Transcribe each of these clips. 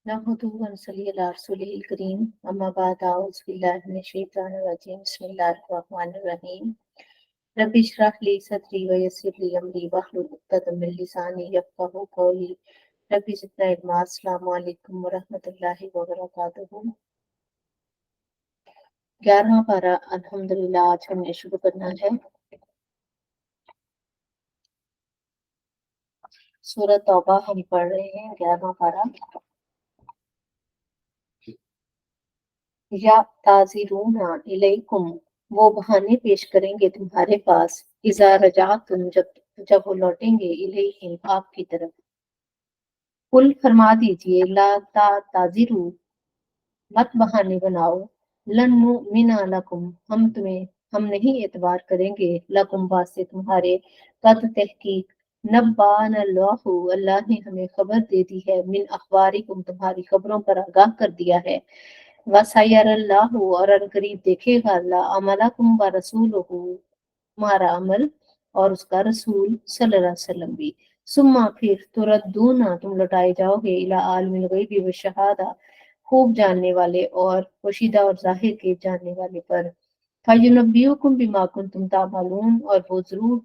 نحمده ونصلي على رسوله الكريم أما بعد أعوذ بالله من الشيطان الرجيم بسم الله الرحمن الرحيم رب اشرح لي صدري ويسر لي أمري واحلل عقدة من لساني يفقهوا قولي رب زدنا علما السلام علیکم ورحمۃ اللہ وبرکاتہ 11واں پارہ الحمدللہ آج ہم نے شروع کرنا ہے سورۃ توبہ ہم پڑھ رہے ہیں 11واں پارہ یا تعذرون الیکم وہ بہانے پیش کریں گے تمہارے پاس اذا رجعتم جب وہ لوٹیں گے الیہم آپ کی طرف قل فرما دیجئے لا تعذروا مت بہانے بناؤ لن نؤمن لکم ہم نہیں اعتبار کریں گے لکم واسطے تمہارے قد تحقیق نبان اللہ نے ہمیں خبر دے دی ہے من اخبارکم تمہاری خبروں پر آگاہ کر دیا ہے وَسَيَرَ اللَّهُ اور ان قریب دیکھے گا اللہ عملکم و رسولہ تمہارا عمل اور اس کا رسول صلی اللہ علیہ وسلم بھی ثم پھر تردون تم لوٹائے جاؤ گے الی عالم الغیب والشہادہ خوب جاننے والے اور پوشیدہ اور ظاہر کے جاننے والے پر فَيُنَبِّئُكُم بِمَا كُنتُمْ تَعْمَلُونَ اور وہ ضرور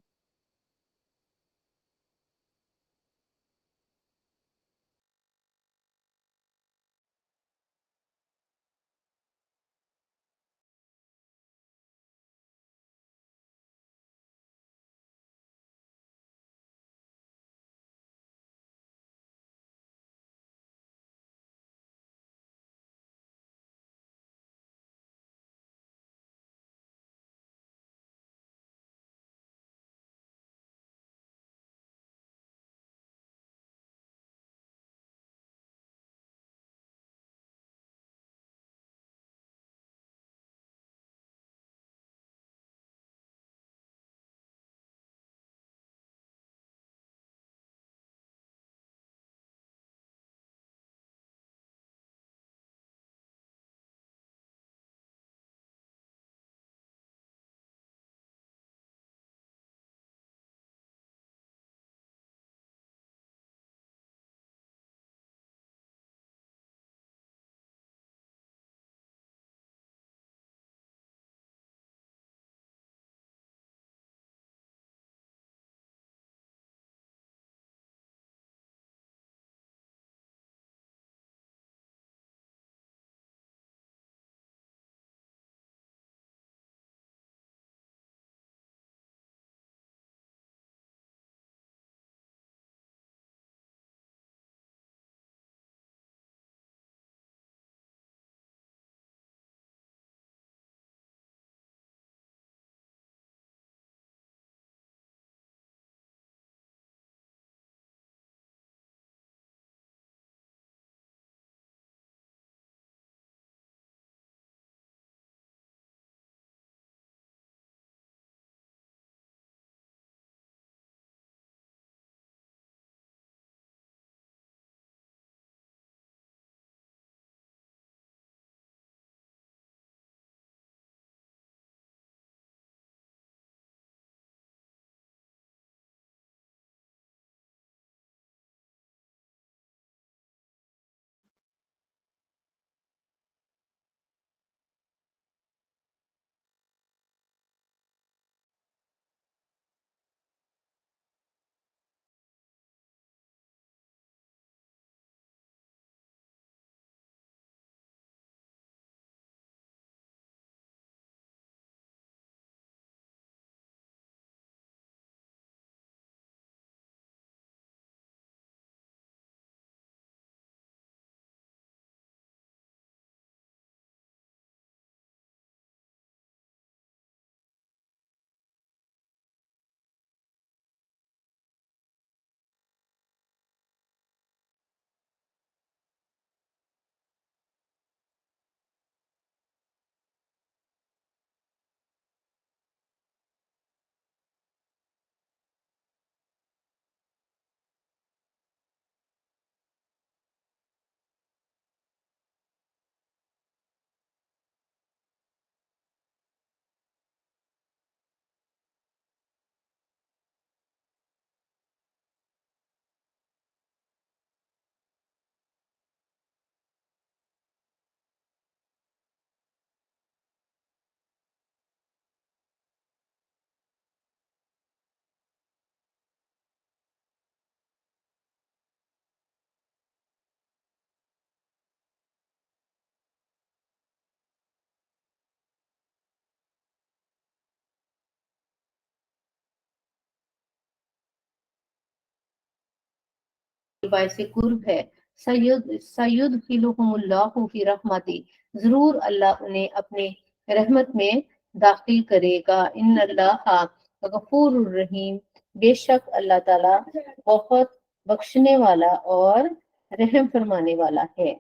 باعث قرب ہے، سیدخلہمullahu فی رحمتی، ضرور اللہ انہیں اپنے رحمت میں داخل کرے گا، ان اللہ غفور الرحیم، بے شک اللہ تعالی بہت بخشنے والا اور رحم فرمانے والا ہے۔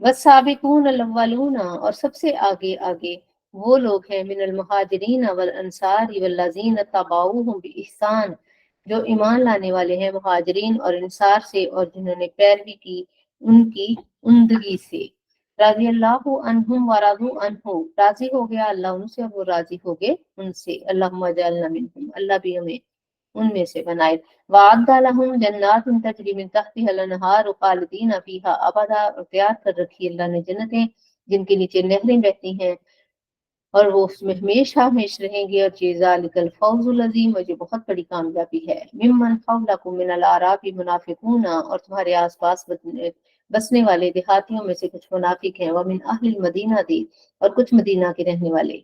والسابقون الاولون، اور سب سے آگے آگے وہ لوگ ہیں، من المہاجرین والانصار والذین تبعوہم بإحسان، جو ایمان لانے والے ہیں مہاجرین اور انصار سے، اور جنہوں نے پیروی کی ان کی عمدگی سے، رضی اللہ عنہم ورضوا عنہ، راضی ہو گیا اللہ ان سے اور وہ راضی ہو گئے ان سے، اللہم اجعلنا منہم، اللہ بھی ہمیں ان میں سے بنائے۔ وعد لہم جنات تجری من تحتها الانہار خالدین فیہا ابدا، اور تیار کر رکھی اللہ نے جنتیں جن کے نیچے نہریں بہتی ہیں اور وہ اس میں ہمیشہ ہمیشہ رہیں گے، اور یہ ذالک الفوز العظیم، اور یہ بہت بڑی کامیابی ہے۔ ممن حولکم من الاعراب منافقون، اور تمہارے آس پاس بسنے والے دیہاتیوں میں سے کچھ منافق ہیں، ومن اہل المدینہ دی، اور کچھ مدینہ کے رہنے والے،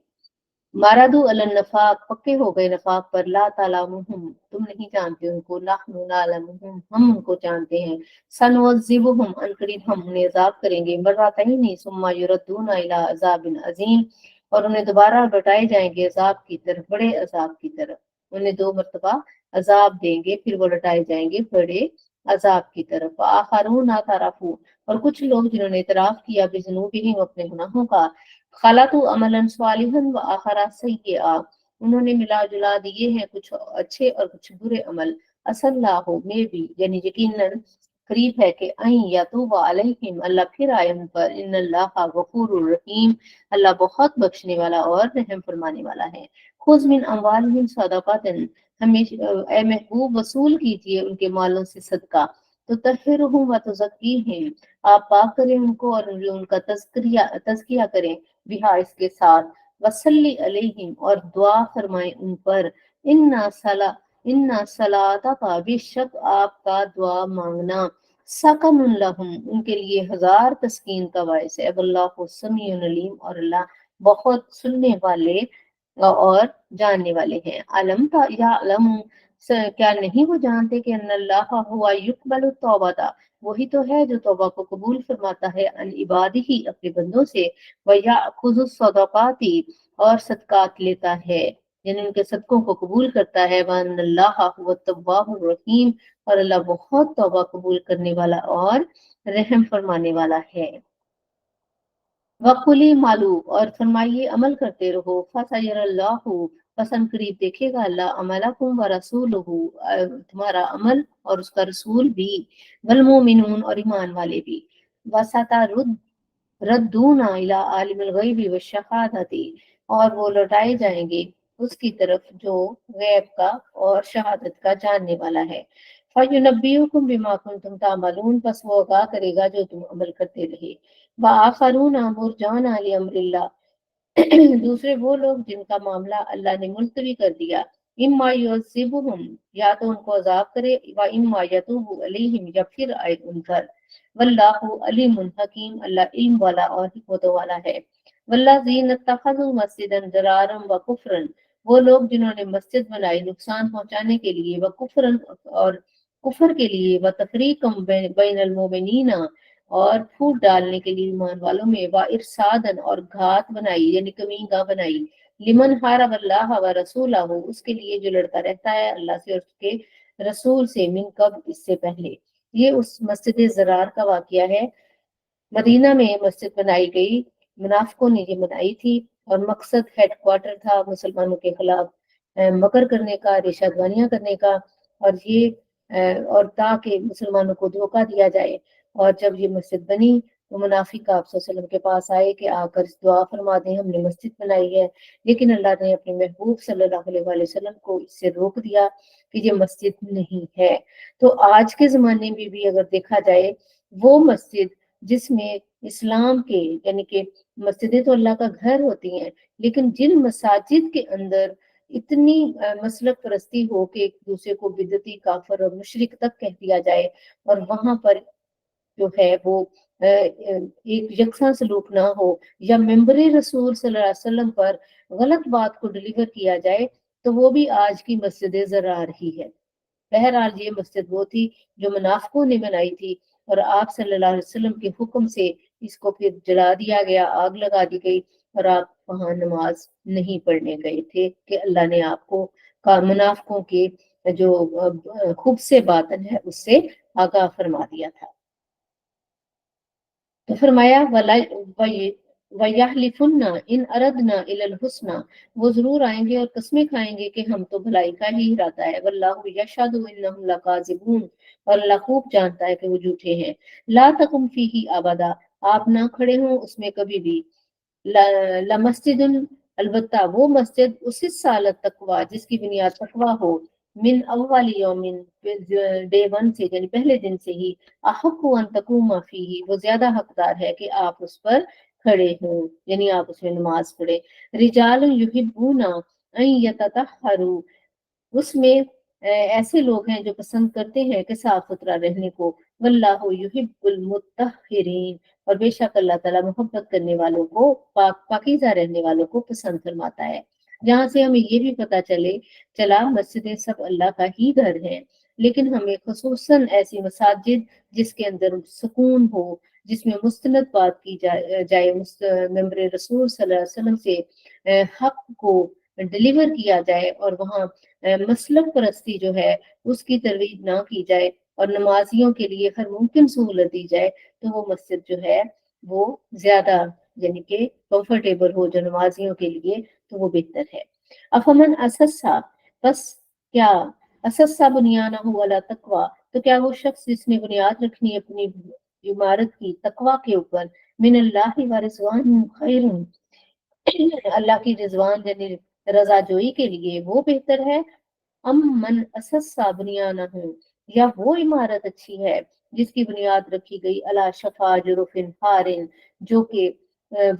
ماردو علی النفاق، پکے ہو گئے نفاق پر، لا تعلمہم، تم نہیں جانتے ان کو، نحن نعلمہم، ہم ان کو جانتے ہیں، سنعذبہم، ان قریب ہم انہیں عذاب کریں گے، مرتين ثم یردون الی عذاب عظیم، اور انہیں دوبارہ لوٹائے جائیں گے عذاب کی طرف، بڑے عذاب کی طرف، انہیں 2 مرتبہ عذاب دیں گے پھر وہ لوٹائے جائیں گے بڑے عذاب کی طرف۔ آخرون اعترفوا، اور کچھ لوگ جنہوں نے اعتراف کیا بذنوبہم، اپنے گناہوں کا، خلطوا عملا صالحا وآخر سیئا، انہوں نے ملا جلا دیے ہیں کچھ اچھے اور کچھ برے عمل، عسى اللہ میں بھی، یعنی یقیناً قریب ہے کہ این یتوب علیہم، اللہ پھر آئے ان پر، ان اللہ غفور الرحیم، اللہ بہت بخشنے والا اور رحم فرمانے والا ہے۔ خذ من اموالہم صدقۃ، ہمیشہ اے محبوب وصول کیجئے ان کے مالوں سے صدقہ، تطہرہم وتزکیہم، آپ پاک کریں ان کو اور ان کا تزکیہ کریں، بہا اس کے ساتھ، وصلی علیہم، اور دعا فرمائیں ان پر، انا صلاتک، بے شک آپ کا دعا مانگنا، سکن لہم، ان کے لیے 1000 تسکین کا باعث ہے، واللہ سمیع علیم، اور اللہ بہت سننے والے اور جاننے والے ہیں۔ علم تا یا علم، کیا نہیں وہ جانتے کہ ان اللہ ہوا یقبل التوبۃ، وہی تو ہے جو توبہ کو قبول فرماتا ہے، ان عبادہ، اپنے بندوں سے، وَيَأْخُذُ الصَّدَقَاتِ، اور صدقات لیتا ہے، یعنی ان کے صدقوں کو قبول کرتا ہے، وَأَنَّ اللَّهَ هُوَ التَّوَّابُ الرَّحِيمُ، اور اللہ بہت توبہ قبول کرنے والا اور رحم فرمانے والا ہے۔ وَقُلِ اعْمَلُوا، اور فرمائیے عمل کرتے رہو، فَسَيَرَى اللَّهُ، پس ان قریب دیکھے گا اللہ، عملکم ورسولہ، تمہارا عمل اور اس کا رسول بھی، والمؤمنون، اور ایمان والے بھی، ردون الی عالم الغیب والشہادۃ، اور وہ لوٹائے جائیں گے اس کی طرف جو غیب کا اور شہادت کا جاننے والا ہے، فینبئکم بما کنتم تعملون، پس وہ آگاہ کرے گا جو تم عمل کرتے رہے، وآخرون مرجون لامر اللہ، دوسرے وہ لوگ جن کا معاملہ اللہ نے ملتوی کر دیا، اما یعذبہم، یا تو ان کو عذاب کرے، و اما یتوب علیہم، یا پھر آئے ان پر، واللہ علیم حکیم، اللہ علم والا اور حکمتوں والا ہے۔ والذین اتخذوا مسجدا ضرارا وکفرا، وہ لوگ جنہوں نے مسجد بنائی نقصان پہنچانے کے لیے، وکفرا، اور کفر کے لیے، وتفریقا بین المؤمنین، اور پھوٹ ڈالنے کے لیے ایمان والوں میں، وارصادا، اور گھات بنائی یعنی کمین گاہ بنائی، لمن حارب اللہ ورسولہ، اس کے لیے جو لڑتا رہتا ہے اللہ سے اور اس کے رسول سے، من قبل، اس سے پہلے۔ یہ اس مسجد زرار کا واقعہ ہے، مدینہ میں مسجد بنائی گئی، منافقوں نے یہ بنائی تھی، اور مقصد ہیڈ کوارٹر تھا مسلمانوں کے خلاف مکر کرنے کا، ریشہ دوانیاں کرنے کا، اور یہ اور تاکہ مسلمانوں کو دھوکہ دیا جائے۔ اور جب یہ مسجد بنی تو منافق آپ صلی اللہ علیہ وسلم کے پاس آئے کہ آ کر دعا فرما دیں، ہم نے مسجد بنائی ہے، لیکن اللہ نے اپنے محبوب صلی اللہ علیہ وسلم کو اس سے روک دیا کہ یہ مسجد نہیں ہے۔ تو آج کے زمانے میں بھی اگر دیکھا جائے، وہ مسجد جس میں اسلام کے، یعنی کہ مسجدیں تو اللہ کا گھر ہوتی ہیں، لیکن جن مساجد کے اندر اتنی مسلک پرستی ہو کہ ایک دوسرے کو بدعتی، کافر اور مشرک تک کہہ دیا جائے، اور وہاں پر جو ہے وہ ایک یکساں سلوک نہ ہو، یا ممبر رسول صلی اللہ علیہ وسلم پر غلط بات کو ڈلیور کیا جائے، तो वो भी आज की मस्जिद ज़रार ही है। बहरहाल ये मस्जिद वो थी जो मुनाफिकों ने बनाई थी, और आप सल्लल्लाहु अलैहि वसल्लम के हुक्म से इसको फिर जला दिया गया, आग लगा दी गई, और आप वहां नमाज नहीं पढ़ने गए थे कि अल्लाह ने आपको का मुनाफिकों के जो खूब से बातन है उससे आगाह फरमा दिया था। तो फरमाया वयहलिफुन्ना इन अरदना इलल हुस्ना, वो जरूर आएंगे और कस्में खाएंगे कि हम तो भलाई का ही इरादा है। वल्लाहु यशहदु इन्नहुम लकाज़िबून, और अल्लाह खूब जानता है कि वो झूठे हैं। ला तकुम फीही अबदा, आप ना खड़े हों उसमें कभी भी। लमस्जिदुन, अलबत्ता वो मस्जिद उसी साल तकवा जिसकी बुनियाद तकवा हो, मिन अव्वल यौमिन, डे वन से यानी पहले दिन से ही, अहक्कु अन तकूमा फीही, वो ज्यादा हकदार है कि आप उस पर खड़े हों, यानी आप उसमें नमाज पढ़े। रिजाल युहिब्बूना अन यततहहरू, उसमें ऐसे लोग हैं जो पसंद करते हैं कि साफ सुथरा रहने को। वल्लाहु युहिब्बुल मुत्तहिरीन, और बेशक अल्लाह ताला मोहब्बत करने वालों को, पाकीज़ा रहने वालों को पसंद फरमाता है। जहाँ से हमें ये भी पता चला मस्जिदें सब अल्लाह का ही घर है, लेकिन हमें खुसूसन ऐसी मसाजिद जिसके अंदर सुकून हो, जिसमें मुस्तनद बात की जाए मेंबर रसूल सल्लल्लाहु अलैहि वसल्लम से हक को डिलीवर किया जाए, और वहाँ मसलब परस्ती जो है उसकी तरवीज ना की जाए, और नमाजियों के लिए हर मुमकिन सहूलत दी जाए, तो वो मस्जिद जो है वो ज्यादा यानी कि कंफर्टेबल हो जो नमाजियों के लिए, तो वो बेहतर है। अफमन असस्सा, बस क्या, असस्सा बुनियाना अला तकवा, तो क्या वो शख्स जिसने बुनियाद रखनी है अपनी इमारत की तकवा के ऊपर, मिन अल्लाह व रिज़वान खैरुन, अल्लाह की रिजवान यानी रजा जोई के लिए वो बेहतर है। अम मन असस्सा बुनियानहु, या वो इमारत अच्छी है जिसकी बुनियाद रखी गई अला शफा जुरुफिन हारिन, जो कि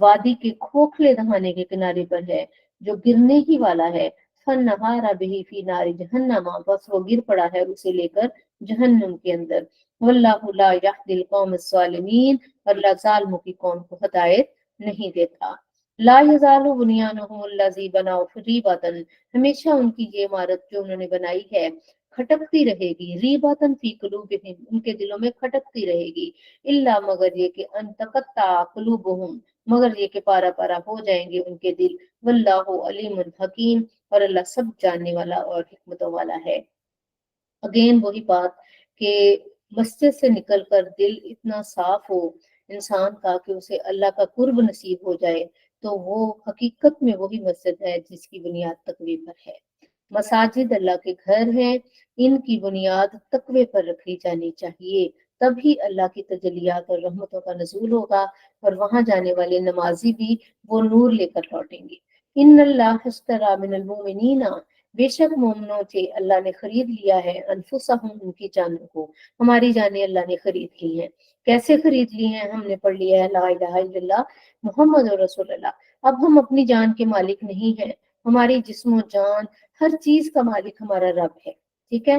वादी के खोखले दहाने के किनारे पर है, जो गिरने ही वाला है। फन नहारा बिही फी नारी जहन्नमा, बस वो गिर पड़ा है उसे लेकर जहन्नम के अंदर। वल्लाहु ला यहदिल कौम अस्सालिमीन, और अल्लाह जालिमों की कौम को हिदायत नहीं देता। ला यज़ालु बुनियानुहुम अल्लज़ी बनाउ रीबतन, हमेशा उनकी ये इमारत जो उन्होंने बनाई है खटकती रहेगी, रीबतन फी कुलूबिहिम, उनके दिलों में खटकती रहेगी। इल्ला, मगर ये कि अनतकत्ता कुलूबुहुम, मगर ये कि पारा पारा हो जाएंगे उनके दिल। वल्लाहु अलीमुन हकीम, और अल्लाह सब जानने वाला और हिकमतों वाला है। अगेन वही बात कि मस्जिद से निकलकर दिल इतना साफ हो इंसान का कि उसे अल्लाह का कुर्ब नसीब हो जाए, तो वो हकीकत में वही मस्जिद है जिसकी बुनियाद तकवे पर है। मसाजिद अल्लाह के घर हैं, इनकी बुनियाद तकवे पर रखी जानी चाहिए, तभी अल्लाह की तजलियात और रहमतों का नजूल होगा, और वहां जाने वाले नमाजी भी वो नूर लेकर लौटेंगे। इन्नल्लाह इश्तरा मिनल मुमिनीना, बेशक मोमनों से अल्लाह ने खरीद लिया है अनफुसहुम, उनकी जानों को, हमारी जानें अल्लाह ने खरीद ली हैं। कैसे खरीद ली हैं? हमने पढ़ लिया है ला इलाहा इल्लल्लाह मुहम्मद रसूलुल्लाह। अब हम अपनी जान के मालिक नहीं हैं, हमारी जिस्म जान हर चीज का मालिक हमारा रब है। ठीक है,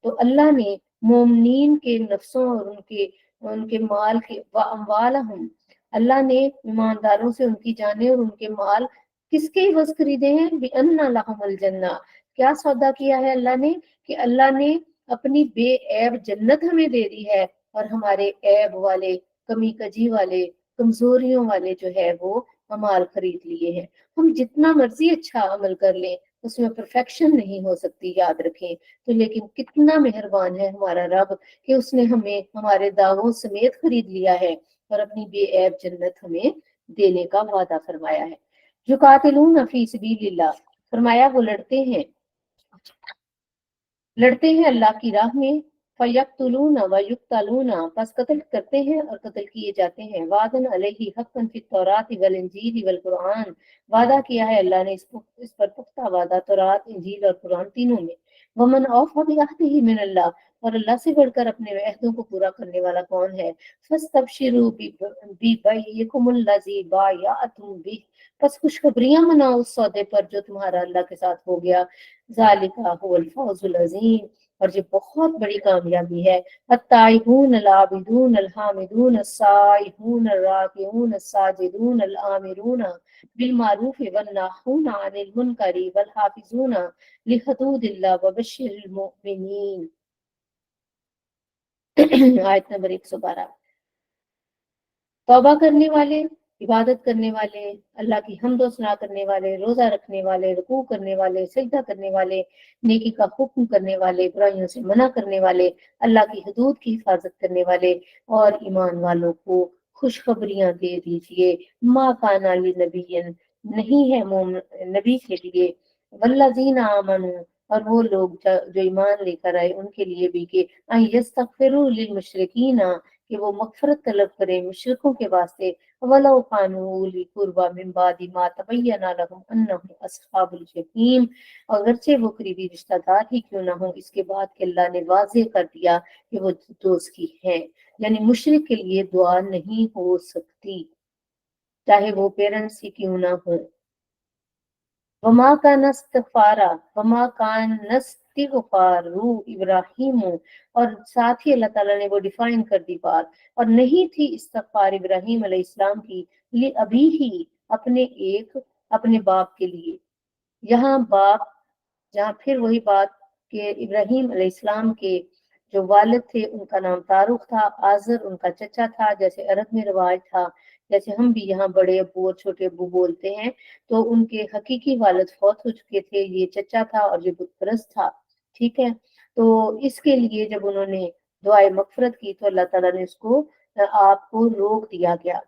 तो अल्लाह ने मोमनीन के नफ्सों और उनके उनके माल के अमवाल हम, अल्लाह ने ईमानदारों से उनकी जानें और उनके माल किसके एवज खरीदे हैं? बिअन्ना लहुमुल जन्ना, क्या सौदा किया है अल्लाह ने? कि अल्लाह ने अपनी बेऐब जन्नत हमें दे दी है, और हमारे ऐब वाले, कमी कजी वाले, कमजोरियों वाले जो है वो अमाल खरीद लिए हैं। हम जितना मर्जी अच्छा अमल कर लें, उसमें परफेक्शन नहीं हो सकती, याद रखें। तो लेकिन कितना मेहरबान है हमारा रब कि उसने हमें हमारे दागों समेत खरीद लिया है, और अपनी बेऐब जन्नत हमें देने का वादा फरमाया है। जो कातिलून फी सबीलिल्लाह, फरमाया वो लड़ते हैं अल्लाह की राह में। फयक्तुलून व युक्तलून, बस कत्ल करते हैं और कत्ल किए जाते हैं। वादन अलैहि हक्कन फित तौरात वल इंजील वल कुरान, वादा किया है अल्लाह ने इस पर पुख्ता वादा तौरात, इंजील और कुरान तीनों में। वमन औफा बिअहदिही मिन अल्लाह, और अल्लाह से बढ़कर अपने अहदों को पूरा करने वाला कौन है? फस्तबशिरू बिबैइकुमुल्लज़ी बायअतुम बिह, बस खुशखबरियां मनाओ उस सौदे पर जो तुम्हारा अल्लाह के साथ हो गया। ज़ालिका हुवल फौजुल अज़ीम, اور یہ بہت بڑی کامیابی ہے۔ التائبون العابدون الحامدون السائحون الراکعون الساجدون الآمرون بالمعروف والناہون عن المنکر والحافظون لحدود اللہ وبشر المؤمنین۔ آیت نمبر 112۔ توبہ کرنے والے، عبادت کرنے والے، اللہ کی حمد و ثنا کرنے والے، روزہ رکھنے والے، رکوع کرنے والے، سجدہ کرنے والے، نیکی کا حکم کرنے والے، برائیوں سے منع کرنے والے، اللہ کی حدود کی حفاظت کرنے والے اور ایمان والوں کو خوشخبریاں دے دیجئے۔ ما کان لنبی، نہیں ہے نبی کے لیے، والذین آمنوا، اور وہ لوگ جو ایمان لے کر آئے ان کے لیے بھی، کہ ان یستغفروا للمشرکین، کہ وہ مغفرت طلب کریں مشرکوں کے واسطے، وَلَوْ كَانُوا أُولِي قُرْبَىٰ مِن بَعْدِ مَا تَبَيَّنَ لَهُمْ أَنَّهُمْ أَصْحَابُ الْجَحِيمِ، اگرچہ وہ قریبی رشتہ دار ہی کیوں نہ ہوں، اس کے بعد کہ اللہ نے واضح کر دیا کہ وہ دوزخی ہیں۔ یعنی مشرک کے لیے دعا نہیں ہو سکتی، چاہے وہ پیرنٹس ہی کیوں نہ ہوں۔ وما کان استغفارا، وما کان استغفارو ابراہیم، اور ساتھ ہی اللہ تعالیٰ نے وہ ڈیفائن کر دی بات، اور نہیں تھی استغفار ابراہیم علیہ السلام کی ابھی ہی اپنے باپ کے لیے۔ یہاں باپ، جہاں پھر وہی بات کہ ابراہیم علیہ السلام کے جو والد تھے ان کا نام تاروخ تھا، آزر ان کا چچا تھا، جیسے عرب میں رواج تھا، جیسے ہم بھی یہاں بڑے ابو اور چھوٹے ابو بولتے ہیں، تو ان کے حقیقی والد فوت ہو چکے تھے، یہ چچا تھا اور یہ بت پرست تھا، ٹھیک ہے۔ تو اس کے لیے جب انہوں نے دعائے مغفرت کی تو اللہ تعالیٰ نے اس کو آپ کو روک دیا گیا،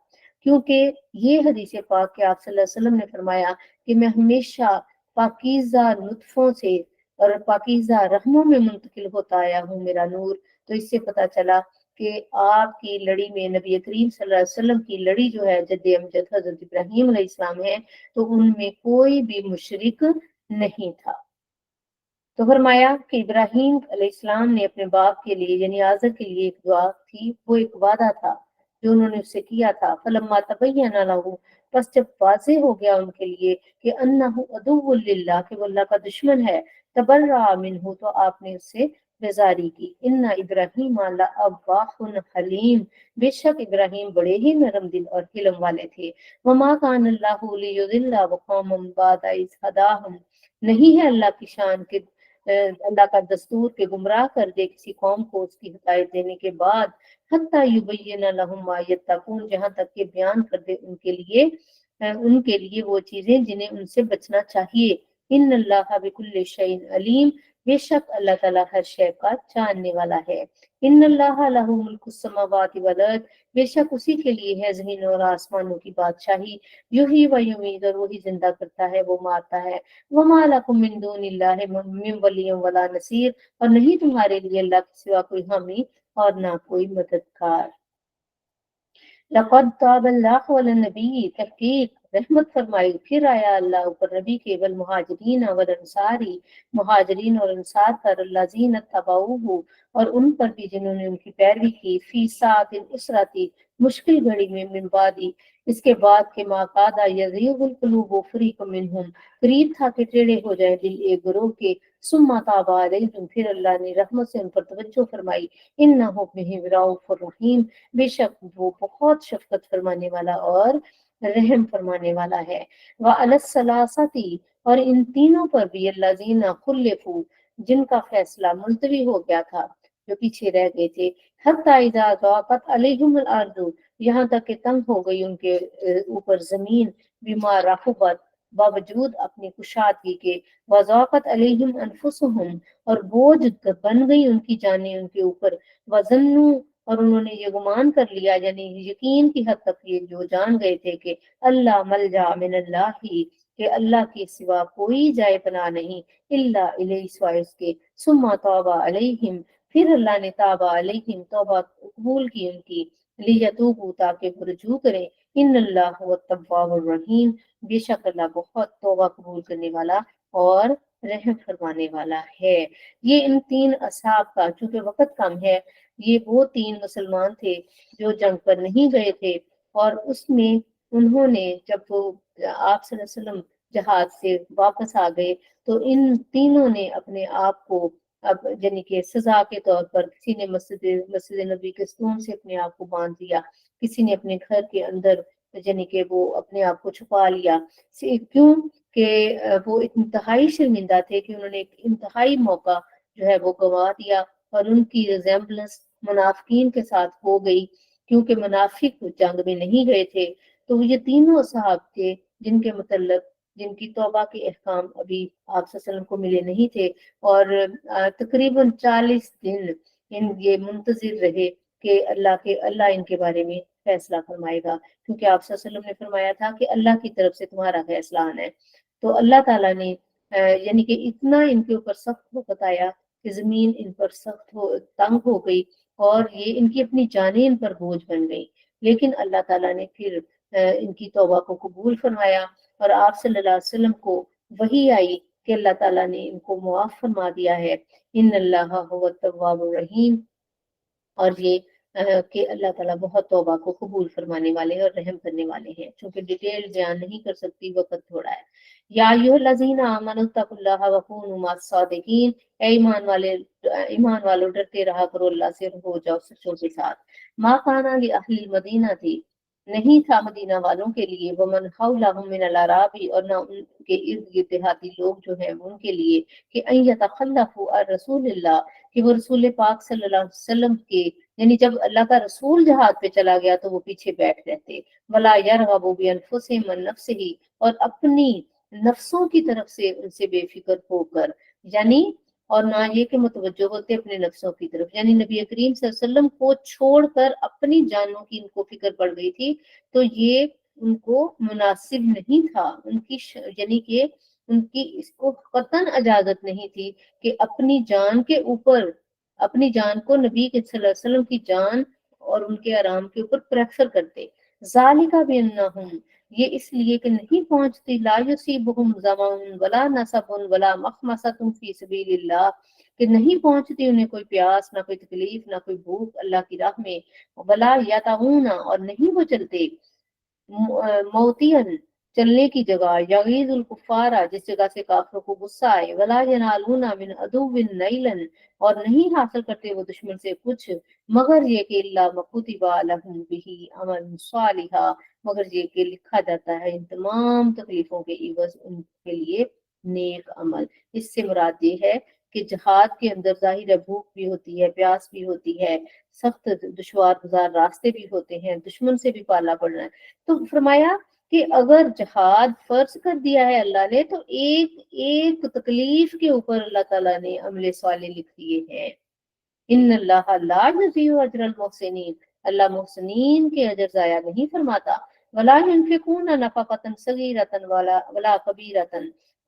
کیونکہ یہ حدیث پاک کہ آپ صلی اللہ علیہ وسلم نے فرمایا کہ میں ہمیشہ پاکیزہ نطفوں سے اور پاکیزہ رحموں میں منتقل ہوتا آیا ہوں میرا نور۔ تو اس سے پتہ چلا کہ آپ کی لڑی میں نبی کریم صلی اللہ علیہ وسلم کی لڑی جو ہے جد امجد حضرت ابراہیم علیہ السلام ہے، تو ان میں کوئی بھی مشرک نہیں تھا۔ تو فرمایا کہ ابراہیم علیہ السلام نے اپنے باپ کے لیے یعنی آزر کے لیے ایک دعا تھی، وہ ایک وعدہ تھا جو انہوں نے اس سے کیا تھا۔ فلما تبین لہ، پس جب واضح ہو گیا ان کے لیے کہ انہ عدو للہ، کہ وہ اللہ کا دشمن ہے، تبرأ منہ، تو آپ نے اس سے بیزاری کی۔ ان ابراہیم لأواہ حلیم، بے شک ابراہیم بڑے ہی نرم دل اور حلم والے تھے۔ وما کان اللہ لیضل قوما بعد اذ ھداھم، نہیں ہے اللہ کی شان کہ اللہ کا دستور کے گمراہ کر دے کسی قوم کو اس کی ہدایت دینے کے بعد، حتی یبین لہم ما یتقون، جہاں تک کہ بیان کر دے ان کے لیے وہ چیزیں جنہیں ان سے بچنا چاہیے۔ ان اللہ بکل شیء علیم، بے شک اللہ تعالیٰ ہر شے کا جاننے والا ہے۔ ان اللہ لہ ملک السماوات والارض، بے شک اسی کے لیے ہے زمین اور آسمانوں کی بادشاہی۔ یحیی و یمیت، اور وہی زندہ کرتا ہے وہ مارتا ہے۔ وما لکم من دون اللہ من ولی ولا نصیر، اور نہیں تمہارے لیے اللہ کے سوا کوئی حامی اور نہ کوئی مددگار۔ لقد تاب اللہ علی النبی، تحقیق رحمت فرمائی پھر آیا اللہ اوپر نبی کے، والمہاجرین والانصاری، مہاجرین اور انصار پر، الذین اتبعوہ، اور ان پر بھی جنہوں نے ان کی پیروی کی، فی ساعۃ العسرۃ، مشکل گھڑی میں، من بعد، اس کے بعد کہ ما کاد یزیغ القلوب فریق منہم، قریب تھا کہ ٹیڑے ہو جائے دل ایک گروہ کے، ثم تاب علیہم، پھر اللہ نے رحمت سے ان پر توجہ فرمائی، انہ بہم رؤوف الرحیم، بے شک وہ بہت شفقت فرمانے والا اور رحم فرمانے والا ہے۔ وعلی الثلاثۃ، اور ان تینوں پر بھی، الذین خلفوا، جن کا فیصلہ ملتوی ہو گیا تھا، جو پیچھے رہ گئے تھے، حتی اذا ضاقت علیہم الارض، یہاں تک کہ تنگ ہو گئی ان کے اوپر زمین، بما رحبت، باوجود اپنی کشادگی کے، وضاقت علیہم انفسہم، اور بوجھ بن گئی ان کی جانیں ان کے اوپر، وظنوا، اور انہوں نے یہ گمان کر لیا، یعنی یقین کی حد تک یہ جو جان گئے تھے کہ اللہ ملجا من اللہ، کہ اللہ کے سوا کوئی جائے پناہ نہیں، الا الیہ، سوائے اس کے، ثم تاب علیہم، پھر اللہ نے تاب علیہم، توبہ قبول کی ان کی، لیتوبوا، تاکہ وہ رجوع کریں، ان اللہ هو التواب الرحیم، بے شک اللہ بہت توبہ قبول کرنے والا اور رحم فرمانے والا ہے۔ یہ ان تین اصحاب کا، چونکہ وقت کم ہے، یہ وہ تین مسلمان تھے جو جنگ پر نہیں گئے تھے، اور اس میں انہوں نے جب وہ آپ صلی اللہ علیہ وسلم جہاد سے واپس آ گئے تو ان تینوں نے اپنے آپ کو اب یعنی کہ سزا کے طور پر کسی نے مسجد نبی کے ستون سے اپنے آپ کو باندھ دیا، کسی نے اپنے گھر کے اندر یعنی کہ وہ اپنے آپ کو چھپا لیا، کیوں کہ وہ انتہائی شرمندہ تھے کہ انہوں نے ایک انتہائی موقع جو ہے وہ گنوا دیا، اور ان کی ریزمبلنس منافقین کے ساتھ ہو گئی، کیونکہ منافق جنگ میں نہیں گئے تھے۔ تو یہ تینوں صحاب تھے جن کے متعلق جن کی توبہ کے احکام ابھی آپ صلی اللہ علیہ وسلم کو ملے نہیں تھے، اور تقریباً 40 دن یہ منتظر رہے کہ اللہ ان کے بارے میں فیصلہ فرمائے گا، کیونکہ آپ صلی اللہ علیہ وسلم نے فرمایا تھا کہ اللہ کی طرف سے تمہارا فیصلہ آنا ہے۔ تو اللہ تعالیٰ نے یعنی کہ اتنا ان کے اوپر سخت بتایا کہ زمین ان پر سخت تنگ ہو گئی، اور یہ ان کی اپنی جانیں ان پر بوجھ بن گئی، لیکن اللہ تعالیٰ نے پھر ان کی توبہ کو قبول فرمایا، اور آپ صلی اللہ علیہ وسلم کو وحی آئی کہ اللہ تعالیٰ نے ان کو معاف فرما دیا ہے، ان اللہ هو التواب الرحیم، اور یہ کہ اللہ تعالیٰ بہت توبہ کو قبول فرمانے والے ہیں اور رحم کرنے والے ہیں۔ چونکہ ڈیٹیل بیان نہیں کر سکتی، وقت تھوڑا ہے۔ یا ایھا الذین آمنوا اتقوا اللہ وکونوا مع الصادقین، اے ایمان والو ڈرتے رہا کرو اللہ سے اور ہو جاؤ سچوں کے ساتھ۔ ما کان لأہل المدینہ تھی، نہیں تھا مدینہ والوں کے لیے، ومن حولہم من الاعراب، اور نہ ان کے ارد گرد دیہاتی لوگ جو ہیں ان کے لیے، کہ ان یتخلفوا عن رسول اللہ، کہ وہ رسول پاک صلی اللہ علیہ وسلم کے، یعنی جب اللہ کا رسول جہاد پہ چلا گیا تو وہ پیچھے بیٹھ رہتے، ولا یرغبوا بانفسہم عن نفسہ، اور اپنی نفسوں کی طرف سے ان سے بے فکر ہو کر، یعنی اور نہ یہ کہ متوجہ ہوتے اپنے نفسوں کی طرف، یعنی نبی کریم صلی اللہ علیہ وسلم کو چھوڑ کر اپنی جانوں کی ان کو فکر پڑ گئی تھی، تو یہ ان کو مناسب نہیں تھا، ان کی یعنی کہ ان کی اس کو قطعاً اجازت نہیں تھی کہ اپنی جان کے اوپر، اپنی جان کو نبی کے صلی اللہ علیہ وسلم کی جان اور ان کے آرام کے اوپر پریفر کرتے۔ ذالک بانہم، یہ اس لیے کہ نہیں پہنچتی، لا یصیبہم ظمأ ولا نصب ولا مخمصۃ فی سبیل اللہ، کہ نہیں پہنچتی انہیں کوئی پیاس، نہ کوئی تکلیف، نہ کوئی بھوک اللہ کی راہ میں، ولا یطعون، اور نہیں وہ چلتے، موتین، چلنے کی جگہ، یغیظ الکفار، جس جگہ سے کافروں کو غصہ آئے، ولا ینالون من عدو نیلا، اور نہیں حاصل کرتے وہ دشمن سے کچھ، مگر یہ کہ اللہ مکتب لہم بہ عمل صالحا، مگر یہ کہ لکھا جاتا ہے ان تمام تکلیفوں کے عوض ان کے لیے نیک عمل۔ اس سے مراد یہ ہے کہ جہاد کے اندر ظاہر ہے بھوک بھی ہوتی ہے، پیاس بھی ہوتی ہے، سخت دشوار گزار راستے بھی ہوتے ہیں، دشمن سے بھی پالا پڑنا ہے۔ تو فرمایا کہ اگر جہاد فرض کر دیا ہے اللہ نے، تو ایک ایک تکلیف کے اوپر اللہ تعالیٰ نے عمل صالح لکھ دیے ہیں۔ ان اللہ لا یضیع اجر المحسنین، اللہ محسنین کے اجر ضائع نہیں فرماتا۔ ولا ينفقون نفقة صغیرة ولا کبیرة،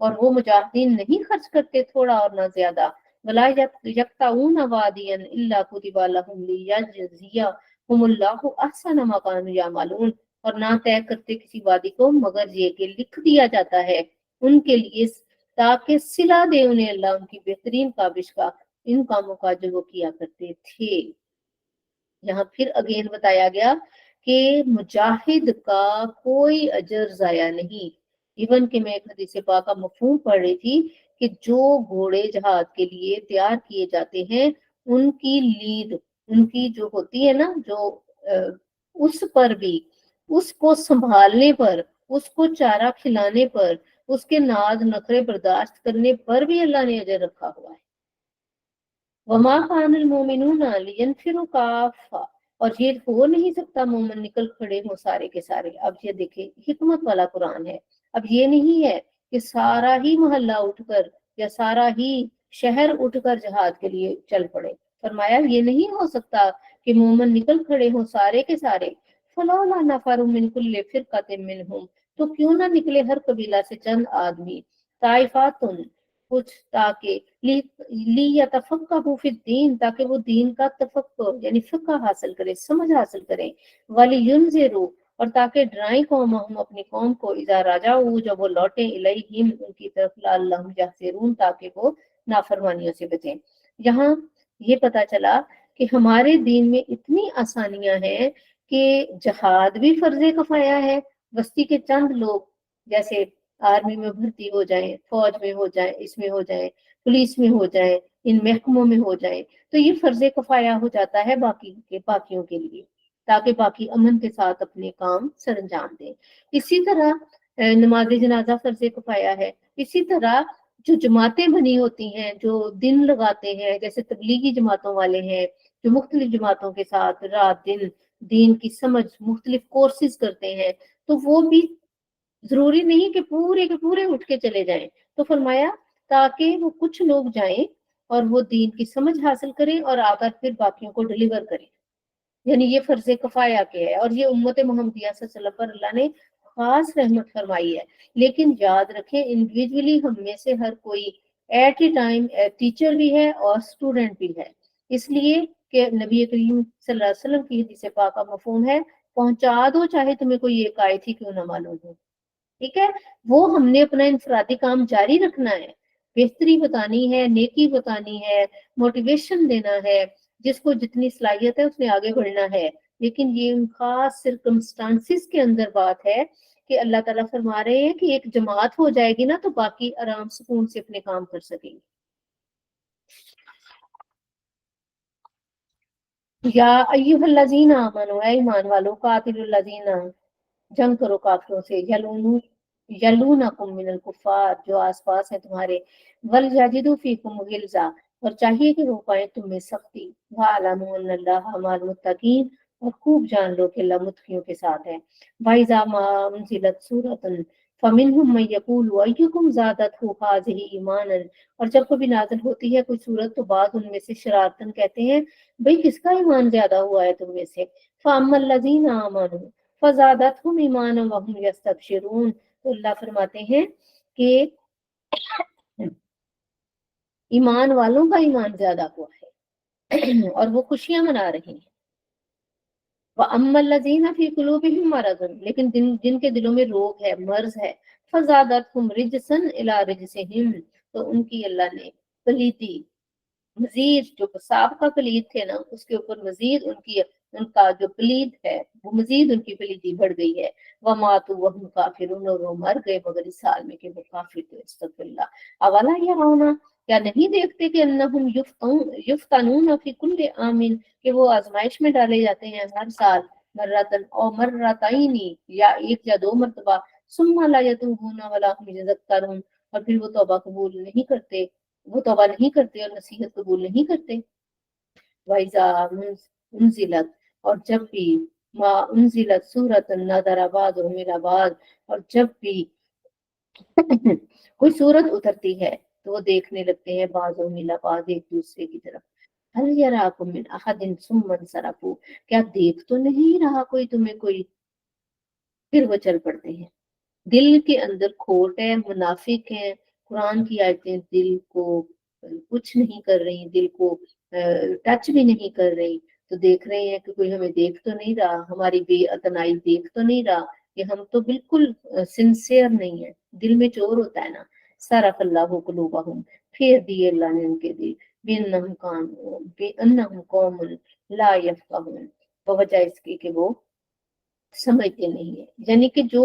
اور وہ مجاہدین نہیں خرچ کرتے تھوڑا اور نہ زیادہ۔ ولا یقطعون وادیا الا كتب لهم لیجزیهم اللہ احسن ما كانوا یعملون، اور نہ طے کرتے کسی وادی کو مگر یہ کہ لکھ دیا جاتا ہے ان کے لیے، تاکہ صلہ دے انہیں اللہ ان کی بہترین کاوش کا، ان کاموں کا جو وہ کیا کرتے تھے۔ یہاں پھر اگین بتایا گیا کہ مجاہد کا کوئی اجر ضائع نہیں۔ ایون کہ میں ایک حدیث پاک کا مفہوم پڑھ رہی تھی کہ جو گھوڑے جہاد کے لیے تیار کیے جاتے ہیں، ان کی لیڈ، ان کی جو ہوتی ہے نا، جو اس پر بھی، اس کو سنبھالنے پر، اس کو چارہ کھلانے پر، اس کے ناز نخرے برداشت کرنے پر بھی اللہ نے اجر رکھا ہوا ہے۔ وما كان المؤمنون لينفروا كافة، اور یہ ہو نہیں سکتا مومن نکل کھڑے ہوں سارے کے سارے۔ اب یہ دیکھیں حکمت والا قرآن ہے، اب یہ نہیں ہے کہ سارا ہی محلہ اٹھ کر یا سارا ہی شہر اٹھ کر جہاد کے لیے چل پڑے۔ فرمایا یہ نہیں ہو سکتا کہ مومن نکل کھڑے ہوں سارے کے سارے۔ فلولا نفر من كل فرقة منهم، تو کیوں نہ نکلے ہر قبیلہ سے چند آدمی، طائفات، کچھ، تاکہ لیتفقہوا فی الدین، تاکہ وہ دین کا تفقہ یعنی فقہ حاصل کرے، سمجھ حاصل کریں، ولینذروا، اور تاکہ ڈرائیں قومہم اپنی قوم کو، اذا رجعوا، جب وہ لوٹیں، الیہم ان کی طرف، لعلہم یحذرون، تاکہ وہ نافرمانیوں سے بچیں۔ یہاں یہ پتا چلا کہ ہمارے دین میں اتنی آسانیاں ہیں کہ جہاد بھی فرض کفایہ ہے، بستی کے چند لوگ جیسے آرمی میں بھرتی ہو جائیں، فوج میں ہو جائیں، اس میں ہو جائیں، پولیس میں ہو جائیں، ان محکموں میں ہو جائیں تو یہ فرض کفایہ ہو جاتا ہے باقیوں کے لیے، تاکہ باقی امن کے ساتھ اپنے کام سر انجام دیں۔ اسی طرح نماز جنازہ فرض کفایہ ہے۔ اسی طرح جو جماعتیں بنی ہوتی ہیں، جو دن لگاتے ہیں، جیسے تبلیغی جماعتوں والے ہیں جو مختلف جماعتوں کے ساتھ رات دن دین کی سمجھ مختلف کورسز کرتے ہیں، تو وہ بھی ضروری نہیں کہ پورے کے پورے اٹھ کے چلے جائیں، تو فرمایا تاکہ وہ کچھ لوگ جائیں اور وہ دین کی سمجھ حاصل کریں اور آ کر پھر باقیوں کو ڈلیور کریں، یعنی یہ فرض کفایہ کے ہے، اور یہ امت محمدیہ صلی اللہ علیہ وسلم پر اللہ نے خاص رحمت فرمائی ہے۔ لیکن یاد رکھیں انڈیویجولی ہم میں سے ہر کوئی ایٹ اے ٹائم ٹیچر بھی ہے اور اسٹوڈنٹ بھی ہے، اس لیے کہ نبی کریم صلی اللہ علیہ وسلم کی حدیث پاک کا مفہوم ہے پہنچا دو چاہے تمہیں کوئی ایک آیت ہی کیوں نہ معلوم ہو، ٹھیک ہے؟ وہ ہم نے اپنا انفرادی کام جاری رکھنا ہے، بہتری بتانی ہے، نیکی بتانی ہے، موٹیویشن دینا ہے، جس کو جتنی صلاحیت ہے اس نے آگے بڑھنا ہے، لیکن یہ ان خاص سرکمسٹانسز کے اندر بات ہے کہ اللہ تعالیٰ فرما رہے ہیں کہ ایک جماعت ہو جائے گی نا تو باقی آرام سکون سے اپنے کام کر سکیں گے۔ یا ایھا الذین آمنوا، اے ایمان والو، قاتلوا الذین، جنگ کرو کافروں سے، یلونکم من الکفار، جو آس پاس ہیں تمہارے، ولیجدوا فیکم غلظہ، اور چاہیے کہ وہ پائیں تم میں سختی، وَاعْلَمُوا أَنَّ اللَّهَ مَعَ الْمُتَّقِينَ، اور خوب جان لو کہ اللہ متقیوں کے ساتھ ہے۔ وَإِذَا مَا أُنزِلَتْ سُورَةٌ فَمِنْهُم مَّن يَقُولُ أَيُّكُمْ زَادَتْهُ هَٰذِهِ إِيمَانًا، اور جب کبھی نازل ہوتی ہے کوئی سورت تو بعض ان میں سے شرارتاً کہتے ہیں بھئی کس کا ایمان زیادہ ہوا ہے تم میں سے، فَأَمَّا الَّذِينَ آمَنُوا فَزَادَتْهُمْ إِيمَانًا وَهُمْ يَسْتَبْشِرُونَ، تو اللہ فرماتے ہیں کہ ایمان والوں کا ایمان زیادہ ہوا ہے اور وہ خوشیاں منا رہے ہیں۔ وَأَمَّا الَّذِينَ فِي قُلُوبِهِم مَّرَضٌ، لیکن جن کے دلوں میں روگ ہے، مرض ہے، فَزَادَتْهُمْ رِجْسًا إِلَىٰ رِجْسِهِمْ، تو ان کی اللہ نے پلیتی، مزید جو سابقہ پلید تھے نا اس کے اوپر مزید ان کا جو پلید ہے وہ مزید ان کی پلیدی بڑھ گئی ہے۔ وَمَاتُوا وَهُمْ كَافِرُونَ، اور وہ مر گئے مگر اس حال میں کہ وہ کافر تھے، استغفر اللہ۔ اولا يرون، کیا نہیں دیکھتے کہ انہم یفتنون فی کل عام، کہ وہ آزمائش میں ڈالے جاتے ہیں ہر سال، مرتن او مرتعین، یا ایک یا دو مرتبہ، ثم لا یتوبون ولا هم یذکرون، اور پھر وہ توبہ قبول نہیں کرتے، وہ توبہ نہیں کرتے اور نصیحت قبول نہیں کرتے۔ وَإِذَا أُنزِلَتْ، اور جب بھی ما انزلت سورۃ نظر بعضهم إلی بعض، اور جب بھی کوئی سورت اترتی ہے تو وہ دیکھنے لگتے ہیں بعضهم إلی بعض، ایک دوسرے کی طرف، هل يراكم من أحد ثم انصرفوا، کیا دیکھ تو نہیں رہا کوئی تمہیں کوئی، پھر وہ چل پڑتے ہیں۔ دل کے اندر کھوٹ ہے، منافق ہیں، قرآن کی آیتیں دل کو کچھ نہیں کر رہی، دل کو ٹچ بھی نہیں کر رہی، تو دیکھ رہے ہیں کہ کوئی ہمیں دیکھ تو نہیں رہا، ہماری بے اتنائی دیکھ تو نہیں رہا کہ ہم تو بالکل سنسیئر نہیں ہیں، دل میں چور ہوتا ہے نا۔ صرف اللہ قلوبہم، پھیر دیے اللہ نے ان کے دل، بِأَنَّهُمْ قَوْمٌ لَا يَفْقَهُونَ، بوجہ اس کی کہ وہ سمجھتے نہیں ہیں، یعنی کہ جو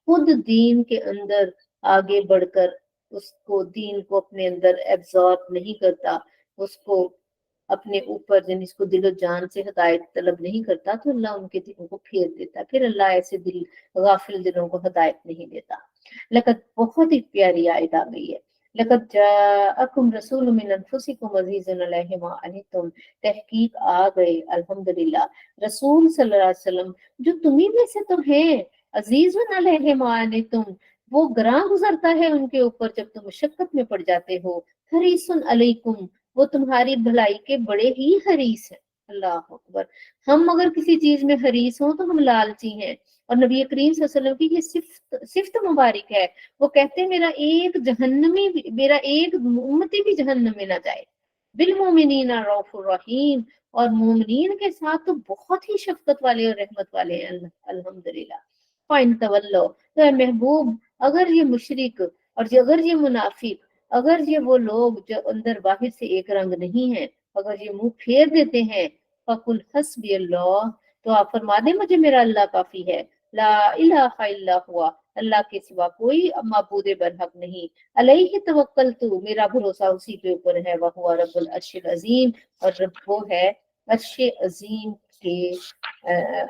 خود دین کے اندر آگے بڑھ کر اس کو دین کو اپنے اندر ایبزارب نہیں کرتا، اس کو اپنے اوپر یعنی اس کو دل و جان سے ہدایت طلب نہیں کرتا، تو اللہ ان کے دلوں کو پھیر دیتا، پھر اللہ ایسے دل غافل دلوں کو ہدایت نہیں دیتا۔ لقد، بہت ہی پیاری آیت آ گئی ہے، لقد جاءکم رسول من انفسکم عزیز علیہ ما عنتم، تحقیق آ گئے الحمدللہ رسول صلی اللہ علیہ وسلم جو تمہیں میں سے تو ہیں، عزیز علیہ ما عنتم، وہ گراں گزرتا ہے ان کے اوپر جب تم مشقت میں پڑ جاتے ہو، حریص علیکم، وہ تمہاری بھلائی کے بڑے ہی حریص ہیں۔ اللہ اکبر، ہم اگر کسی چیز میں حریص ہوں تو ہم لالچی ہیں، اور نبی کریم صلی اللہ علیہ وسلم کی یہ صفت مبارک ہے، وہ کہتے ہیں میرا ایک امتی بھی جہنم میں نہ جائے، بالمومنین رؤوف الرحیم، اور مومنین کے ساتھ تو بہت ہی شفقت والے اور رحمت والے ہیں الحمدللہ۔ فَإِن تَوَلَّوْا، تو اے محبوب اگر یہ مشرک اور اگر یہ منافق، اگر یہ وہ لوگ جو اندر باہر سے ایک رنگ نہیں ہیں، اگر یہ منہ پھیر دیتے ہیں، فَقُلْ حَسْبِيَ اللَّهُ، تو آپ فرما دیں مجھے میرا اللہ کافی ہے، لا الہ الا ہوا، अल्लाह के सिवा कोई माबूद बरहक नहीं, अलैहि तवक्कलतु, मेरा भरोसा उसी के ऊपर है, वह हुआ रब्बुल अर्शिल अजीम, और रब वो है अर्श अजीम के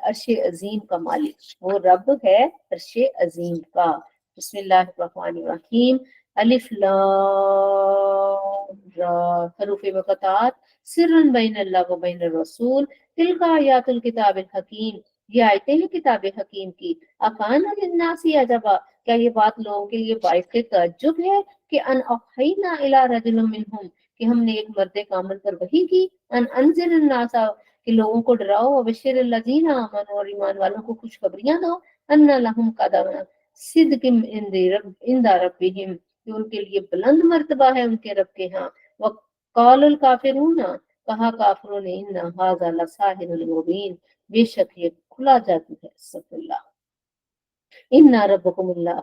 अर्श अजीम का मालिक, वो रब है अर्श अजीम का। बिस्मिल्लाहिर्रहमानिर्रहीम, अलिफ लाम रा, हरूफ मुक़त्तआत, सिर्रन बैनल्लाह व बैनर रसूल, तिलका आयातुल किताबिल हकीम, ये आयतें हैं किताब हकीम की। अकान लिन्नासी अजबा, क्या ये बात लोगों के लिए बाइस तअज्जुब है कि अन औहैना इला रजुलिन मिनहुम, कि हमने एक मर्द कामिल पर वही की, अन अंजिर नासा, कि लोगों को डराओ, और बशिर लजीना आमनू, और ईमान वालों को खुशखबरियां दो, अन्ना लहुम कदम सिद्किम इंदा रब्बिहिम, कि उनके लिए बुलंद मर्तबा है उनके रब के यहाँ। वक़ालुल काफिरून, कहा काफिरों ने, इन्ना हाज़ा लसाहिरुल मुबीन, बेशक ये खुला जादू है। अस्तगफिरुल्लाह। इन्ना रब्बकुमुल्लाह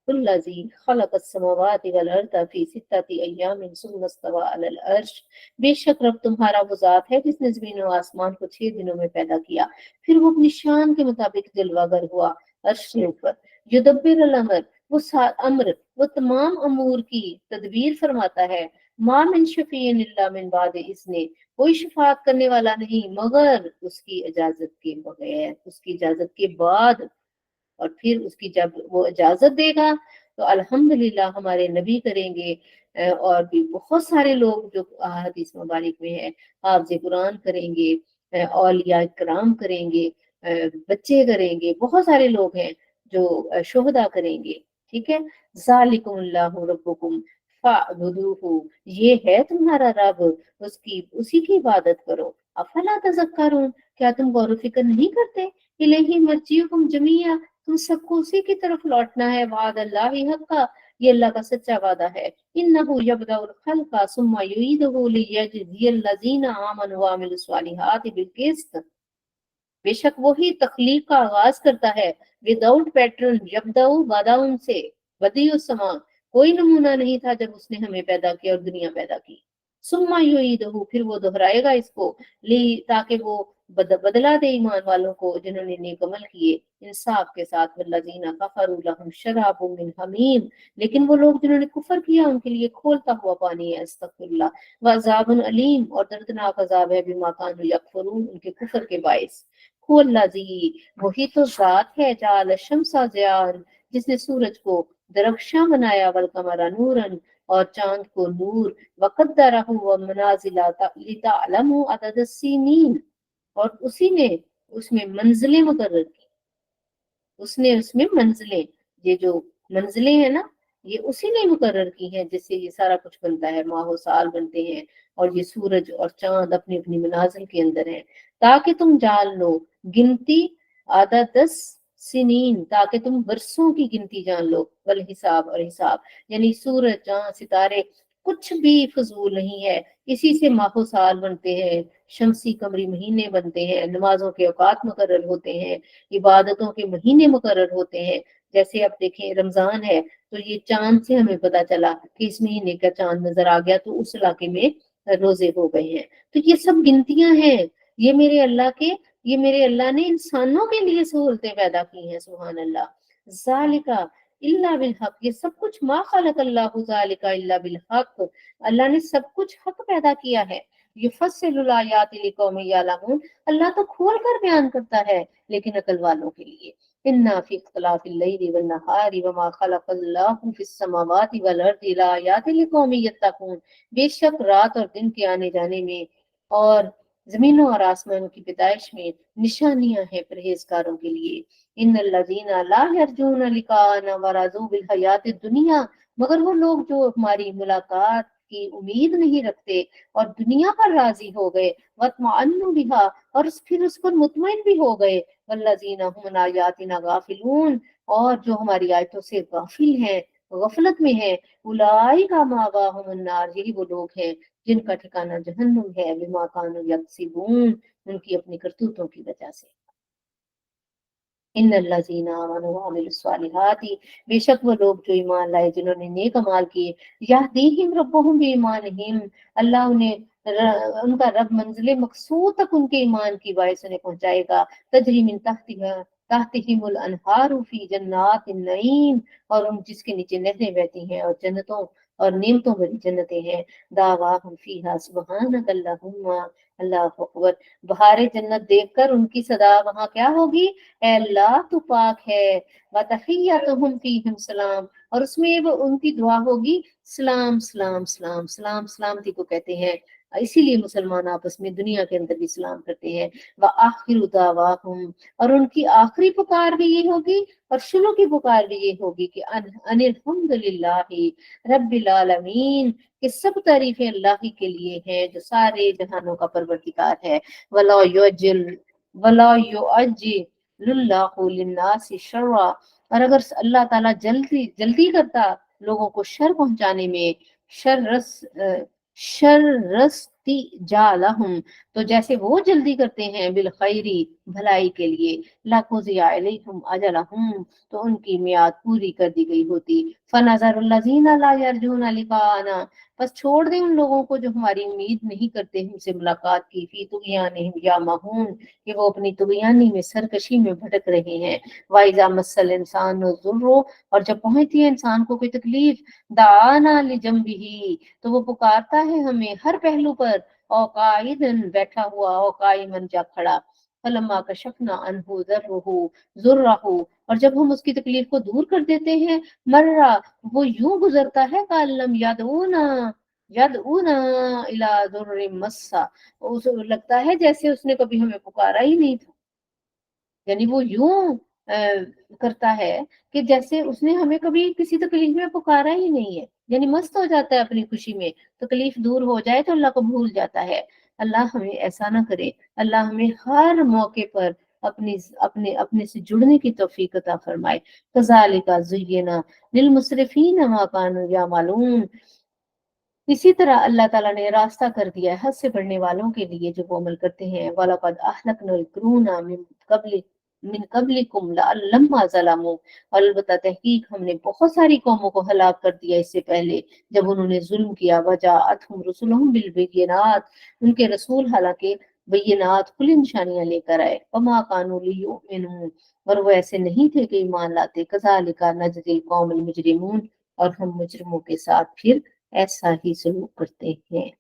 अल्लज़ी खलक़स समावाति वल अर्ज़ फ़ी सित्तति अय्यामिन सुम्मा इस्तवा अलल अर्श, बेशक रब तुम्हारा वो जात है जिसने ज़मीन और आसमान को 6 दिनों में पैदा किया, फिर वो अपनी शान के मुताबिक जलवागर हुआ अर्श के ऊपर। युदब्बिरुल अम्र, वो अम्र, वो तमाम अमूर की तदबीर फरमाता है। मा मिन शफ़ीइन इल्ला मिन बाद इज़्निह, कोई शफाअत करने वाला नहीं मगर उसकी इजाजत के बगैर, उसकी इजाजत के बाद, और फिर उसकी जब वो इजाजत देगा तो अल्हम्दुलिल्लाह हमारे नबी करेंगे, और भी बहुत सारे लोग जो हदीस मुबारक में है, हाफ़िज़ कुरान करेंगे, औलिया इकराम करेंगे, बच्चे करेंगे, बहुत सारे लोग हैं जो शुहदा करेंगे। ठीक है, ज़ालिकुमुल्लाहु रब्बुकुम फ़अबुदूहु, ये है तुम्हारा रब, उसकी उसी की इबादत करो। अफला तज़क्करून, क्या तुम गौर व फिक्र नहीं करते? इलैहि मर्जिउकुम जमीआ, तुम सबको उसी की तरफ लौटना है। वाद अल्लाह हक्का, ये अल्लाह का सच्चा वादा है। इन्नहु यबदउल खल्का सुम्मा युईदुहु लियजज़ियल लज़ीना आमनु व अमिलुस सालिहाति बिल क़िस्त, बेशक वही तख्लीक का आगाज करता है विदाउट पैटर्न, यबदउ बादाउन से, बदियु समा, कोई नमूना नहीं था जब उसने हमें पैदा किया और दुनिया पैदा की। सुम्मा युईदुहु, फिर वो दोहराएगा इसको, ली, ताकि वो बदला दे ईमान वालों को जिन्होंने नेक अमल किए इंसाफ के साथ। वल्लज़ीना कफरू लहुम शराबुम मिन हमीम, लेकिन वो लोग जिन्होंने कुफर किया उनके लिए खोलता हुआ पानी है। अस्तगफिरुल्लाह। व अज़ाबुन अलीम, और दर्दनाक अजाब है, बिमा कानू यकफुरून, उनके कुफर के बाइस। हुवल्लज़ी, वही तो जात है, जाल शम्सा ज़ियान, जिसने सूरज को दरख्शां बनाया, वल कमरा नूरन, और चांद को नूर, वक़द्दरहु व मनाज़िला लितअलमू अदद सिनीन, और उसी ने उसमें मंजिलें मुकर्रर की, उसने उसमें मंजिलें, ये जो मंजिलें हैं ना, ये उसी ने मुकर्रर की हैं जिससे ये सारा कुछ बनता है, माहो साल बनते हैं, और ये सूरज और चांद अपनी अपनी मनाजिल के अंदर हैं, ताकि तुम जान लो गिनती, आधा 10 सिनीन, ताकि तुम बरसों की गिनती जान लो, वल हिसाब, और हिसाब, यानी सूरज चांद सितारे कुछ भी फजूल नहीं है, इसी से माहो साल बनते हैं, शमसी कमरी महीने बनते हैं, नमाजों के औकात मुकर्रर होते हैं, इबादतों के महीने मुकर्रर होते हैं। जैसे अब देखें रमजान है तो ये चांद से हमें पता चला कि इस महीने का चांद नजर आ गया तो उस इलाके में रोजे हो गए हैं। तो ये सब गिनतियां हैं, ये मेरे अल्लाह के, ये मेरे अल्लाह ने इंसानों के लिए सहूलतें पैदा की हैं। सुभान अल्लाह। ज़ालिका इल्ला बिल हक, ये सब कुछ मा खलक़ल्लाहु ज़ालिका इल्ला बिल हक, अल्लाह ने सब कुछ हक पैदा किया है। युफ़स्सिलुल आयाति लिक़ौमिन यअलमून, अल्लाह तो खोल कर बयान करता है लेकिन अकल वालों के लिए। इन्ना फी इख्तिलाफिल लैली वन नहारी वमा खलक़ल्लाहु फिस समावाति वल अर्दि लआयातिन लिक़ौमिन यत्तक़ून, बेशक रात और दिन के आने जाने में और जमीनों और आसमानों की पैदाइश में निशानियां हैं परहेजगारों के लिए। इन्नल्लज़ीना ला यरजूना लिक़ाअना वरज़ू बिल हयातिद दुनिया, मगर वो लोग जो हमारी मुलाकात की उम्मीद नहीं रखते और दुनिया पर राजी हो गए, वत्मअन्नु बिहा, और फिर उस पर मुतमईन भी हो गए, वल्लज़ीना हुम अन आयातिना गाफिलून, और जो हमारी आयतों से गाफिल हैं, गफलत में हैं, उलाइका मावाहुमुन नार, यही वो लोग हैं जिनका ठिकाना जहन्नुम है, बिमा कानू यक्सिबून, उनकी अपनी करतूतों की वजह से। इन्नल्लज़ीना आमनू व अमिलुस सालिहाति, बेशक वो लोग जो ईमान लाए जिन्होंने नेक अमाल किए, यहदीहिम रब्बुहुम बिईमानिहिम, अल्लाह उन्हें उनका रब मंजिल मकसूद तक उनके ईमान की बाइस उन्हें पहुंचाएगा। तजरी मिन तहतिहा तहतिहिमुल अनहारु फी जन्नातिन नईम, और उन जिसके नीचे नहरें बहती हैं और जन्नतों और नेमतों भरी जन्नतें हैं। दावाहुम फीहा सुब्हानक अल्लाहुम्मा, अल्लाह अकबर। बहारे जन्नत देखकर उनकी सदा वहां क्या होगी? ऐ अल्लाह तू पाक है। व तहियतुहुम फीहिम सलाम, और उसमें वो उनकी दुआ होगी सलाम सलाम सलाम सलाम। सलामती को कहते हैं, इसीलिए मुसलमान आपस में दुनिया के अंदर भी सलाम करते हैं। व आखिर दावाहुम, और उनकी आखिरी पुकार भी ये होगी और शुरू की पुकार भी ये होगी कि अनिलहम्दुलिल्लाहि रब्बिल आलमीन, कि सब तारीफें अल्लाह ही के लिए हैं जो सारे जहानों का परवरदिगार है। वला युअज्जिल वला युअज्जिलुल्लाहु लिन्नासि शर्रा, और अगर अल्लाह ताला जल्दी जल्दी करता लोगों को शर पहुंचाने में, शर्रस्ती जालहुम, तो जैसे वो जल्दी करते हैं बिल खैरी, भलाई के लिए, लाकुज़िया अलैहिम अजलहुम, तो उनकी मियाद पूरी कर दी गई होती। फनज़रुल्लज़ीना ला यरजूना लिकाना, बस छोड़ दें उन लोगों को जो हमारी उम्मीद नहीं करते हमसे मुलाकात की, फी तुग़यानिहिम यामहून, कि वो अपनी तुग़यानी में, सरकशी में भटक रहे हैं। वाइज़ा मस्सल इंसान ज़ुर्रो, और जब पहुंचती है इंसान को कोई तकलीफ, दाना लिजंबिही, तो वो पुकारता है हमें हर पहलू पर, और काइदन बैठा हुआ, और काइमन जा खड़ा। फलम्मा कशफना अनहु जुर्रहु, और जब हम उसकी तकलीफ को दूर कर देते हैं, मर्रा, वो यूं गुजरता है कालम यदऊना यदऊना इला दुर्रिम मस्सा, उसे लगता है जैसे उसने कभी हमें पुकारा ही नहीं था। यानी वो यूं करता है कि जैसे उसने हमें कभी किसी तकलीफ में पुकारा ही नहीं है। यानी मस्त हो जाता है अपनी खुशी में, तकलीफ दूर हो जाए तो अल्लाह को भूल जाता है। अल्लाह हमें ऐसा ना करे। अल्लाह हमें हर मौके पर अपनी अपने अपने से जुड़ने की तौफीक अता फरमाए। कज़ालिका ज़ुय्यिना लिलमुस्रिफीन मा कानू यामलून, इसी तरह अल्लाह ताला ने रास्ता कर दिया है हद से बढ़ने वालों के लिए जो वो अमल करते हैं। वलक़द अहलकनल कुरूना मिन क़ब्लिकुम लम्मा ज़लमू, और अलबत्ता तहकीक हमने बहुत सारी कौमों को हलाक कर दिया इससे पहले जब उन्होंने जुल्म किया। वजाअतहुम रुसुलुहुम बिल बेयिनात, उनके रसूल हालांकि बेयिनात खुली निशानियां लेकर आए। वमा कानू लियुमिनू, और वो ऐसे नहीं थे कि ईमान लाते। कज़ालिका नजज़िल कौमल मुजरिमून, और हम मुजरिमों के साथ फिर ऐसा ही सलूक करते हैं।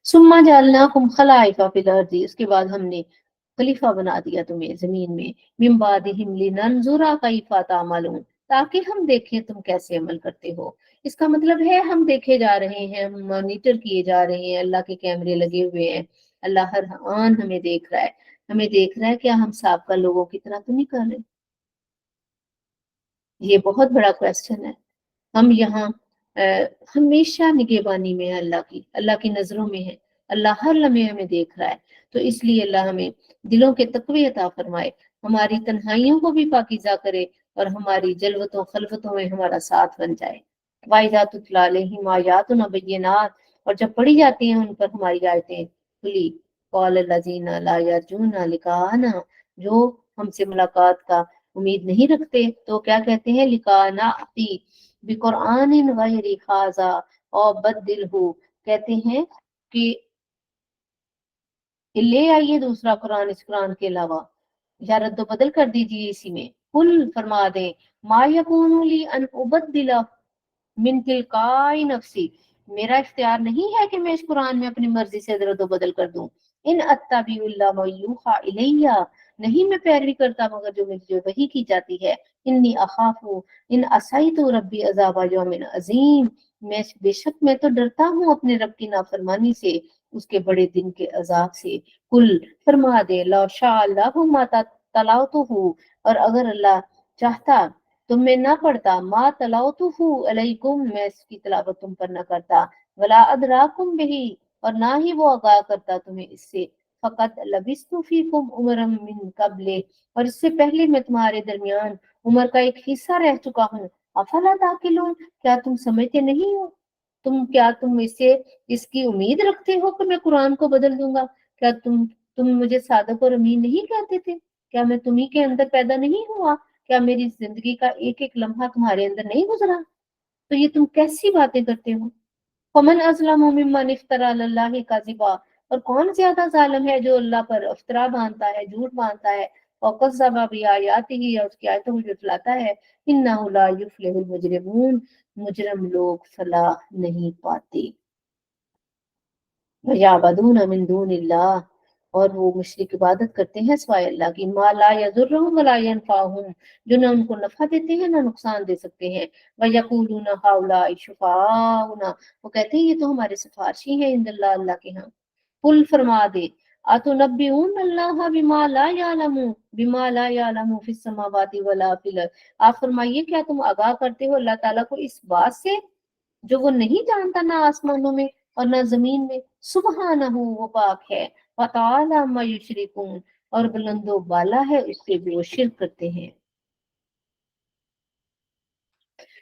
सुम्मा जअलनाकुम खलाइफा फिल अर्दी, उसके बाद हमने खलीफा बना दिया तुम्हें जमीन में। मिन बादिहिम लिनंजुरा कैफा तामलून, ताकि हम देखें तुम कैसे अमल करते हो। इसका मतलब है हम देखे जा रहे हैं, हम मॉनिटर किए जा रहे हैं, अल्लाह के कैमरे लगे हुए हैं। अल्लाह हर आन हमें देख रहा है, हमें देख रहा है क्या हम साबका लोगों की तरह तो नहीं कर रहे। ये बहुत बड़ा क्वेश्चन है। हम यहाँ अ, हमेशा निगहबानी में है अल्लाह की नजरों में है। अल्लाह हर लम्हे हमें देख रहा है। तो इसलिए अल्लाह हमें दिलों के तकवे अता फरमाए, हमारी तन्हाइयों को भी पाकीज़ा करे, और हमारी जलवतों खलवतों में हमारा साथ बन जाए। वाइज़ा तुतला अलैहिम आयातुना बय्यिनात, और जब पढ़ी जाती हैं उन पर हमारी आयतें खुली, क़ाल लज़ीना ला यरजूना लिक़ाअना, जो हमसे मुलाकात का उम्मीद नहीं रखते तो क्या कहते हैं? लिक़ाअना बिकुरआन गैरि हाजा और बददिलहु, कहते हैं कि ले आइए दूसरा कुरान इस कुरान के अलावा, या रद्द बदल कर दीजिए इसी में। कुल फरमा दें, मा यकूनु ली अन उबद्दिला मिन तिलकाई नफ्सी, मेरा इख्तियार नहीं है कि मैं इस कुरान में अपनी मर्जी से रद्द बदल कर दूं। इन अत्तबिउल्ला मा यूहा इलैया, नहीं मैं पैरवी करता मगर जो मुझे वही की जाती है। इन्नी अखाफु इन असैतु रब्बी अज़ाबा यौमिन अज़ीम, मैं बेशक मैं तो डरता हूँ अपने रब की नाफरमानी से, उसके बड़े दिन के अजाब से। कुल फरमा दे, लौ शा अल्लाहु मा तलावतुहु, और अगर अल्लाह चाहता तो मैं ना पढ़ता, मा तलावतुहु अलैकुम, मैं इसकी तिलावत तुम पर न करता, वला अदराकुम बिही, और ना ही वो आगाह करता तुम्हें इससे। फकत लबिस्तु फीकुम उमरम मिन कबले, और इससे पहले मैं तुम्हारे दरमियान उम्र का एक हिस्सा रह चुका हूँ। अफला ताकिलून, क्या तुम समझते नहीं हो? तुम इससे इसकी उम्मीद रखते हो कि मैं कुरान को बदल दूंगा? क्या तुम मुझे सादक और अमीन नहीं कहते थे? क्या मैं तुम्ही के अंदर पैदा नहीं हुआ? क्या मेरी जिंदगी का एक एक लम्हा तुम्हारे अंदर नहीं गुजरा? तो ये तुम कैसी बातें करते हो? फमन अज़लमु मिम्मन इफ्तरा अलल्लाहि काज़िबा, और कौन ज्यादा जालिम है जो अल्लाह पर अफ्तरा बांधता है, झूठ बांधता है। और कज़्ज़बा बिआयातिही, और उसकी आयतों को झुठलाता है। इन्नहु ला युफ्लिहुल मुजरिमून, मुजरिम लोग फलाह नहीं पाते। वयअबदून मिन दूनिल्लाह, और वो मुशरिक इबादत करते हैं सिवाय अल्लाह की, मा ला यज़ुर्रुहुम वला यनफ़अहुम, जो न उनको नफा देते हैं न नुकसान दे सकते हैं। वयक़ूलून हाउलाइ शुफ़ाअउना, वो कहते हैं ये तो हमारे सिफारशी हैं इंदल्लाह, अल्लाह के यहाँ। कुल फरमा दे, अतुनब्बिऊन अल्लाह बिमा ला यालमु फिस समावाति वला फिल अर्द। आप फरमाइए क्या तुम आगाह करते हो अल्लाह ताला को इस बात से जो वो नहीं जानता, ना आसमानों में और ना जमीन में। सुबहानहू, वो पाक है। व तआला अम्मा युशरिकून, और बुलंदो बाला है उससे जो वो शिर्क करते हैं।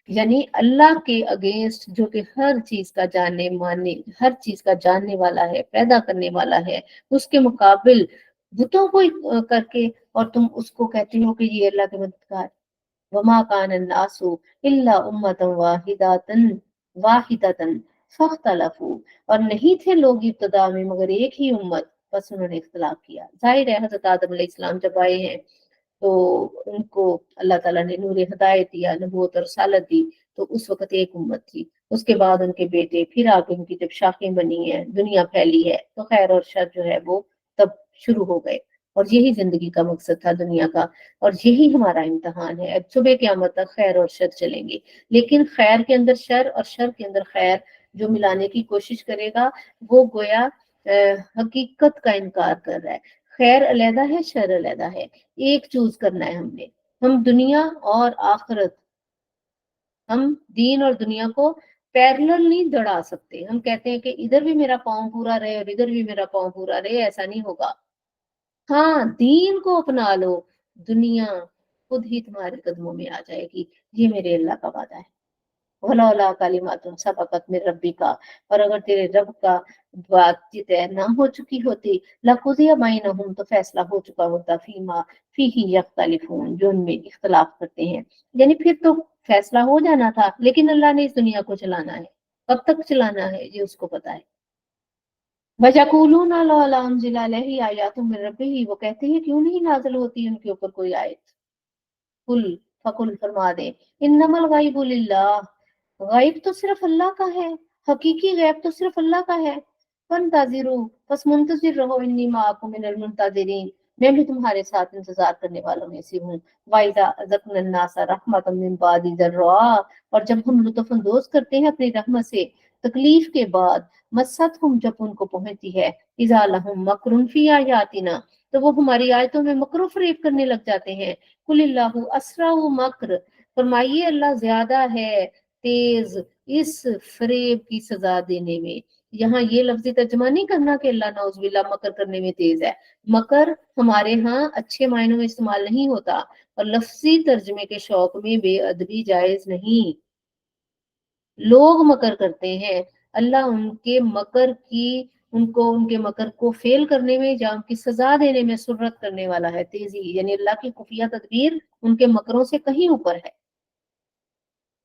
यानी अल्लाह के अगेंस्ट, जो कि हर चीज का जानने मानने, हर चीज का जानने वाला है, पैदा करने वाला है, उसके मुकाबिल बुतों को करके और तुम उसको कहते हो कि ये अल्लाह के मददगार। वमा कान अन्नासु इल्ला उम्मतन वाहिदतन वाहिदतन फख्तलफू, और नहीं थे लोग इब्तदा में मगर एक ही उम्मत, बस उन्होंने इख्तलाफ किया। जाहिर है हजरत आदम अलैहिस्सलाम जब आए हैं तो उनको अल्लाह ताला ने नूर हिदायत दिया, नबूवत और रसालत दी, तो उस वक्त एक उम्मत थी। उसके बाद उनके बेटे, फिर आगे उनकी जब शाखें बनी है, दुनिया फैली है, तो खैर और शर जो है वो तब शुरू हो गए। और यही जिंदगी का मकसद था दुनिया का, और यही हमारा इम्तहान है। अब सुबह क़यामत तक खैर और शर चलेंगे, लेकिन खैर के अंदर शर और शर के अंदर खैर जो मिलाने की कोशिश करेगा वो गोया हकीकत का इनकार कर रहा है। खैर अलहदा है, शर अलहदा है, एक चूज करना है हमने। हम दुनिया और आखिरत, हम दीन और दुनिया को पैरेलल नहीं दौड़ा सकते। हम कहते हैं कि इधर भी मेरा पाँव पूरा रहे और इधर भी मेरा पाँव पूरा रहे, ऐसा नहीं होगा। हाँ, दीन को अपना लो, दुनिया खुद ही तुम्हारे कदमों में आ जाएगी। ये मेरे अल्लाह का वादा है। वलौला कलिमातुन सबक़त मिन रब्बिका, और अगर तेरे रब का बातचीत तय ना हो चुकी होती, लक़ुज़िय बैनहुम, तो फैसला हो चुका होता, फीमा फीही यख्तलिफून, जो उनमें इख्तलाफ करते हैं। यानी फिर तो फैसला हो जाना था, लेकिन अल्लाह ने इस दुनिया को चलाना है। कब तक चलाना है ये उसको पता है। वयक़ूलून लौला उन्ज़िला अलैहि आयातुम मिन रब्बिही, वो कहते हैं क्यों नहीं नाज़िल होती उनके ऊपर कोई आयत। कुल फकुल फरमा दे, इन्नमल गैबु लिल्लाह, गैब तो सिर्फ अल्लाह का है, हकीकी गैब तो सिर्फ अल्लाह का है। फंतज़िरू, बस मुंतजिर रहो, इन्नी माअकुम मिनल मुंतज़िरीन, मैं भी तुम्हारे साथ इंतजार करने वालों में से हूँ। वाइज़ा अज़क़ना अन्नासा रहमतम मिन बादि ज़र्रा, और जब हम लुत्फ़ अंदोज़ करते हैं अपनी रहमत से तकलीफ के बाद, मस्सतहुम, जब उनको पहुंचती है, इज़ा लहुम मकरुन फी आयातिना, तो वो हमारी आयतों में मकरो फरेब करने लग जाते हैं। कुलिल्लाहु अस्राउ मक्र, फरमाइए अल्लाह ज्यादा है तेज इस फरेब की सजा देने में। यहाँ ये लफ्जी तर्जमा नहीं करना कि अल्लाह नाउज़ुबिल्लाह मकर करने में तेज है। मकर हमारे यहाँ अच्छे मायनों में इस्तेमाल नहीं होता, और लफ्जी तर्जमे के शौक में बेअदबी जायज नहीं। लोग मकर करते हैं, अल्लाह उनके मकर की उनको उनके मकर को फेल करने में या उनकी सजा देने में सुरत करने वाला है, तेजी, यानी अल्लाह की खुफिया तदबीर उनके मकरों से कहीं ऊपर है।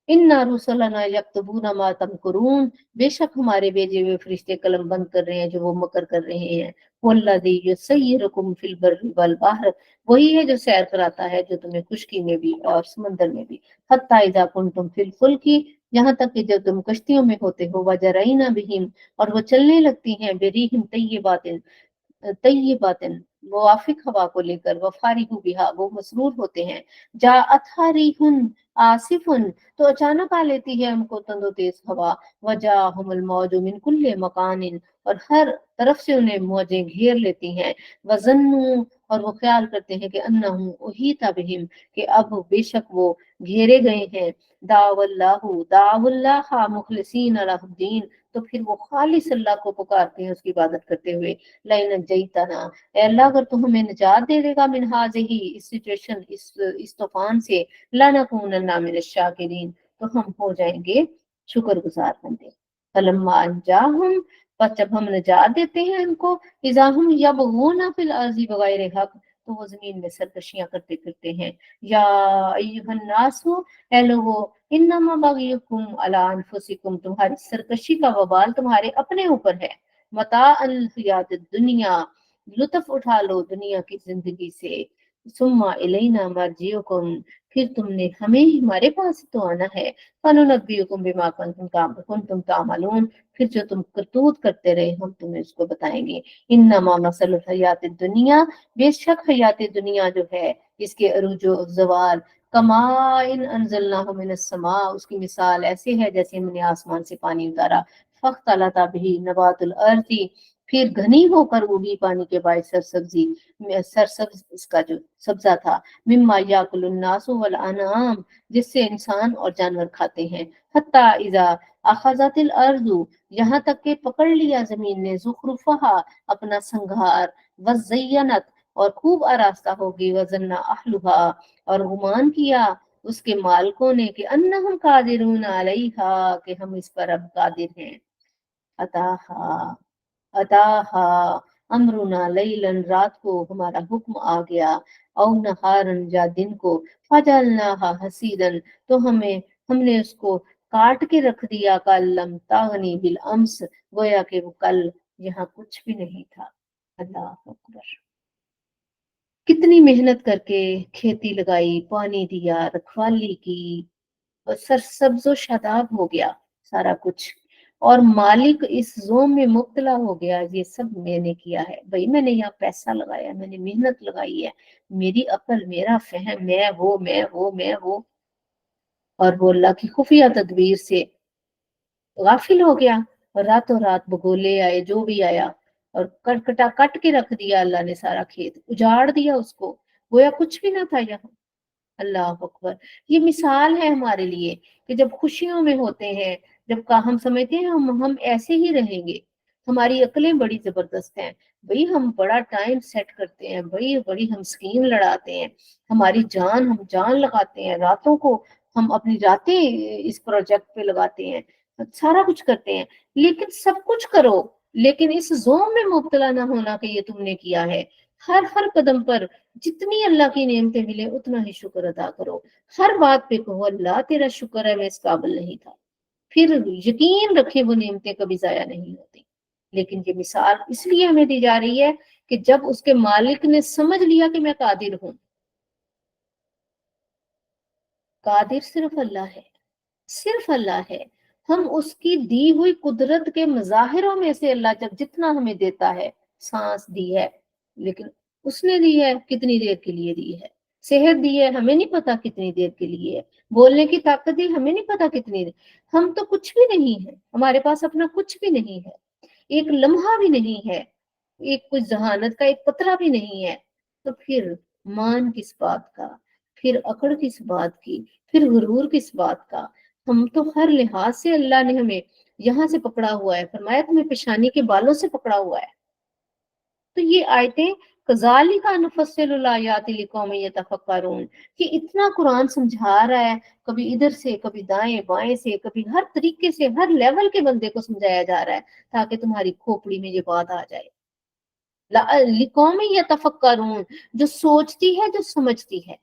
इन्ना रुसलना यक्तबूना मा तमकुरून, बेशक हमारे भेजे हुए फरिश्ते कलम बंद कर रहे हैं जो वो मकर कर रहे हैं। वल्लज़ी युसय्यिरुकुम फिल बर्रि वल बहर, वही है जो सैर कराता है जो तुम्हें खुश्की में भी और समंदर में भी। हत्ता इज़ा कुंतुम फिल फुल्की, यहाँ तक कि जब तुम कश्तियों में होते हो, वजरईना बिहिम, और वो चलने लगती हैं, बेरीहिम तय्यबातिन, तय्यबातिन, मुवाफिक हवा को लेकर, वफारिहु बिहा, वो मसरूर होते हैं। जाअतहा रिहुन आसिफुन, तो अचानक आ लेती है हमको तंदो तेज हवा। वजाहुमुल मौजु मिन कुल्ले मकानिन, और हर तरफ से उन्हें मौजें घेर लेती हैं। वजन्नु, और वो ख्याल करते हैं कि अन्नहु उहीता बिहिम, कि अब बेशक वो घेरे गए हैं। दावल्लाह मुखलिसीन लहुद्दीन, तो फिर वो खालिस अल्लाह को पुकारते हैं उसकी इबादत करते हुए। लाइन जईतना, ए अल्लाह अगर तू हमें निजात दे देगा मिन हाज़िही, इस सिचुएशन, इस तूफान से, लानकूनन्ना मिनश शाकिरीन, तो हम हो जाएंगे शुक्रगुजार बंदे। फलम्मा अंजाहुम, पर जब हम निजात देते हैं इनको, इज़ा हुम यबगूना फिल अर्ज़ि बगैर हक, तो वो जमीन में सरकशियां करते फिरते हैं। या अय्युहन नासु, ए लोगो, इन्नमा बगयुकुम अला अनफुसिकुम, तुम्हारी सरकशी का वबाल तुम्हारे अपने ऊपर है। मता अल हयात दुनिया, लुत्फ उठा लो दुनिया की जिंदगी से। सुम्मा इलैना मर्जिउकुम, फिर तुमने हमें हमारे पास तो आना है। फनुनब्बिउकुम बिमा कुंतुम तामलून, फिर जो तुम करतूत करते रहे हम तुम्हें उसको बताएंगे। इन्नमा मसलुल हयातिद दुनिया, बेशक हयात दुनिया जो है इसके अरूजो जवाल, कमा इन अनजलनाहु मिनस समा, उसकी मिसाल ऐसे है जैसे हमने आसमान से पानी उतारा। फख्तलता बिही नबातुल अर्दी, फिर घनी होकर उगी पानी के बाद सरसब्जी, सरसब्ज इसका जो सब्जा था। मिम्मा याकुलुन नासु वल अनाम, जिससे इंसान और जानवर खाते हैं। हत्ता इजा अखज़तिल अर्दु, यहाँ तक के पकड़ लिया जमीन ने, ज़ुखरुफहा अपना संघार, वज़य्यनत और खूब आरास्ता होगी, वज़न्ना अहलुहा और गुमान किया उसके मालिकों ने कि अन्नहुम कादिरून अलैहा, कि हम इस पर अब कादिर हैं। अताहा अताहा अमरुना लैलन, रात को हमारा हुक्म आ गया। औ नहारन, या दिन को। फजलनाहा हसीदन, तो हमने उसको काट के रख दिया। कल्लम तागनी बिल अम्स, गोया कि वो कल यहाँ कुछ भी नहीं था। अल्लाह अकबर। कितनी मेहनत करके खेती लगाई, पानी दिया, रखवाली की, और सरसब्जो शादाब हो गया सारा कुछ। और मालिक इस जोम में मुब्तला हो गया, ये सब मैंने किया है भाई, मैंने यहाँ पैसा लगाया, मैंने मेहनत लगाई है, मेरी अकल, मेरा फहम, मैं वो। और वो अल्लाह की खुफिया तदबीर से गाफिल हो गया, और रातों रात बगोले आए, जो भी आया, और कटकटा कट के रख दिया अल्लाह ने, सारा खेत उजाड़ दिया उसको, गोया कुछ भी ना था यहाँ। अल्लाह अकबर। ये मिसाल है हमारे लिए कि जब खुशियों में होते हैं, जब का हम समझते हैं हम ऐसे ही रहेंगे, हमारी अकलें बड़ी जबरदस्त हैं भाई, हम बड़ा टाइम सेट करते हैं भाई, बड़ी हम स्कीम लड़ाते हैं, हमारी जान हम जान लगाते हैं, रातों को हम अपनी रातें इस प्रोजेक्ट पे लगाते हैं, सारा कुछ करते हैं, लेकिन सब कुछ करो, लेकिन इस जोम में मुब्तला ना होना कि ये तुमने किया है। हर हर कदम पर जितनी अल्लाह की नेमतें मिले उतना ही शुक्र अदा करो। हर बात पे कहो अल्लाह तेरा शुक्र है मैं इस काबिल नहीं था, फिर यकीन रखे वो नेमतें कभी जाया नहीं होती। लेकिन ये मिसाल इसलिए हमें दी जा रही है कि जब उसके मालिक ने समझ लिया कि मैं कादिर हूं, कादिर सिर्फ अल्लाह है, सिर्फ अल्लाह है। हम उसकी दी हुई कुदरत के मजाहिरों में से अल्लाह जब जितना हमें देता है, सांस दी है, लेकिन उसने दी है कितनी देर के लिए दी है, सेहत दी है हमें नहीं पता कितनी देर के लिए है, बोलने की ताकत दी हमें नहीं पता कितनी देर। हम तो कुछ भी नहीं है, हमारे पास अपना कुछ भी नहीं है, एक लम्हा भी नहीं है, एक कुछ जहानत का एक कतरा भी नहीं है, तो फिर मान किस बात का, फिर अकड़ किस बात की, फिर गुरूर किस बात का। हम तो हर लिहाज से अल्लाह ने हमें यहाँ से पकड़ा हुआ है, फरमाया तुम्हें पेशानी के बालों से पकड़ा हुआ है। तो ये आयतें कज़ालिका नुफ़स्सिलुल आयाति लिक़ौमिन यतफ़क्करून, कि इतना कुरान समझा रहा है, कभी इधर से, कभी दाएं बाएं से, कभी हर तरीके से, हर लेवल के बंदे को समझाया जा रहा है, ताकि तुम्हारी खोपड़ी में ये बात आ जाए। लिक़ौमिन यतफ़क्करून, जो सोचती है, जो समझती है।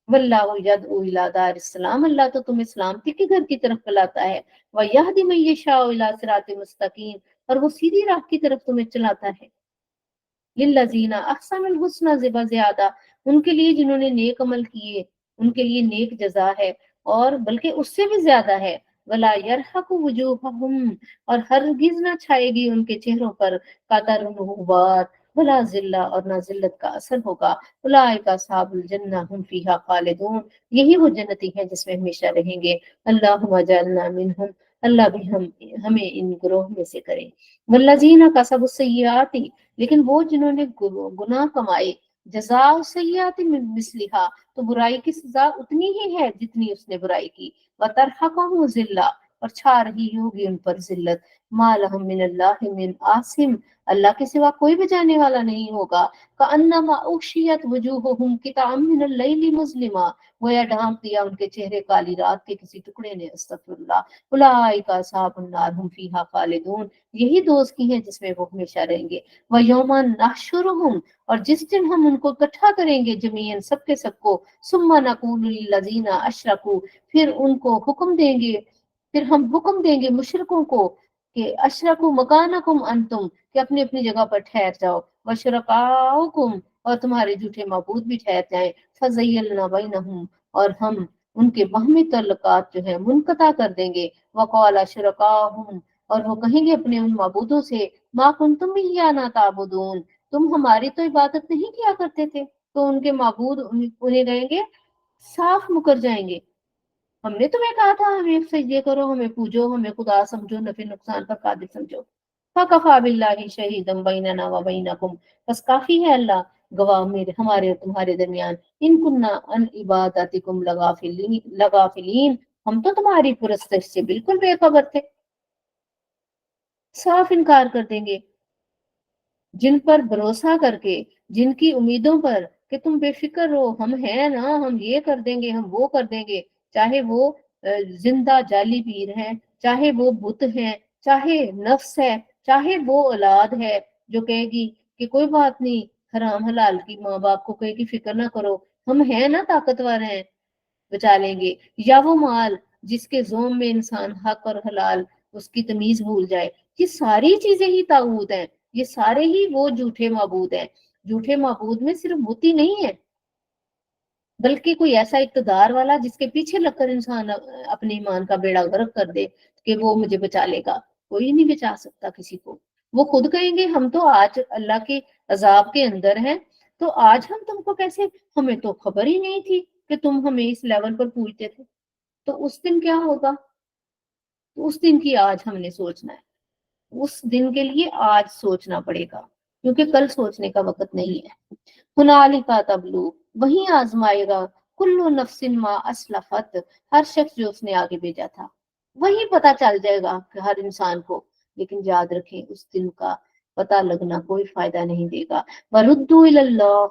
वल्लाहु यदउ इला दारिस्सलाम, अल्लाह तो तुम्हें सलामती के घर की तरफ बुलाता है। व यहदी मन यशाउ इला सिरातिन मुस्तकीम, और वो सीधी राह की तरफ तुम्हें चलाता है। लिल्लज़ीना अहसनुल हुस्ना व ज़ियादा, उनके लिए जिन्होंने नेक अमल किए, उनके लिए नेक जजा है, और बल्कि उससे भी ज्यादा है। वला यरहकु वजूहहुम, और हरगिज ना छाएगी उनके चेहरों पर कतरुन गुबार, वला जिल्ला, और ना जिल्लत का असर होगा। उलाइका अस्हाबुल जन्नह हुम फीहा खालिदून, यही वो जन्नती हैं जिसमें हमेशा रहेंगे। अल्लाहुम्मा जअलना मिनहुम, अल्लाह भी हमें इन ग्रोह में से करें। वल्लज़ीना कसबुस सय्याति, लेकिन वो जिन्होंने गुनाह कमाए, जजा सय्याति मिसलिहा, तो बुराई की सजा उतनी ही है जितनी उसने बुराई की। वतरहकहु जिल्ला, और छा रही होगी उन पर जिल्लत। मा लहुम मिनल्लाहि मिन आसिम, अल्लाह के सिवा कोई बचाने वाला नहीं होगा। कअन्नमा उग़शियत वजूहुहुम किताअम मिनल लैली मुज़लिमा, गोया ढांप दिया उनके चेहरे काली रात के किसी टुकड़े ने। अस्तगफिरुल्लाह। उलाइका अस्हाबुन नार हुम फीहा खालिदून, यही दोस्त की हैं जिसमें वो हमेशा रहेंगे। व यौमन नहशुरुहुम, और जिस दिन हम उनको इकट्ठा करेंगे जमीयन सबके सबको। सुम्मा नक़ूलु लिल्लज़ीना अशरकू, फिर उनको हुक्म देंगे, फिर हम हुक्म देंगे मुशरिकों को कि अशरकू मकानकुम अंतुम, कि अपनी अपनी जगह पर ठहर जाओ। व शुरकाउकुम, اور तुम्हारे झूठे माबूद भी ठहर जाएं। फज़य्यलना बैनहुम, और हम उनके बाहमी तल्लुकात जो है मुनक़ता कर देंगे। वक़ाल शुरकाहुम, और वो कहेंगे अपने उन माबूदों से, मा कुंतुम इय्याना ताबुदून, तुम हमारी तो इबादत नहीं किया करते थे। तो उनके माबूद उन्हें कहेंगे, साफ मुकर जाएंगे, हमने तुम्हें कहा था हमें सजदे करो, हमें पूजो, हमें खुदा समझो, नफे नुकसान पर कादिर समझो। फकफा बिल्लाहि शहीदम बैनना व बैनकुम, बस काफी है अल्लाह गवाह मेरे हमारे और तुम्हारे दरमियान। इन कुन्ना अन इबादतिकुम लगाफिलीन, हम तो तुम्हारी पुरस्तिश से बिल्कुल बेखबर थे। साफ इनकार कर देंगे जिन पर भरोसा करके, जिनकी उम्मीदों पर कि तुम बेफिक्र रहो, हम हैं ना, हम ये कर देंगे, हम वो कर देंगे। चाहे वो जिंदा जाली पीर हैं, चाहे वो बुत हैं, चाहे नफ्स है, चाहे वो औलाद है जो कहेगी कि कोई बात नहीं, हराम हलाल की माँ बाप को कहेगी फिक्र ना करो, हम हैं ना, ताकतवर हैं, बचा लेंगे। या वो माल जिसके जोम में इंसान हक और हलाल उसकी तमीज भूल जाए, ये सारी चीजें ही ताऊत हैं, ये सारे ही वो झूठे माबूद हैं। झूठे माबूद में सिर्फ बुत ही नहीं है, बल्कि कोई ऐसा इक़्तिदार वाला जिसके पीछे लगकर इंसान अपने ईमान का बेड़ा गर्क कर दे कि वो मुझे बचा लेगा। कोई नहीं बचा सकता किसी को। वो खुद कहेंगे हम तो आज अल्लाह के अजाब के अंदर हैं, तो आज हम तुमको कैसे, हमें तो खबर ही नहीं थी कि तुम हमें इस लेवल पर पूछते थे। तो उस दिन क्या होगा, तो उस दिन की आज हमने सोचना है, उस दिन के लिए आज सोचना पड़ेगा, क्योंकि कल सोचने का वक्त नहीं है। हुनालिका तबलू, वही आजमाएगा, कुल्लु नफ्सिन मा असलफत, हर शख्स जो उसने आगे भेजा था, वही पता चल जाएगा कि हर इंसान को। लेकिन याद रखें उस दिन का पता लगना कोई फायदा नहीं देगा। वरुद्दू इलल्लाह,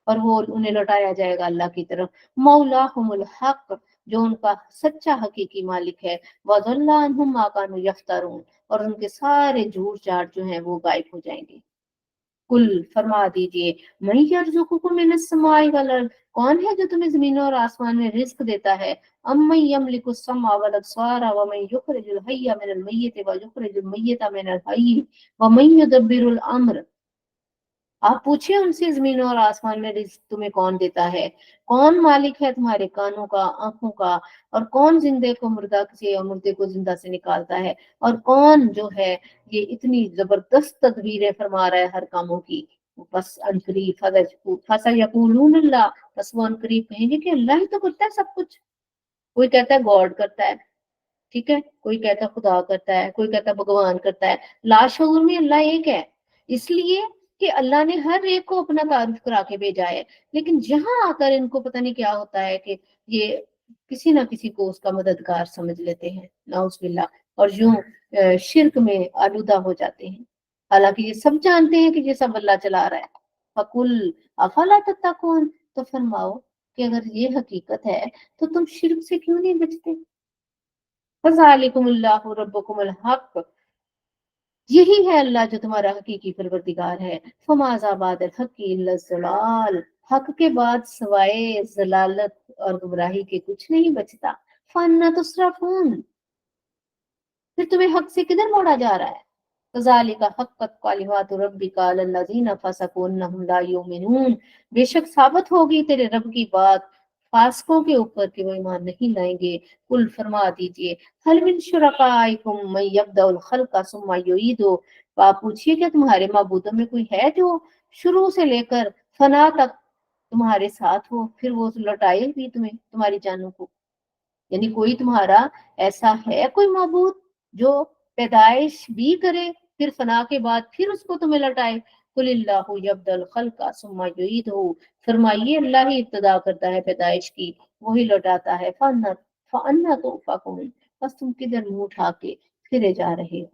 और वो उन्हें लौटाया जाएगा अल्लाह की तरफ। मौलाहुमुल हक, जो उनका सच्चा हकीकी मालिक है। वज़ल्ला अन्हुम मा कानू यफ्तरून, और उनके सारे झूठ चाट जो हैं वो गायब हो जाएंगे। कुल, फरमा दीजिए, मैं यर्जुकुकुम मिनस समाई वल अर्द, कौन है जो तुम्हें जमीनों और आसमान में रिस्क देता है। अम्मन यमलिकु सम्मा वल अब्सारा व मन युखरिजुल हय्य मिनल मय्यिति व युखरिजुल मय्यिता मिनल हय्य व मन युदब्बिरुल अम्र, आप पूछिए उनसे, जमीनों और आसमान में रिज्क तुम्हें कौन देता है, कौन मालिक है तुम्हारे कानों का, आंखों का, और कौन जिंदे को मुर्दा से और मुर्दे को जिंदा से निकालता है, और कौन जो है ये इतनी जबरदस्त तदबीरें फरमा रहा है हर कामों की। बस अनकरीब फसयकूलून अल्लाह, बस वो अनकरीब कहेंगे कि अल्लाह ही तो करता है सब कुछ। कोई कहता है गॉड करता है, ठीक है, कोई कहता है खुदा करता है, कोई कहता है भगवान करता है, लाशऊर में अल्लाह एक है। इसलिए कि अल्लाह ने हर एक को अपना तारुफ करा के भेजा है, लेकिन जहां आकर इनको पता नहीं क्या होता है कि ये किसी ना किसी को उसका मददगार समझ लेते हैं, नाउज़ुबिल्लाह, और यूं शिर्क में आलूदा हो जाते हैं। हालांकि ये सब जानते हैं कि ये सब अल्लाह चला रहा है। फकुल अफला तत्तकून, तो फरमाओ कि अगर ये हकीकत है तो तुम शिर्क से क्यों नहीं बचते। फ़ज़ालिकुमुल्लाहु रब्बुकुमुल हक़, यही है अल्लाह जो तुम्हारा हकीकी परवरदिगार है। फमाज़ा बादल हक़्क़ि इल्ला ज़लाल, हक के बाद सवाए जलालत और गुमराही के कुछ नहीं बचता। फन्ना तुस्रफून, फिर तुम्हें हक से किधर मोड़ा जा रहा है। फ़ज़ालिका हक़्क़त कलिमातु रब्बिका अलल्लज़ीना फ़सक़ू अन्नहुम ला युमिनून, बेशक साबित होगी तेरे रब की बात फासिकों के ऊपर कि वो ईमान नहीं लाएंगे। कुल, फरमा दीजिए, हल मिन शुरकाइकुम मन यब्दउल खल्क़ सुम्मा युईदु, आप पूछिए क्या तुम्हारे माबूदों में कोई है जो शुरू से लेकर फना तक तुम्हारे साथ हो, फिर वो लौटाए भी तुम्हें तुम्हारी जानों को। यानी कोई तुम्हारा ऐसा है कोई माबूद जो पैदाइश भी करे, फिर फना के बाद फिर उसको तुम्हें लौटाए। कुलिल्लाहु यब्दल खल्का सुम्मा युईदुहु, फरमाइए अल्लाह ही इब्तदा करता है पैदाइश की, वही लौटाता है। फअन्ना तुफाकून, बस तुम किधर मुंह उठा के फिरे जा रहे हो।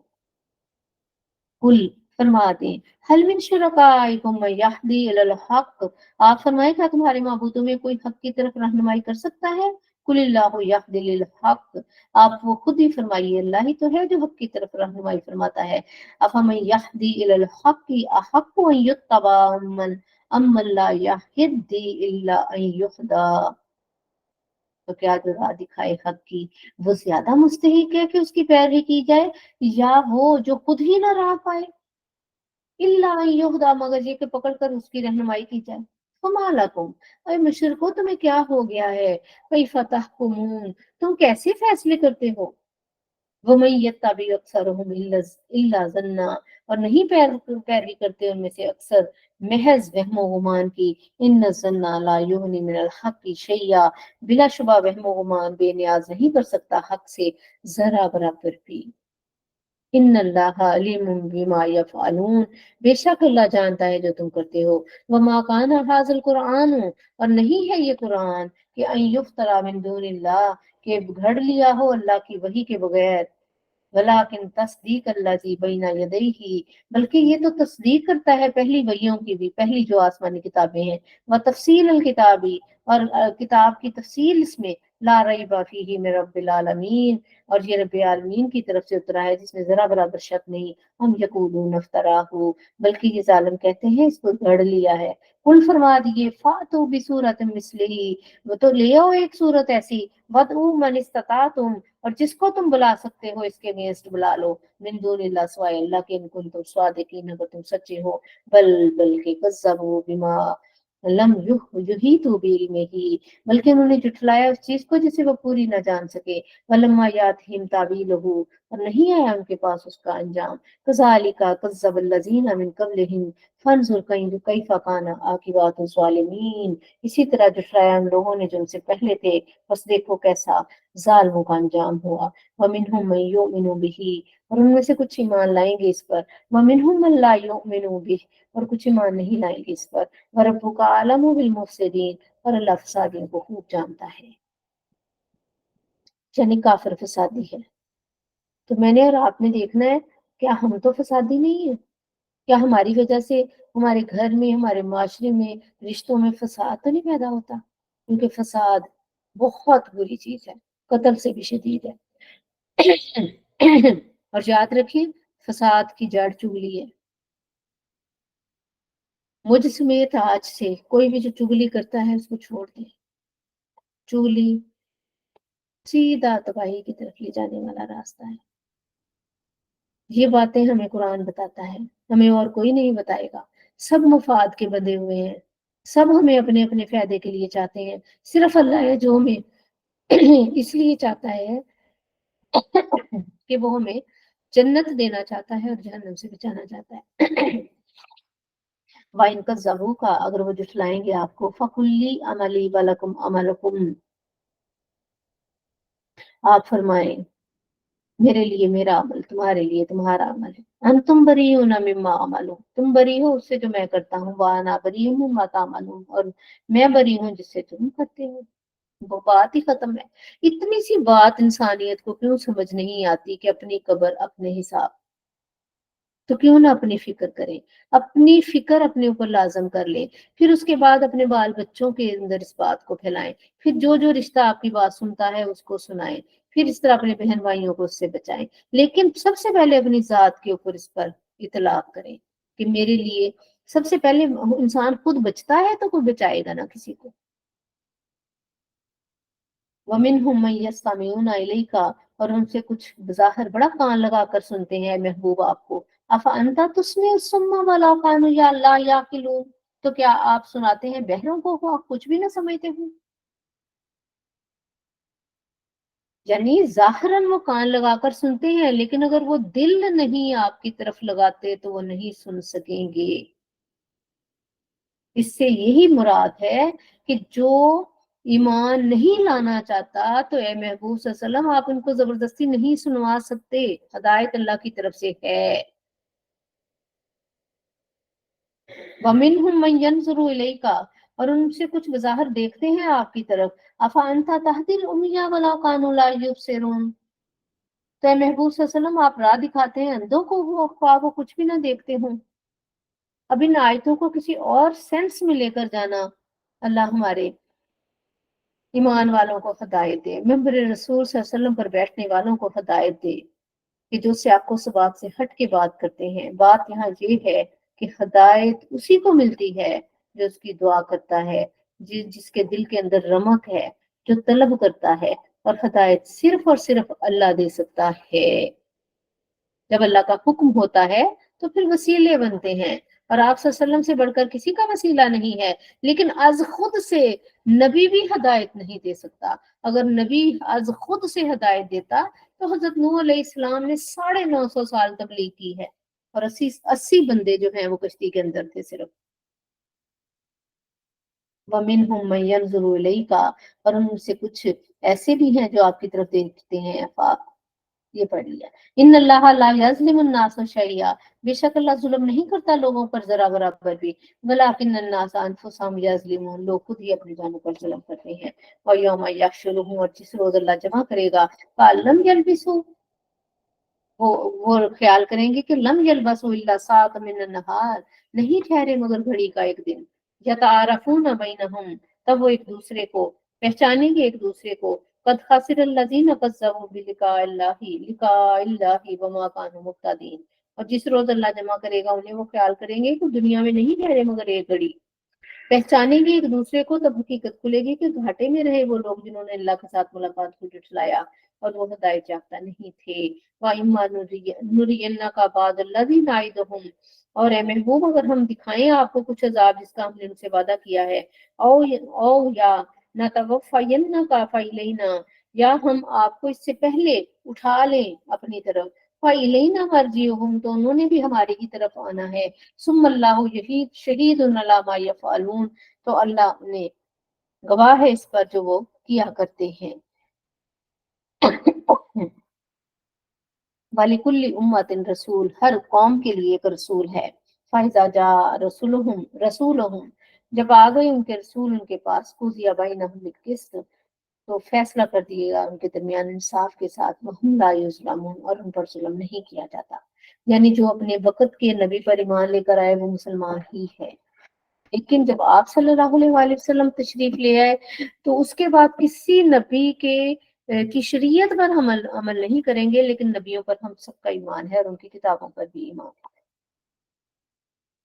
कुल, फरमा दें, हल मिन शुरकाइकुम मन यहदी इलल हक, आप फरमाए क्या तुम्हारे माबूदों में कोई हक की तरफ रहनुमाई कर सकता है। कुलिल्लाहु यहदी लिल हक, आप वो खुद ही फरमाइए अल्लाह ही तो है जो हक की तरफ रहनुमाई फरमाता है। अफमन यहदी इलल हक़्क़ि अहक्कु अन युत्तबा अम्मन ला यहदी इल्ला अन युहदा, तो क्या जो राह दिखाए हक की वो ज्यादा मुस्तहिक है कि उसकी पैरवी की जाए, या वो जो खुद ही ना राह पाए। इल्ला अन युहदा, मगर ये कि पकड़ कर उसकी रहनुमाई की जाए। फमा लकुम, अरे मुशरिको तुम्हें क्या हो गया है, कैफ तहकुमून, तुम कैसे फैसले करते हो। वमन यत्तबि अक्सरहुम इल्ला ज़न्ना, और नहीं पैरवी करते उनमें से अक्सर महज वहमो गुमान की। इन्न ज़न्ना ला युगनी मिनल हक़्क़ि शैया, बिलाशुबा वहमो गुमान बेनियाज नहीं कर सकता हक से जरा बराबर भी। इन्नल्लाह अलीमुम बिमा यफ़अलून, बेशक अल्लाह जानता है जो तुम करते हो। वमा काना हाज़िल कुरआन, और नहीं है ये कुरान कि अन युफ्तरा मिन दूनिल्लाह, के घड़ लिया हो अल्लाह की वही के बगैर। वलाकिन तस्दीक अल्लज़ी बैना यदैहि, बल्कि ये तो तस्दीक करता है पहली वहियों की भी, पहली जो आसमानी किताबें हैं। व तफसील अल किताबी, और किताब की तफसील इसमें, ला रैब फीही मिन रब्बिल आलमीन, और ये रब्बिल आलमीन की तरफ से उतरा है जिसमें जरा बराबर शक नहीं। हम यकूलून अफ्तराहु, बल्कि ये जालिम कहते हैं इसको गढ़ लिया है। कुल फरमा दिए फातु बिसूरत मिस्लिही, वो तो ले आओ एक सूरत ऐसी, वदउ मन इस्ततातुम, और जिसको तुम बुला सकते हो इसके अगेंस्ट बुला लो, मिन दूनिल्लाह सिवाय अल्लाह के, इन कुंतुम सादिकीन, अगर तुम सच्चे हो। बल्कि कज़्ज़बू बिमा लम युहीतु बिइल्मिही, बल्कि उन्होंने जुठलाया उस चीज को जिसे वो पूरी न जान सके। वलम्मा यातिहिम तावीलुहु, और नहीं आया उनके पास उसका अंजाम। कज़ालिका कज़्ज़बल लज़ीना मिन क़ब्लिहिम फंज़ुर कैफ़ काना आक़िबतुज़ ज़ालिमीन, इसी तरह जुठलाया उन लोगों ने जो उनसे पहले थे, बस देखो कैसा जालिमों का अंजाम हुआ। वमिनहुम मन युमिनु बिही, और उनमें से कुछ ईमान लाएंगे इस पर। वमिनहुम मन ला युमिनु बिही, और कुछ ईमान नहीं लाएंगे इस पर। वरब्बुका आलमु बिल मुफ़्सिदीन, और अल्लाह फसादियों को खूब जानता है। यानी काफिर फसादी है। तो मैंने और आपने देखना है, क्या हम तो फसादी नहीं है? क्या हमारी वजह से हमारे घर में, हमारे माशरे में, रिश्तों में फसाद तो नहीं पैदा होता? क्योंकि फसाद बहुत बुरी चीज है, कत्ल से भी शदीद है। और याद रखिए, फसाद की जड़ चुगली है। मुझ समेत आज से कोई भी जो चुगली करता है उसको छोड़ दे। चुगली सीधा तबाही की तरफ ले जाने वाला रास्ता है। ये बातें हमें कुरान बताता है, हमें और कोई नहीं बताएगा। सब मुफाद के बंधे हुए हैं, सब हमें अपने अपने फायदे के लिए चाहते हैं। सिर्फ अल्लाह है जो हमें इसलिए चाहता है कि वो हमें जन्नत देना चाहता है और जहन्नम से बचाना चाहता है। वाइन का जबू का, अगर वो जुटलाएंगे आपको, फकुल्ली अमली वलकुम अमलकुम, आप फरमाएं मेरे लिए मेरा अमल, तुम्हारे लिए तुम्हारा अमल है। हम तुम बरी हो ना मिम्मा अमल हो, तुम बरी हो उससे जो मैं करता हूँ। वाना बरी हूँ मिम्मा तामल हूँ, और मैं बरी हूँ जिससे तुम करते हो। वो बात ही खत्म है। इतनी सी बात इंसानियत को क्यों समझ नहीं आती कि अपनी कब्र अपने हिसाब। तो क्यों ना अपनी फिक्र करें, अपनी फिक्र अपने ऊपर लाजम कर लें, फिर उसके बाद अपने बाल बच्चों के अंदर इस बात को फैलाएं, फिर जो जो रिश्ता आपकी बात सुनता है उसको सुनाएं, फिर इस तरह अपने बहन भाइयों को उससे बचाएं। लेकिन सबसे पहले अपनी जात के ऊपर इस पर इतलाक करें कि मेरे लिए सबसे पहले इंसान खुद बचता है तो कोई बचाएगा ना किसी को। वमिनहुम मन यस्तमिऊना इलैका, और उनसे कुछ बज़ाहिर बड़ा कान लगा कर सुनते हैं महबूब आपको। अफा अंता तुस्मिउ सुम्मा वला कानू या ला याकिलून, तो क्या आप सुनाते हैं बहरों को आप कुछ भी ना समझते हो। यानी जाहिरन वो कान लगाकर सुनते हैं, लेकिन अगर वो दिल नहीं आपकी तरफ लगाते तो वो नहीं सुन सकेंगे। इससे यही मुराद है कि जो ईमान नहीं लाना चाहता, तो ए महबूब सल्लल्लाहु अलैहि वसल्लम आप उनको जबरदस्ती नहीं सुनवा सकते, हदायत अल्लाह की तरफ से है। वमिनहुम मन यंजुरु इलैका, और उनसे कुछ बज़ाहिर देखते हैं आपकी तरफ। अफा अंता तहदिल उम्मिया वला कानू ला युबसिरून, तो ए महबूब सल्लल्लाहु अलैहि वसल्लम आप राह दिखाते हैं अंधों को, वो कुछ भी ना देखते हों। अब इन आयतों को किसी और सेंस में लेकर जाना, अल्लाह हमारे ईमान वालों को हदायत दे, मिंबर रसूल सल्लल्लाहु अलैहि वसल्लम पर बैठने वालों को हदायत दे, कि जो सियाको सबाक से हट के बात करते हैं। बात यहाँ ये है कि हदायत उसी को मिलती है जो उसकी दुआ करता है, जिसके दिल के अंदर रमक है, जो तलब करता है। और हदायत सिर्फ और सिर्फ अल्लाह दे सकता है। जब अल्लाह का हुक्म होता है تو پھر وسیلے بنتے ہیں، اور آپ صلی اللہ علیہ وسلم سے بڑھ کر کسی کا وسیلہ نہیں ہے۔ لیکن از خود سے نبی بھی ہدایت نہیں دے سکتا۔ اگر نبی از خود سے ہدایت دیتا تو حضرت نوح علیہ السلام نے 950 سال تبلیغ کی ہے، اور 80 بندے جو ہیں وہ کشتی کے اندر تھے صرف۔ وَمِنْهُمْ مَنْ يَنْظُرُ إِلَيْكَ، اور ان سے کچھ ایسے بھی ہیں جو آپ کی طرف دیکھتے ہیں۔ یہ پڑھ لیا۔ ان اللہ لا یظلم الناس شیئا، بے شک اللہ ظلم نہیں کرتا لوگوں پر ذرا برابر بھی، ولکن الناس انفسهم یظلمون، لوگ خود ہی اپنی جانوں پر ظلم کرتے ہیں۔ ویوم یحشرهم، اور جس روز اللہ جمع کرے گا، فَلَمْ يَلْبِثُوا، وہ خیال کریں گے کہ لم یلبسوا الا ساعۃ من النہار، نہیں ٹھہرے مگر گھڑی کا ایک دن۔ یتعارفون بینہم، تب وہ ایک دوسرے کو پہچانیں گے ایک دوسرے کو۔ قد خسر الذین کذبوا بلقاء اللہ، لقاء اللہ وما کانوا مهتدین، اور جس روز اللہ جمع کرے گا انہیں وہ خیال کریں گے کہ دنیا میں نہیں ٹھہرے مگر ایک گھڑی۔ پہچانیں گے ایک دوسرے کو، تب حقیقت کھلے گی کہ گھاٹے میں رہے وہ لوگ جنہوں نے اللہ کے ساتھ ملاقات کو جھٹلایا اور وہ ہدایت یافتہ نہیں تھے۔ وَإِمَّا نُرِيَنَّكَ بَعْضَ الَّذِي نَعِدُهُمْ، اور اے محبوب اگر ہم دکھائیں آپ کو کچھ عذاب جس کا ہم نے ان سے وعدہ کیا ہے، او یا نَتَوَفَّيَنَّكَ فَإِلَيْنَا، یا ہم آپ کو اس سے پہلے اٹھا لیں اپنی طرف، فَإِلَيْنَا مَرْجِعُهُمْ، تو انہوں نے بھی ہماری کی طرف آنا ہے۔ ثم اللہ شہید علی ما یفعلون، تو اللہ نے گواہ ہے اس پر جو وہ کیا کرتے ہیں۔ وَلِكُلِّ أُمَّةٍ رسول، ہر قوم کے لیے ایک رسول ہے۔ فَإِذَا جَاءَ رَسُولُهُمْ، جب آ گئے ان کے رسول ان کے پاس، قُضِیَ بَیْنَهُم بِالْقِسْطِ، تو فیصلہ کر دیے گا ان کے درمیان انصاف کے ساتھ، وَهُمْ لَا يُظْلَمُونَ، اور ان پر ظلم نہیں کیا جاتا۔ یعنی جو اپنے وقت کے نبی پر ایمان لے کر آئے وہ مسلمان ہی ہے، لیکن جب آپ صلی اللہ علیہ وآلہ وسلم تشریف لے آئے تو اس کے بعد کسی نبی کے کی شریعت پر ہم عمل نہیں کریں گے، لیکن نبیوں پر ہم سب کا ایمان ہے اور ان کی کتابوں پر بھی ایمان ہے۔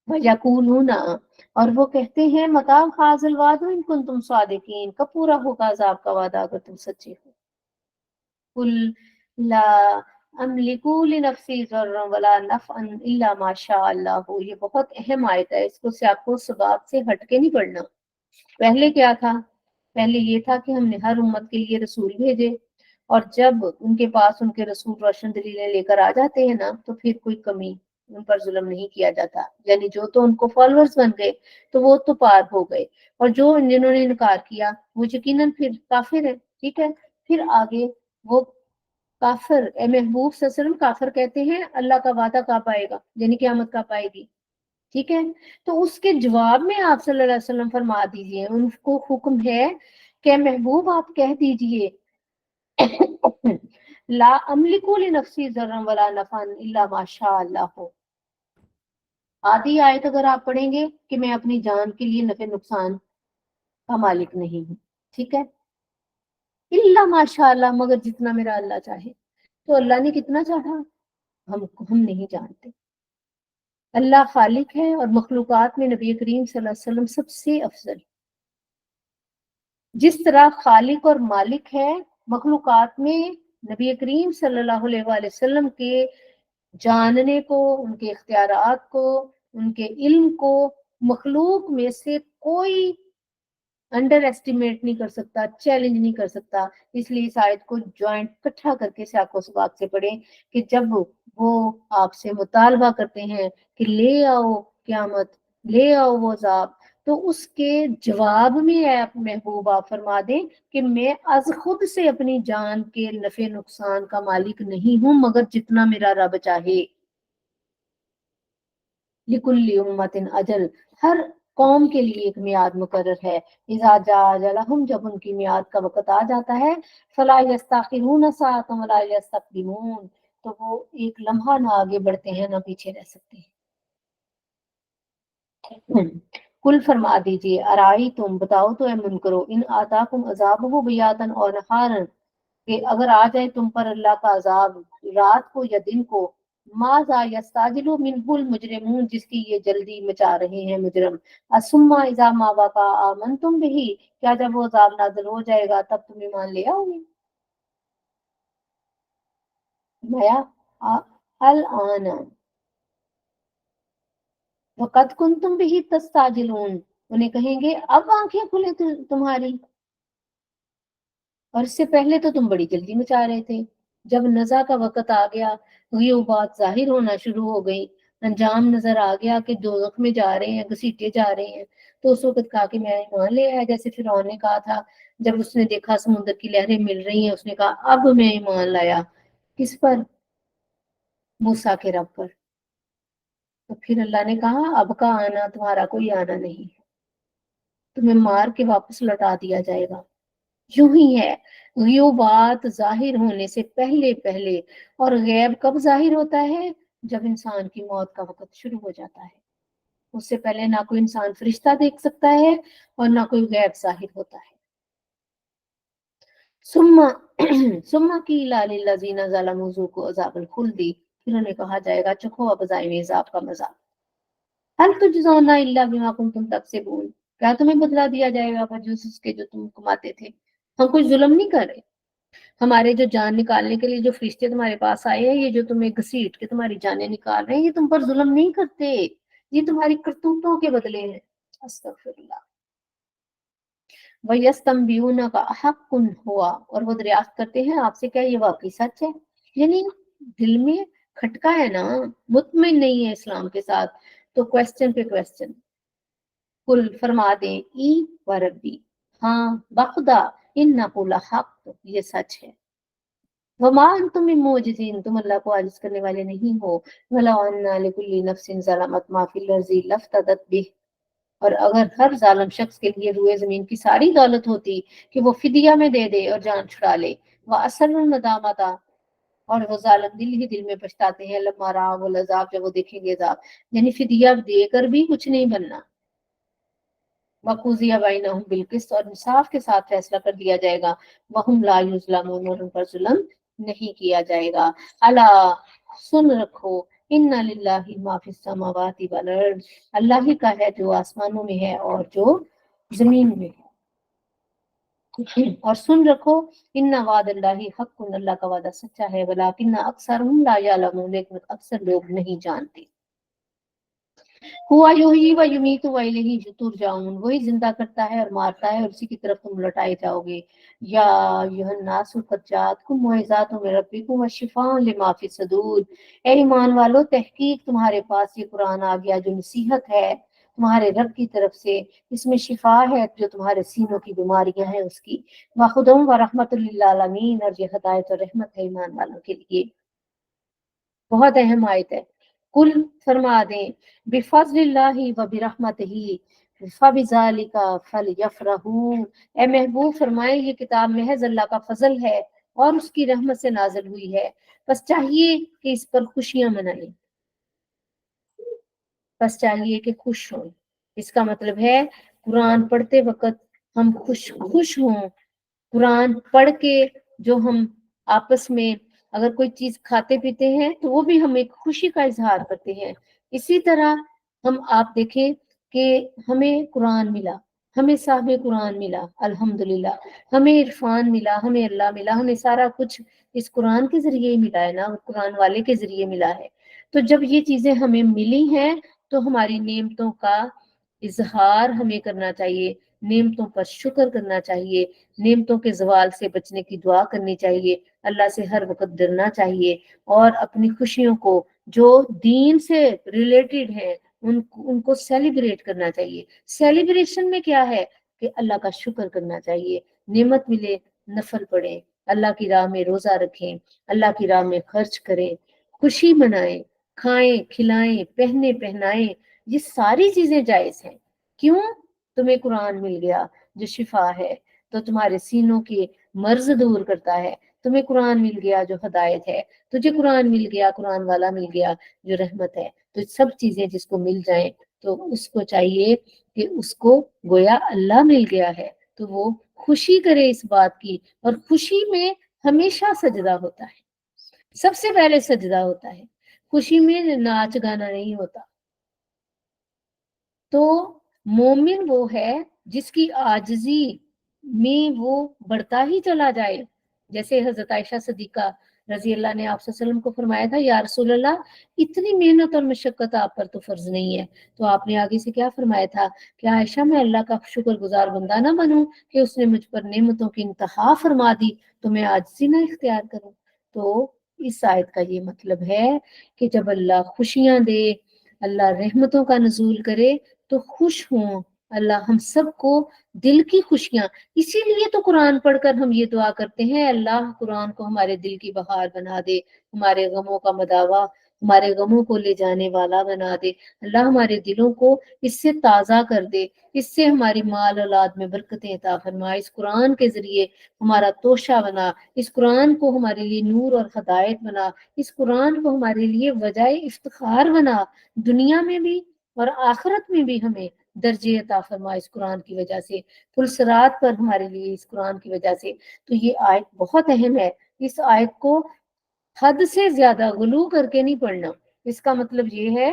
وَيَقُولُونَ، اور وہ کہتے ہیں، مَتَىٰ هَٰذَا الْوَعْدُ إِن كُنتُمْ صَادِقِينَ، کب پورا ہوگا عذاب کا وعدہ اگر تم سچے ہو۔ قُلْ لَا أَمْلِكُ لِنَفْسِي ضَرًّا وَلَا نَفْعًا إِلَّا مَا شَاءَ اللَّهُ، یہ بہت اہم آیت ہے، اس کو سے آپ کو سباق سے ہٹ کے نہیں پڑھنا۔ پہلے کیا تھا؟ پہلے یہ تھا کہ ہم نے ہر امت کے لیے رسول بھیجے، اور جب ان کے پاس ان کے رسول روشن دلیلیں لے کر آ جاتے ہیں نا تو پھر کوئی کمی، ان پر ظلم نہیں کیا جاتا، یعنی جو تو ان کو فالوورز بن گئے تو وہ تو پار ہو گئے، اور جو جنہوں نے انکار کیا وہ یقیناً پھر کافر ہے۔ ٹھیک ہے، پھر آگے وہ کافر، اے محبوب صلی اللہ علیہ وسلم، کافر کہتے ہیں اللہ کا وعدہ کب آئے گا، یعنی قیامت کب آئے گی۔ ٹھیک ہے، تو اس کے جواب میں آپ صلی اللہ علیہ وسلم فرما دیجئے، ان کو حکم ہے کہ محبوب آپ کہہ دیجئے لا املک لنفسی ضرا ولا نفعا الا ما شاء اللہ، آدھی آیت اگر آپ پڑھیں گے کہ میں اپنی جان کے لیے نفع نقصان کا مالک نہیں ہوں، ٹھیک ہے، الا ما شاء اللہ، مگر جتنا میرا اللہ چاہے، تو اللہ نے کتنا چاہا ہم نہیں جانتے۔ اللہ خالق ہے اور مخلوقات میں نبی کریم صلی اللہ علیہ وسلم سب سے افضل۔ جس طرح خالق اور مالک ہے، مخلوقات میں نبی کریم صلی اللہ علیہ وآلہ وسلم کے جاننے کو، ان کے اختیارات کو، ان کے علم کو مخلوق میں سے کوئی انڈر ایسٹیمیٹ نہیں کر سکتا، چیلنج نہیں کر سکتا۔ اس لیے اس آیت کو جوائنٹ اکٹھا کر کے سیاق و سباق سے پڑھیں کہ جب وہ آپ سے مطالبہ کرتے ہیں کہ لے آؤ قیامت، لے آؤ وہ عذاب، تو اس کے جواب میں اے محبوب آپ فرما دیں کہ میں از خود سے اپنی جان کے نفع نقصان کا مالک نہیں ہوں مگر جتنا میرا رب چاہے۔ لِكُلِّ أُمَّةٍ اجل، ہر قوم کے لیے ایک میعاد مقرر ہے۔ اذا جاء اجلہم، جب ان کی میعاد کا وقت آ جاتا ہے، فلا یستاخرون ساعۃ ولا یستقدمون، تو وہ ایک لمحہ نہ آگے بڑھتے ہیں نہ پیچھے رہ سکتے ہیں۔ کل فرما دیجئے، ارائی تم، بتاؤ تو اے منکرو، ان آتاکم عذابہ بیاتن اور نہارن، کہ اگر آ جائے تم پر اللہ کا عذاب رات کو یا دن کو، ماذا یستعجل منہ المجرمون، جس کی یہ جلدی مچا رہے ہیں مجرم، ثم اذا ما وقع آمنتم بہ، کیا جب وہ عذاب نازل ہو جائے گا تب تم ایمان لے آؤ گے؟ نیا الآن، वक़द कुंतुम बिही तस्ताजिलून, उन्हें कहेंगे अब आंखें खुले तुम्हारी, और इससे पहले तो तुम बड़ी जल्दी मचा रहे थे। जब नज़ा का वक़्त आ गया, ये बात ज़ाहिर होना शुरू हो गई, अंजाम नज़र आ गया कि दोज़ख में जा रहे हैं, घसीटे जा रहे हैं, तो उस वक़्त कहा कि मैं ईमान ले आया, जैसे फ़िरौन ने कहा था। जब उसने देखा समुद्र की लहरें मिल रही हैं, उसने कहा अब मैं ईमान लाया। किस पर? मूसा के रब पर। तो फिर अल्लाह ने कहा अब का आना तुम्हारा कोई आना नहीं, तुम्हें मार के वापस लौटा दिया जाएगा। यूं ही है, ये बात जाहिर होने से पहले पहले। और गैब कब जाहिर होता है? जब इंसान की मौत का वक्त शुरू हो जाता है। उससे पहले ना कोई इंसान फरिश्ता देख सकता है और ना कोई गैब जाहिर होता है। सुम्मा सुम्मा की लालिल्लज़ीना ज़लमू ज़ूक़ू अज़ाबल खुल्दी, फिर उन्हें कहा जाएगा चखो अब अज़ाइम अज़ाब का मज़ा। हल तुजज़ौना इल्ला बिमा कुंतुम तक्सिबून, क्या तुम्हें बदला दिया जाएगा बजूस उसके जो तुम कमाते थे। हम कुछ जुल्म नहीं कर रहे। हमारे जो जान निकालने के लिए जो फरिश्ते तुम्हारे पास आए हैं, ये जो तुम्हें घसीट के तुम्हारी जानें निकाल रहे हैं, ये तुम पर जुल्म नहीं करते, ये तुम्हारी करतूतों के बदले हैं। अस्तगफिरुल्लाह। वयस्तंबिऊना का अहक्कुन हुआ, और वो दरियाफ्त करते हैं आपसे क्या ये वाकई सच है। यानी दिल में खटका है ना, मुतमिन नहीं है इस्लाम के साथ, तो क्वेश्चन पे क्वेश्चन। कुल फरमा दें ई व रब्बी, हाँ बखुदा, इन नकुल हक, ये सच है। वमान तुम मोजिजीन, तुम अल्लाह को आजिज करने वाले नहीं हो। वला अन्ना लिकुल्ली नफ्सिन ज़लमत मा फिल अर्ज़ि लफ्तदत बिह, और अगर हर जालिम शख्स के लिए रुए जमीन की सारी दौलत होती कि वो फिदिया में दे दे और जान छुड़ा ले। वह असर नदामता, और वो जालिम दिल ही दिल में पछताते हैं, लम्मा राअल अज़ाब, जब वो देखेंगे अज़ाब। यानी फिदिया देकर भी कुछ नहीं बनना। वक़ुज़िया बैनहुम बिलक़िस्त, और इंसाफ के साथ फैसला कर दिया जाएगा। वहुम ला युज़लमून, और उन पर जुल्म नहीं किया जाएगा। अला, सुन रखो, इन्ना लिल्लाहि मा फिस समावाति वल अर्ज़, अल्लाह ही का है जो आसमानों में है और जो जमीन में है। और सुन रखो, इन्ना वादल्लाहि हक़्क़ुन, अल्लाह का वादा सच्चा है। वलाकिन्ना अक्सरहुम ला यअलमून, लेकिन अक्सर लोग नहीं जानते। हुआ युही व युमीतु व इलैहि तुरजाऊन, वही जिंदा करता है और मारता है और उसी की तरफ तुम लौटाए जाओगे। या अय्युहन्नासु क़द जाअतकुम मौइज़ातुम मिन रब्बिकुम व शिफ़ाउन लिमा फ़ी सदूर, ए ईमान वालों, तहकीक तुम्हारे पास ये कुरान आ गया जो नसीहत है तुम्हारे रब की तरफ से, इसमें शिफा है जो तुम्हारे सीनों की बीमारियां हैं उसकी। व हुदम व रहमतुल लिल आलमीन, और ये हिदायत और रहमत है ईमान वालों के लिए। बहुत अहम आयत है। कुल फरमा दें, बिफज़लिल्लाहि व बिरहमतिही फबिज़ालिका फलयफ़रहू, ए महबूब फरमाए ये किताब महज अल्लाह का फजल है और उसकी रहमत से नाजिल हुई है, बस चाहिए कि इस पर खुशियां मनाएं, बस चाहिए कि खुश हों। इसका मतलब है कुरान पढ़ते वक्त हम खुश खुश हों। कुरान पढ़ के जो हम आपस में अगर कोई चीज खाते पीते हैं तो वो भी हम एक खुशी का इजहार करते हैं। इसी तरह हम आप देखें कि हमें कुरान मिला, हमें साहिब कुरान मिला, अल्हम्दुलिल्लाह, हमें इरफान मिला, हमें अल्लाह मिला, हमें सारा कुछ इस कुरान के जरिए ही मिला है ना, कुरान वाले के जरिए मिला है। तो जब ये चीजें हमें मिली हैं तो हमारी नेमतों का इजहार हमें करना चाहिए, नेमतों पर शुक्र करना चाहिए, नेमतों के जवाल से बचने की दुआ करनी चाहिए, अल्लाह से हर वक्त डरना चाहिए, और अपनी खुशियों को जो दीन से रिलेटेड है उनको सेलिब्रेट करना चाहिए। सेलिब्रेशन में क्या है कि अल्लाह का शुक्र करना चाहिए। नेमत मिले, नफल पढ़ें, अल्लाह की राह में रोजा रखें, अल्लाह की राह में खर्च करें, खुशी मनाएं, खाएं खिलाएं पहने पहनाएं, ये सारी चीजें जायज हैं। क्यों? तुम्हें कुरान मिल गया जो शिफा है, तो तुम्हारे सीनों के मर्ज दूर करता है। तुम्हें कुरान मिल गया जो हदायत है, तुझे कुरान मिल गया, कुरान वाला मिल गया जो रहमत है। तो सब चीजें जिसको मिल जाएं तो उसको चाहिए कि उसको गोया अल्लाह मिल गया है, तो वो खुशी करे इस बात की। और खुशी में हमेशा सजदा होता है, सबसे पहले सजदा होता है। खुशी में नाच गाना नहीं होता। तो मोमिन वो है जिसकी आजिजी में वो बढ़ता ही चला जाए। जैसे हजरत आयशा सदीका रजी अल्लाह ने आप सल्लल्लाहु अलैहि वसल्लम को फरमाया था, या रसूल अल्लाह, इतनी मेहनत और मशक्कत आप पर तो फर्ज नहीं है। तो आपने आगे से क्या फरमाया था कि आयशा, मैं अल्लाह का शुक्रगुजार बंदा ना बनूं कि उसने मुझ पर नेमतों की इंतहा फरमा दी, तो मैं आजिज़ी ना इख्तियार करूं। तो इस आयत का ये मतलब है कि जब अल्लाह खुशियां दे, अल्लाह रहमतों का नजूल करे, तो खुश हों। अल्लाह हम सबको दिल की खुशियां, इसीलिए तो कुरान पढ़कर हम ये दुआ करते हैं, अल्लाह कुरान को हमारे दिल की बहार बना दे, हमारे गमों का मदावा, हमारे गमों को ले जाने वाला बना दे। अल्लाह हमारे दिलों को इससे ताज़ा कर दे, इससे हमारी माल औलाद में बरकतें अता फरमा। इस कुरान के जरिए हमारा तोशा बना, इस कुरान को हमारे लिए नूर और हदायत बना, इस कुरान को हमारे लिए वजह इफ्तिखार बना, दुनिया में भी और आखिरत में भी हमें दर्जे अता फरमा इस कुरान की वजह से, पुलसरात पर हमारे लिए इस कुरान की वजह से। तो ये आयत बहुत अहम है। इस आयत को हद से ज्यादा गुलू करके नहीं पढ़ना। इसका मतलब ये है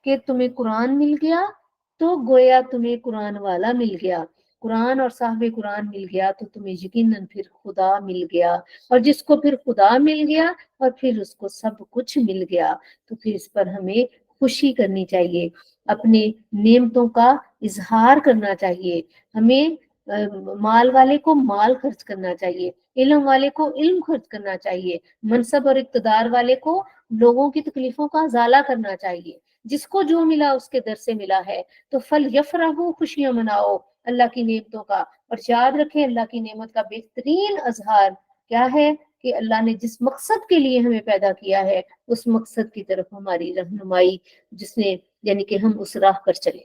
कि तुम्हें कुरान मिल गया तो गोया तुम्हें कुरान वाला मिल गया, कुरान और साहबे कुरान मिल गया तो तुम्हें यकीनन फिर खुदा मिल गया, और जिसको फिर खुदा मिल गया और फिर उसको सब कुछ मिल गया, तो फिर इस पर हमें खुशी करनी चाहिए, अपने नेमतों का इजहार करना चाहिए। हमें माल वाले को माल खर्च करना चाहिए, इल्म वाले को इल्म खर्च करना चाहिए, मनसब और इक्तदार वाले को लोगों की तकलीफों का अजाला करना चाहिए। जिसको जो मिला उसके दर से मिला है, तो फल यफराहू, खुशियां मनाओ अल्लाह की नेमतों का। और याद रखें, अल्लाह की नेमत का बेहतरीन अजहार क्या है कि अल्लाह ने जिस मकसद के लिए हमें पैदा किया है, उस मकसद की तरफ हमारी रहनुमाई, जिसने यानी कि हम उस राह पर चले।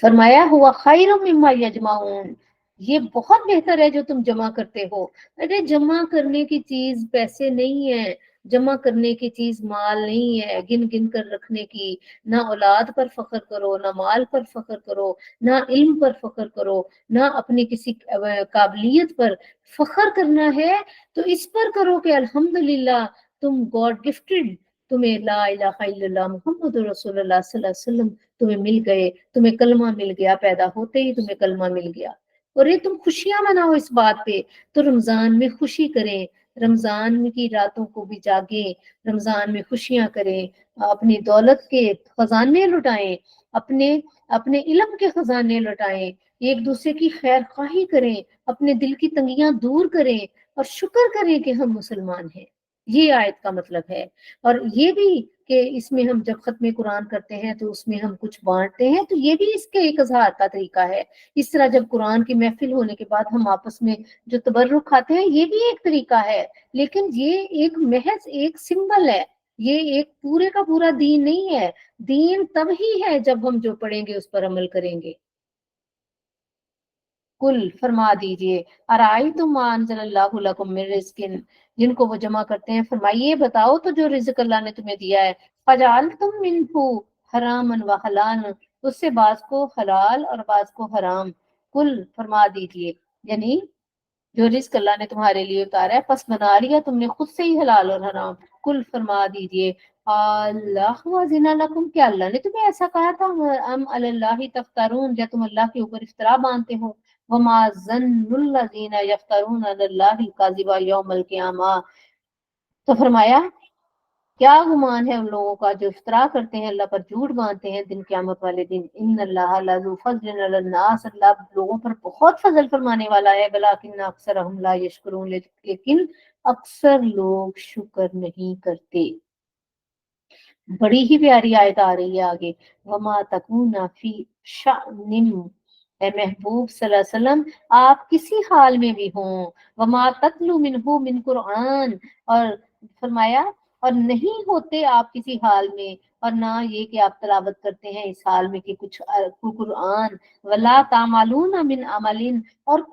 फरमाया हुआ खैरुम मिम्मा यजमाऊन, ये बहुत बेहतर है जो तुम जमा करते हो। अरे जमा करने की चीज पैसे नहीं है, जमा करने की चीज माल नहीं है गिन गिन कर रखने की। ना औलाद पर फख्र करो, ना माल पर फख्र करो, ना इल्म पर फख्र करो, ना अपनी किसी काबिलियत पर फख्र करना है तो इस पर करो कि अल्हम्दुलिल्लाह तुम गॉड गिफ्टेड, तुम्हें ला इलाहा इल्लल्लाह मुहम्मद रसूलुल्लाह सल्लल्लाहु अलैहि वसल्लम तुम्हें मिल गए, तुम्हें कलमा मिल गया, पैदा होते ही तुम्हें कलमा मिल गया। और ये तुम खुशियां मनाओ इस बात पे। तो रमजान में खुशी करें, रमजान की रातों को भी जागें, रमजान में खुशियां करें, अपनी दौलत के खजाने लुटाएं, अपने अपने इल्म के खजाने लुटाएं, एक दूसरे की खैर खाही करें, अपने दिल की तंगियां दूर करें और शुक्र करें कि हम मुसलमान हैं। ये आयत का मतलब है। और ये भी कि इसमें हम जब खत्म कुरान करते हैं तो उसमें हम कुछ बांटते हैं, तो ये भी इसके एक इजहार का तरीका है। इस तरह जब कुरान की महफिल होने के बाद हम आपस में जो तबर्रुक खाते हैं, ये भी एक तरीका है। लेकिन ये एक महज एक सिंबल है, ये एक पूरे का पूरा दीन नहीं है। दीन तब ही है जब हम जो पढ़ेंगे उस पर अमल करेंगे। कुल फरमा दीजिए, अराई तुम अल्लाहु लकुम मिन रिज़्किन, जिनको वो जमा करते हैं, फरमाइए बताओ तो जो रिज्क अल्लाह ने तुम्हें दिया है, फजाल तुम मिनहु हरामन व हलाल, उससे बाज को हलाल और बाज को हराम। कुल फरमा दीजिए, यानी जो रिस्क अल्लाह ने तुम्हारे लिए उतारा है, बस बना लिया तुमने खुद से ही हलाल और हराम। कुल फरमा दीजिए, अल्लाह वज़िना लकुम, क्या अल्लाह ने तुम्हें ऐसा कहा था, अम अलल्लाहि तफ्तरून, या तुम अल्लाह के ऊपर इफ्तरा बांधते हो। वमा ज़न्नुल लज़ीना यफ्तरून अलल्लाहि काज़िबा यौमल क़ियामा, तो फरमाया क्या गुमान है उन लोगों का जो इफ्तरा करते हैं, अल्लाह पर झूठ बांधते हैं दिन क़यामत वाले दिन। इन्नल्लाह लज़ू फ़ज़्लिन अलन्नास, अल्लाह लोगों पर बहुत फजल फरमाने वाला है। वलाकिन्न अक्सरहुम ला यशकुरून, लेकिन अक्सर लोग शुक्र नहीं करते। बड़ी ही प्यारी आयत आ रही है आगे, वमा तकूना फी शानिम, ए महबूब सल्लल्लाहु अलैहि वसल्लम आप किसी हाल में भी हों, वमा ततलू मिनहु मिन कुरान, और फरमाया और नहीं होते आप किसी हाल में, और ना ये कि आप तलावत करते हैं इस हाल में कि कुछ कुरान, वला तामालून मिन अमलिन, और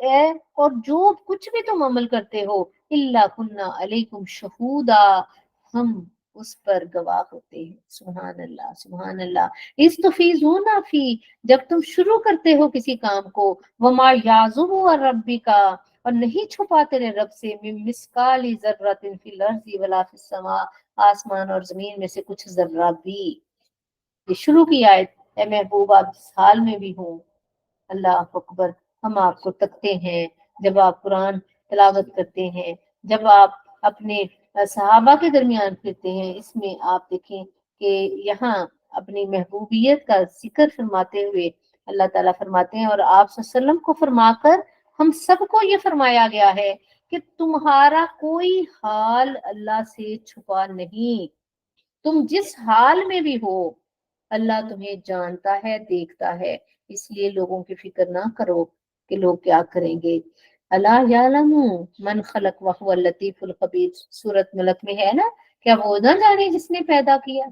जो कुछ भी तुम अमल करते हो, इल्ला कुन्ना अलैकुम शहूदा, हम उस पर गवाह होते हैं। सुभान अल्लाह, सुभान अल्लाह। इस्तफीजूना फी, जब तुम शुरू करते हो किसी काम को, वमा याजुबु रब्बिका, और नहीं छुपा तेरे रब से, मिन मिस्काली जर्रतिन फिल अर्ज़ि वला फिस समा, आसमान और जमीन में से कुछ जर्रा भी। ये शुरू की आयत, ए महबूब आप जिस हाल में भी हो, अल्लाह अकबर, हम आपको तकते हैं जब आप कुरान तिलावत करते हैं, जब आप अपने सहाबा के दरमियान फिरते हैं। इसमें आप देखें कि यहाँ अपनी महबूबियत का जिक्र फरमाते हुए अल्लाह ताला फरमाते हैं, और आप सल्लल्लाहु अलैहि वसल्लम को फरमाकर हम सबको ये फरमाया गया है कि तुम्हारा कोई हाल अल्लाह से छुपा नहीं, तुम जिस हाल में भी हो अल्लाह तुम्हें जानता है, देखता है। इसलिए लोगों की फिक्र ना करो कि लोग क्या करेंगे। अला यालमु मन खलक व हुवल लतीफुल खबीर, सूरत मलक में है ना, क्या वो ना जाने जिसने पैदा किया।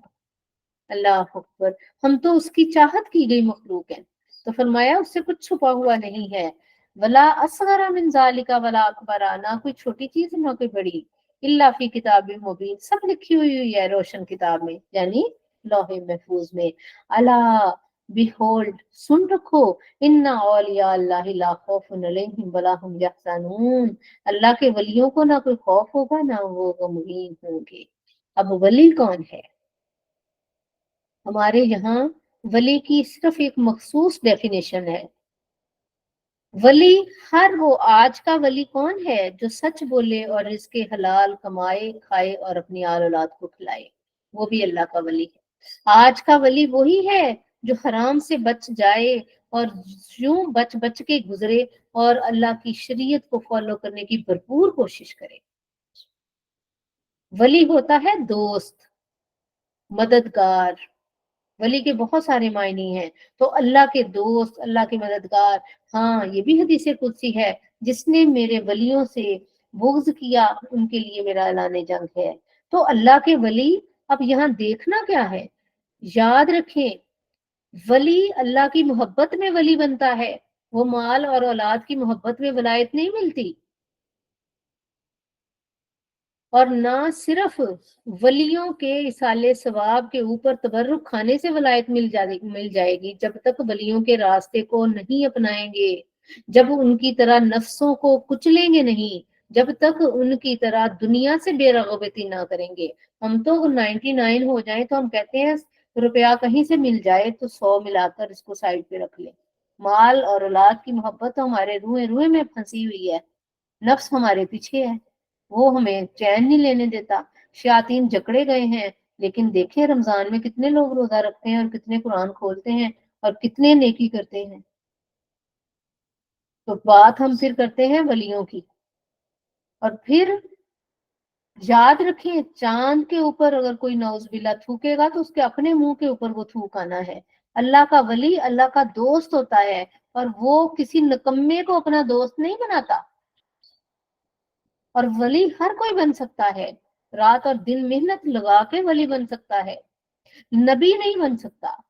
अल्लाह अकबर, हम तो उसकी चाहत की गई मखलूक है, तो फरमाया उससे कुछ छुपा हुआ नहीं है। वला असगरा मिन जालिका वला अकबरा, ना कोई छोटी चीज ना कोई बड़ी, इल्ला फी किताबिन मुबीन, सब लिखी हुई है रोशन किताब में, यानी लौहे महफूज में। अला बिहोल्ड, सुन रखो, इन्ना औलिया अल्लाहि ला खौफुन अलैहिम वला हुम यहज़नून, अल्लाह के वलियों को ना कोई खौफ होगा ना वो गमगीन होंगे। अब वली कौन है? हमारे यहाँ वली की सिर्फ एक मखसूस डेफिनेशन है। वली हर वो, आज का वली कौन है? जो सच बोले और इसके हलाल कमाए खाए और अपनी आल औलाद को खिलाए, वो भी अल्लाह का वली है। आज का वली वही है जो हराम से बच जाए और यूं बच बच के गुजरे और अल्लाह की शरीयत को फॉलो करने की भरपूर कोशिश करे। वली होता है दोस्त, मददगार। वली के बहुत सारे मायने हैं, तो अल्लाह के दोस्त, अल्लाह के मददगार। हाँ, ये भी हदीस कुदसी है, जिसने मेरे वलियों से बुग़्ज़ किया उनके लिए मेरा ऐलान जंग है। तो अल्लाह के वली, अब यहाँ देखना क्या है, याद रखें, वली अल्लाह की मोहब्बत में वली बनता है, वो माल और औलाद की मोहब्बत में वलायत नहीं मिलती। और ना सिर्फ वलियों के इसाले सवाब के ऊपर तबर्रुक खाने से वलायत मिल जाएगी, जब तक वलियों के रास्ते को नहीं अपनाएंगे, जब उनकी तरह नफ्सों को कुचलेंगे नहीं, जब तक उनकी तरह दुनिया से बेरगबती ना करेंगे। हम तो 99 हो जाए तो हम कहते हैं रुपया कहीं से मिल जाए तो 100 मिलाकर इसको साइड पे रख ले। माल और औलाद की मोहब्बत तो हमारे रूए रूए में फंसी हुई है, नफ्स हमारे पीछे है, वो हमें चैन नहीं लेने देता। शयातीन जकड़े गए हैं, लेकिन देखें रमजान में कितने लोग रोजा रखते हैं और कितने कुरान खोलते हैं और कितने नेकी करते हैं। तो बात हम फिर करते हैं वलियों की। और फिर याद रखें, चांद के ऊपर अगर कोई नौजुबिल्ला थूकेगा तो उसके अपने मुंह के ऊपर वो थूक आना है। अल्लाह का वली अल्लाह का दोस्त होता है, और वो किसी निकम्मे को अपना दोस्त नहीं बनाता। और वली हर कोई बन सकता है, रात और दिन मेहनत लगा के वली बन सकता है, नबी नहीं बन सकता।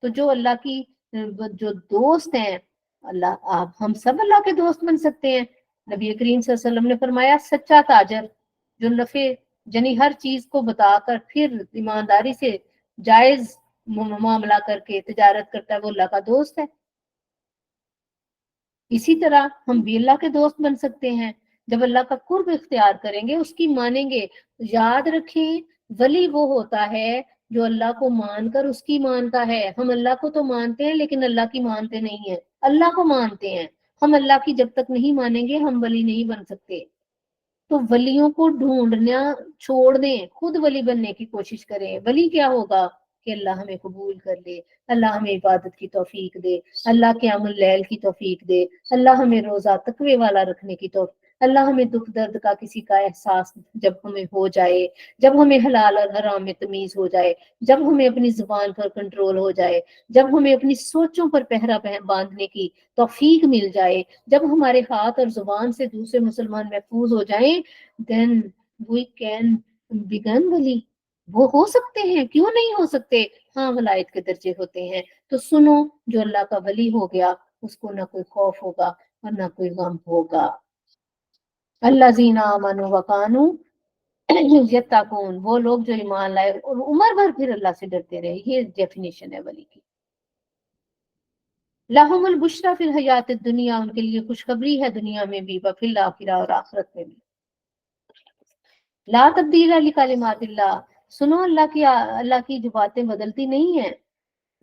तो जो अल्लाह की जो दोस्त हैं, अल्लाह, आप हम सब अल्लाह के दोस्त बन सकते हैं। नबी करीम सल्लल्लाहु अलैहि वसल्लम ने फरमाया, सच्चा ताजर जो नफे यानी हर चीज को बताकर फिर ईमानदारी से जायज मामला करके तिजारत करता है, वो अल्लाह का दोस्त है। इसी तरह हम भी अल्लाह के दोस्त बन सकते हैं, जब अल्लाह का कुर्ब इख्तियार करेंगे, उसकी मानेंगे। याद रखें, वली वो होता है जो अल्लाह को मानकर उसकी मानता है। हम अल्लाह को तो मानते हैं लेकिन अल्लाह की मानते नहीं है, अल्लाह को मानते हैं। हम अल्लाह की जब तक नहीं मानेंगे हम वली नहीं बन सकते। तो वलियों को ढूंढना छोड़ दें, खुद वली बनने की कोशिश करें। वली क्या होगा कि अल्लाह हमें कबूल कर ले, अल्लाह हमें इबादत की तौफीक दे, अल्लाह क़यामुल लैल की तौफीक दे, अल्लाह हमें रोजा तकवे वाला रखने की तौफीक, अल्लाह हमें दुख दर्द का किसी का एहसास जब हमें हो जाए, जब हमें हलाल और हराम में तमीज हो जाए, जब हमें अपनी जुबान पर कंट्रोल हो जाए, जब हमें अपनी सोचों पर पहरा बांधने की तौफीक मिल जाए, जब हमारे हाथ और जुबान से दूसरे मुसलमान महफूज हो जाएं, देन वी कैन बिगन वली। वो हो सकते हैं, क्यों नहीं हो सकते? हाँ, वलायत के दर्जे होते हैं। तो सुनो, जो अल्लाह का वली हो गया उसको ना कोई खौफ होगा और ना कोई गम होगा। अल्लाज़ीना आमनू व कानू यत्तकून, वो लोग जो ईमान लाए और उम्र भर फिर अल्लाह से डरते रहे। ये डेफिनेशन है वली की। लहुमुल बुशरा फिल हयात दुनिया, उनके लिए खुशखबरी है दुनिया में भी, व फिल आखिरा, और आखिरत में भी। ला तब्दीला लिकलिमातिल्लाह, सुनो, अल्लाह की जो बातें बदलती नहीं है।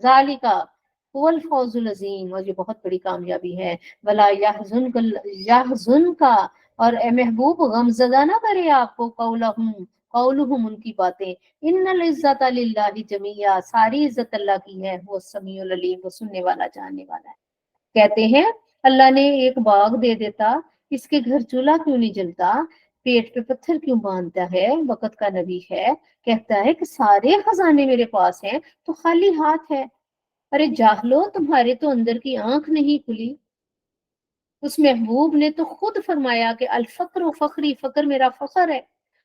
ज़ालिका हुवल फौजुल अज़ीम, और ये बहुत बड़ी कामयाबी है। वला यहज़ुनका, اور اے محبوب غمزدہ نہ کرے آپ کو قولہم ان کی باتیں، ان العزت للہ جمیعا، ساری عزت اللہ کی ہے، وہ سمیع العلیم، وہ سننے والا جاننے والا ہے۔ کہتے ہیں اللہ نے ایک باغ دے دیتا، اس کے گھر چولہا کیوں نہیں جلتا، پیٹ پہ پتھر کیوں باندھتا ہے، وقت کا نبی ہے، کہتا ہے کہ سارے خزانے میرے پاس ہیں تو خالی ہاتھ ہے۔ ارے جاہلو، تمہارے تو اندر کی آنکھ نہیں کھلی۔ اس محبوب نے تو خود فرمایا کہ الفقر و فخری، فقر میرا فخر ہے۔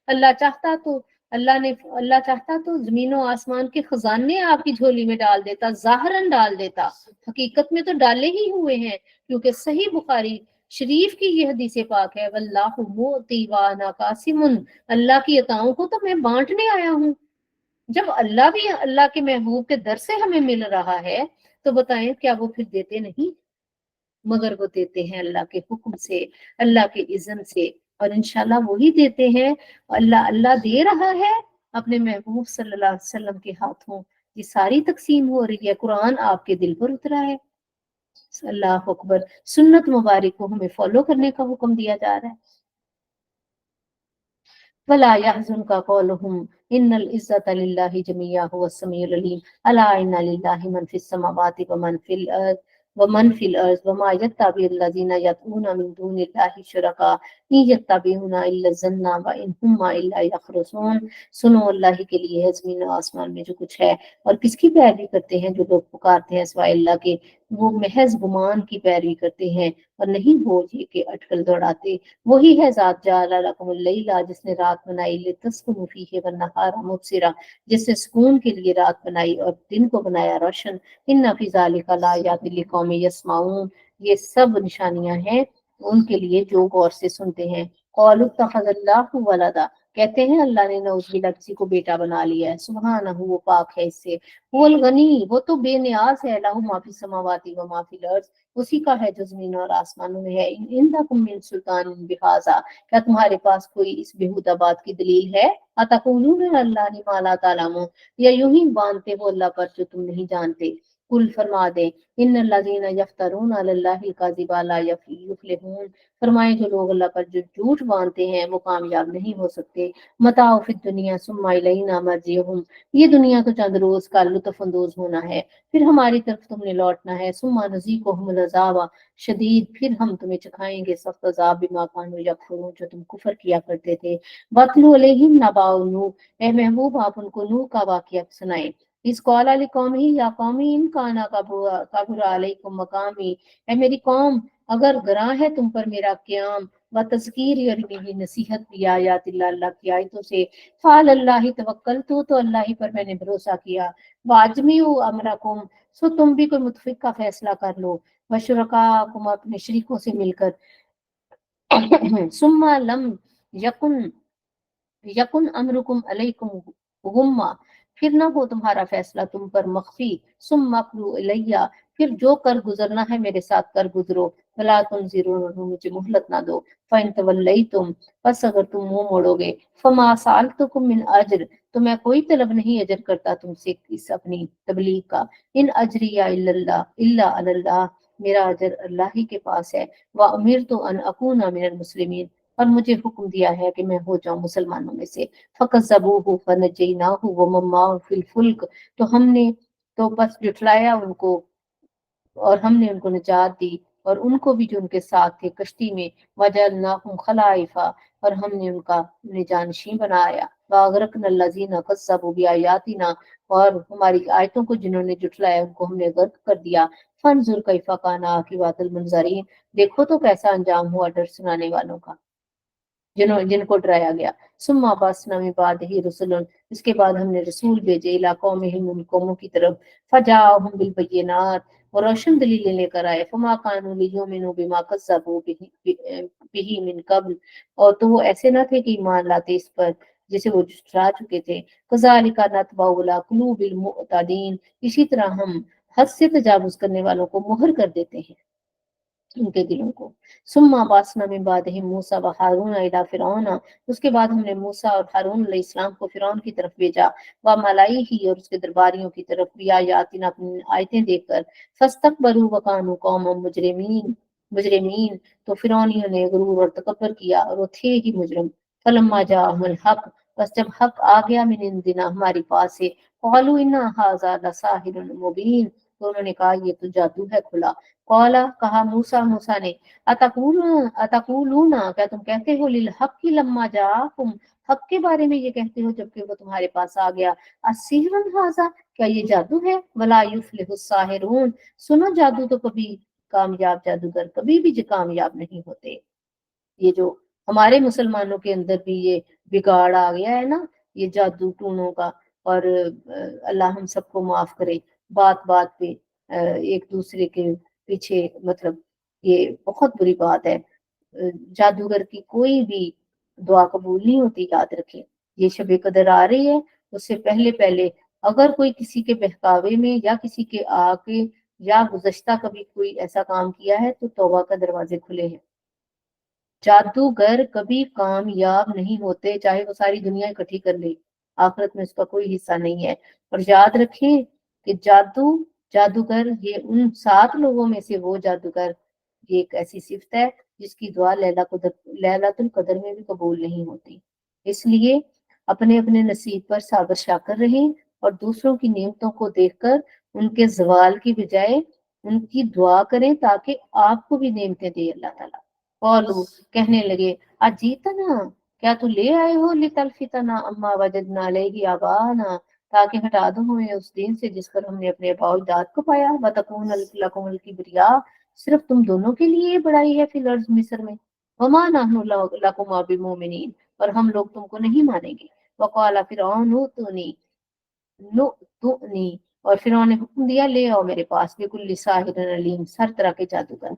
اللہ چاہتا تو اللہ چاہتا تو زمین و آسمان کے خزانے آپ کی جھولی میں ڈال دیتا، ظاہراً ڈال دیتا، حقیقت میں تو ڈالے ہی ہوئے ہیں، کیونکہ صحیح بخاری شریف کی یہ حدیث پاک ہے، واللہ موتی وانا قاسم، اللہ کی عطاؤں کو تو میں بانٹنے آیا ہوں۔ جب اللہ بھی اللہ کے محبوب کے در سے ہمیں مل رہا ہے تو بتائیں کیا وہ پھر دیتے نہیں؟ مگر وہ دیتے ہیں اللہ کے حکم سے، اللہ کے اذن سے، اور انشاءاللہ وہی دیتے ہیں۔ اللہ دے رہا ہے اپنے محبوب صلی اللہ علیہ وسلم کے ہاتھوں، یہ ساری تقسیم ہو رہی ہے، قرآن آپ کے دل پر اترا ہے۔ اللہ اکبر، سنت مبارک کو ہمیں فالو کرنے کا حکم دیا جا رہا ہے۔ ولا يحزنك قولهم ان العزة لله جميعا هو السميع العليم الا ان لله من في السماوات ومن في الارض وما يتبع الذين يدعون من دون الله شركاء ان يتبعون الا الظن وان هم الا يخرصون۔ سنو، اللہ کے لیے ہے زمین و آسمان میں جو کچھ ہے، اور کس کی پیروی کرتے ہیں جو لوگ پکارتے ہیں سوائے اللہ کے، وہ محض گمان کی پیروی کرتے ہیں اور نہیں وہ یہ کہ اٹکل دوڑاتے۔ وہی ہے ذات جعل لکم اللیل، جس نے رات بنائی، لتسکنوا فیہ والنہار مبصرا، جس نے سکون کے لیے رات بنائی اور دن کو بنایا روشن۔ ان فی ذلک لآیات لقوم یسمعون، یہ سب نشانیاں ہیں ان کے لیے جو غور سے سنتے ہیں۔ قالوا اتخذ اللہ ولدا، کہتے ہیں اللہ نے نعوذ باللہ کسی کو بیٹا بنا لیا ہے، سبحانہ، وہ پاک ہے اس سے، وہ الغنی، وہ تو بے نیاز ہے، لہ ما فی السماوات و ما فی الارض، اسی کا ہے جو زمینوں اور آسمانوں میں ہے۔ عندکم من سلطان بہذا، کیا تمہارے پاس کوئی اس بہودہ بات کی دلیل ہے؟ اتقولون علی اللہ ما لا تعلمون، یا یوں ہی باندھتے ہو اللہ پر جو تم نہیں جانتے۔ کل فرما دیں ان الذین یفترون علی اللہ الکذب لا یفلحون، فرمائے جو لوگ اللہ پر جو جھوٹ باندھتے ہیں وہ کامیاب نہیں ہو سکتے۔ متاع فی الدنیا ثم الینا مرجعہم، یہ دنیا تو چند روز کا لطف اندوز ہونا ہے، پھر ہماری طرف تم نے لوٹنا ہے۔ ثم نذیقہم العذاب شدید، پھر ہم تمہیں چکھائیں گے سخت عذاب بما کانوا یکفرون، جو تم کفر کیا کرتے تھے۔ وَاتْلُ عَلَیْہِمْ نَبَأَ نوح، اے محبوب آپ ان کو نوح کا واقعہ سنائیں۔ اس قال لقومہ، یا قومی ان کانا کبر علیکم مقامی، اے میری قوم اگر گراں ہے تم پر میرا قیام، و تذکیر، اور میری نصیحت بھی آیات اللہ، اللہ کی آیتوں سے، فعل اللہ توکلت، تو اللہ ہی پر میں نے بھروسہ کیا، واجمعوا امرکم، سو تم بھی کوئی متفق کا فیصلہ کر لو، وشرکاکم، اپنے شریکوں سے مل کر، ثم لم یکن یکن امرکم علیکم غمہ، پھر نہ ہو تمہارا فیصلہ تم پر مخفی، ثم اقضوا الیہ، پھر جو کر گزرنا ہے میرے ساتھ کر گزرو، ولا تنظرون، مجھے مہلت نہ دو، فإن تولیتم، پس اگر تم منہ موڑو گے، فما سألتکم من اجر، تو میں کوئی طلب نہیں اجر کرتا تم سے اس اپنی تبلیغ کا، ان اجری الا اللہ، الا علی اللہ، میرا اجر اللہ ہی کے پاس ہے، وامرت ان اکون من المسلمین، اور مجھے حکم دیا ہے کہ میں ہو جاؤں مسلمانوں میں سے۔ فَكَذَّبُوهُ فَنَجَّيْنَاهُ وَمَن مَّعَهُ فِي الْفُلْكِ، تو ہم نے تو بس جٹلایا ان کو اور ہم نے ان کو نجات دی، اور ان کو بھی جو ان کے ساتھ تھے کشتی میں، وَجَعَلْنَاهُمْ خَلَائِفَ، اور ہم نے ان کا جانشین بنایا، وَأَغْرَقْنَا الَّذِينَ كَذَّبُوا بِآيَاتِنَا، اور ہماری آیتوں کو جنہوں نے جٹلایا ان کو ہم نے غرق کر دیا۔ فَانظُرْ كَيْفَ كَانَ عَاقِبَةُ الْمُنذَرِينَ، دیکھو تو کیسا انجام ہوا ڈر سنانے والوں کا، جن کو ڈرایا گیا۔ ثم بعثنا من بعدہ رسلا، اس کے بعد ہم نے رسول بھیجے الی قومہم، ان قوموں کی طرف، فجاءہم بالبینات، اور روشن دلیلیں لے کر آئے، فما کانوا لیؤمنوا بما کذبوا بہ من قبل، اور تو وہ ایسے نہ تھے کہ ایمان لاتے اس پر جسے وہ جھٹلا چکے تھے۔ کذالک نطبع علی قلوب المعتدین، اسی طرح ہم حد سے تجاوز کرنے والوں کو مہر کر دیتے ہیں ان کے دلوں کو۔ ثم بعثنا من بعدہم موسیٰ وہارون الی فرعون، اس کے بعد ہم نے موسیٰ اور ہارون علیہ السلام کو فرعون کی طرف بھیجا، وملئہ، اور اس کے درباریوں کی طرف، بھی آیاتنا، اپنی آیتیں دیکھ کر، فاستکبروا وکانوا قوما مجرمین، मुजरिमीन, तो फिरौनियों ने गुरूर और तकब्बर किया और वो थे ही मुजरिम। फलम्मा जाअहुल हक, बस जब हक आ गया मिन इंदिना हमारे पास से, क़ालू इन्ना हाज़ा लसाहिरुन मुबीन, तो उन्होंने कहा ये तो जादू है खुला। कौला, कहा मूसा, मूसा ने, अतकूलूना, क्या तुम कहते हो, लिल हक्की लम्मा जाकुम, हक के बारे में ये कहते हो जबकि वो तुम्हारे पास आ गया, असिहरुन हाज़ा, क्या ये जादू है, वला युफ्लिहु साहिरून, सुनो जादू तो कभी कामयाब जादूगर कभी भी कामयाब नहीं होते। ये जो हमारे मुसलमानों के अंदर भी ये बिगाड़ आ गया है ना, ये जादू टूनों का, और अल्लाह हम सबको माफ करे। बात बात पे एक दूसरे के पीछे, मतलब ये बहुत बुरी बात है। जादूगर की कोई भी दुआ कबूल नहीं होती, याद रखें। ये शब कदर आ रही है, उससे पहले पहले अगर कोई किसी के बहकावे में या किसी के आके या गुज़श्ता कभी कोई ऐसा काम किया है तो तौबा का दरवाजे खुले हैं। जादूगर कभी कामयाब नहीं होते, चाहे वो सारी दुनिया इकट्ठी कर ले, आखिरत में उसका कोई हिस्सा नहीं है। और याद रखें कि जादूगर ये उन 7 लोगों में से वो जादूगर, ये एक ऐसी सिफत है जिसकी दुआ लैलातुल कदर में भी कबूल नहीं होती। इसलिए अपने अपने नसीब पर साबर शाकर रहें और दूसरों की नेमतों को देखकर उनके जवाल की बजाय उनकी दुआ करें ताकि आपको भी नेमतें दे अल्लाह ताला। कौलू, कहने लगे, अजीतना, क्या तू ले आए हो, लितल्फितना अम्मा वजदना अलैहि आबाना, ताकि हटा दो हमें उस दिन से जिस पर हमने अपने आबा अजदाद को पाया, वतकून लकुमुल किब्रिया, सिर्फ तुम दोनों के लिए ये बड़ाई है फिल अर्ज़ मिस्र में, वमा नहनु लकुमा बिमुमिनीन, और हम लोग तुमको नहीं मानेंगे। वक़ाला फिरऔन नुतुनी, और फिरौन ने हुक्म दिया, ले आओ मेरे पास, बिकुल्लि साहिरिन अलीम, हर तरह के जादूगर।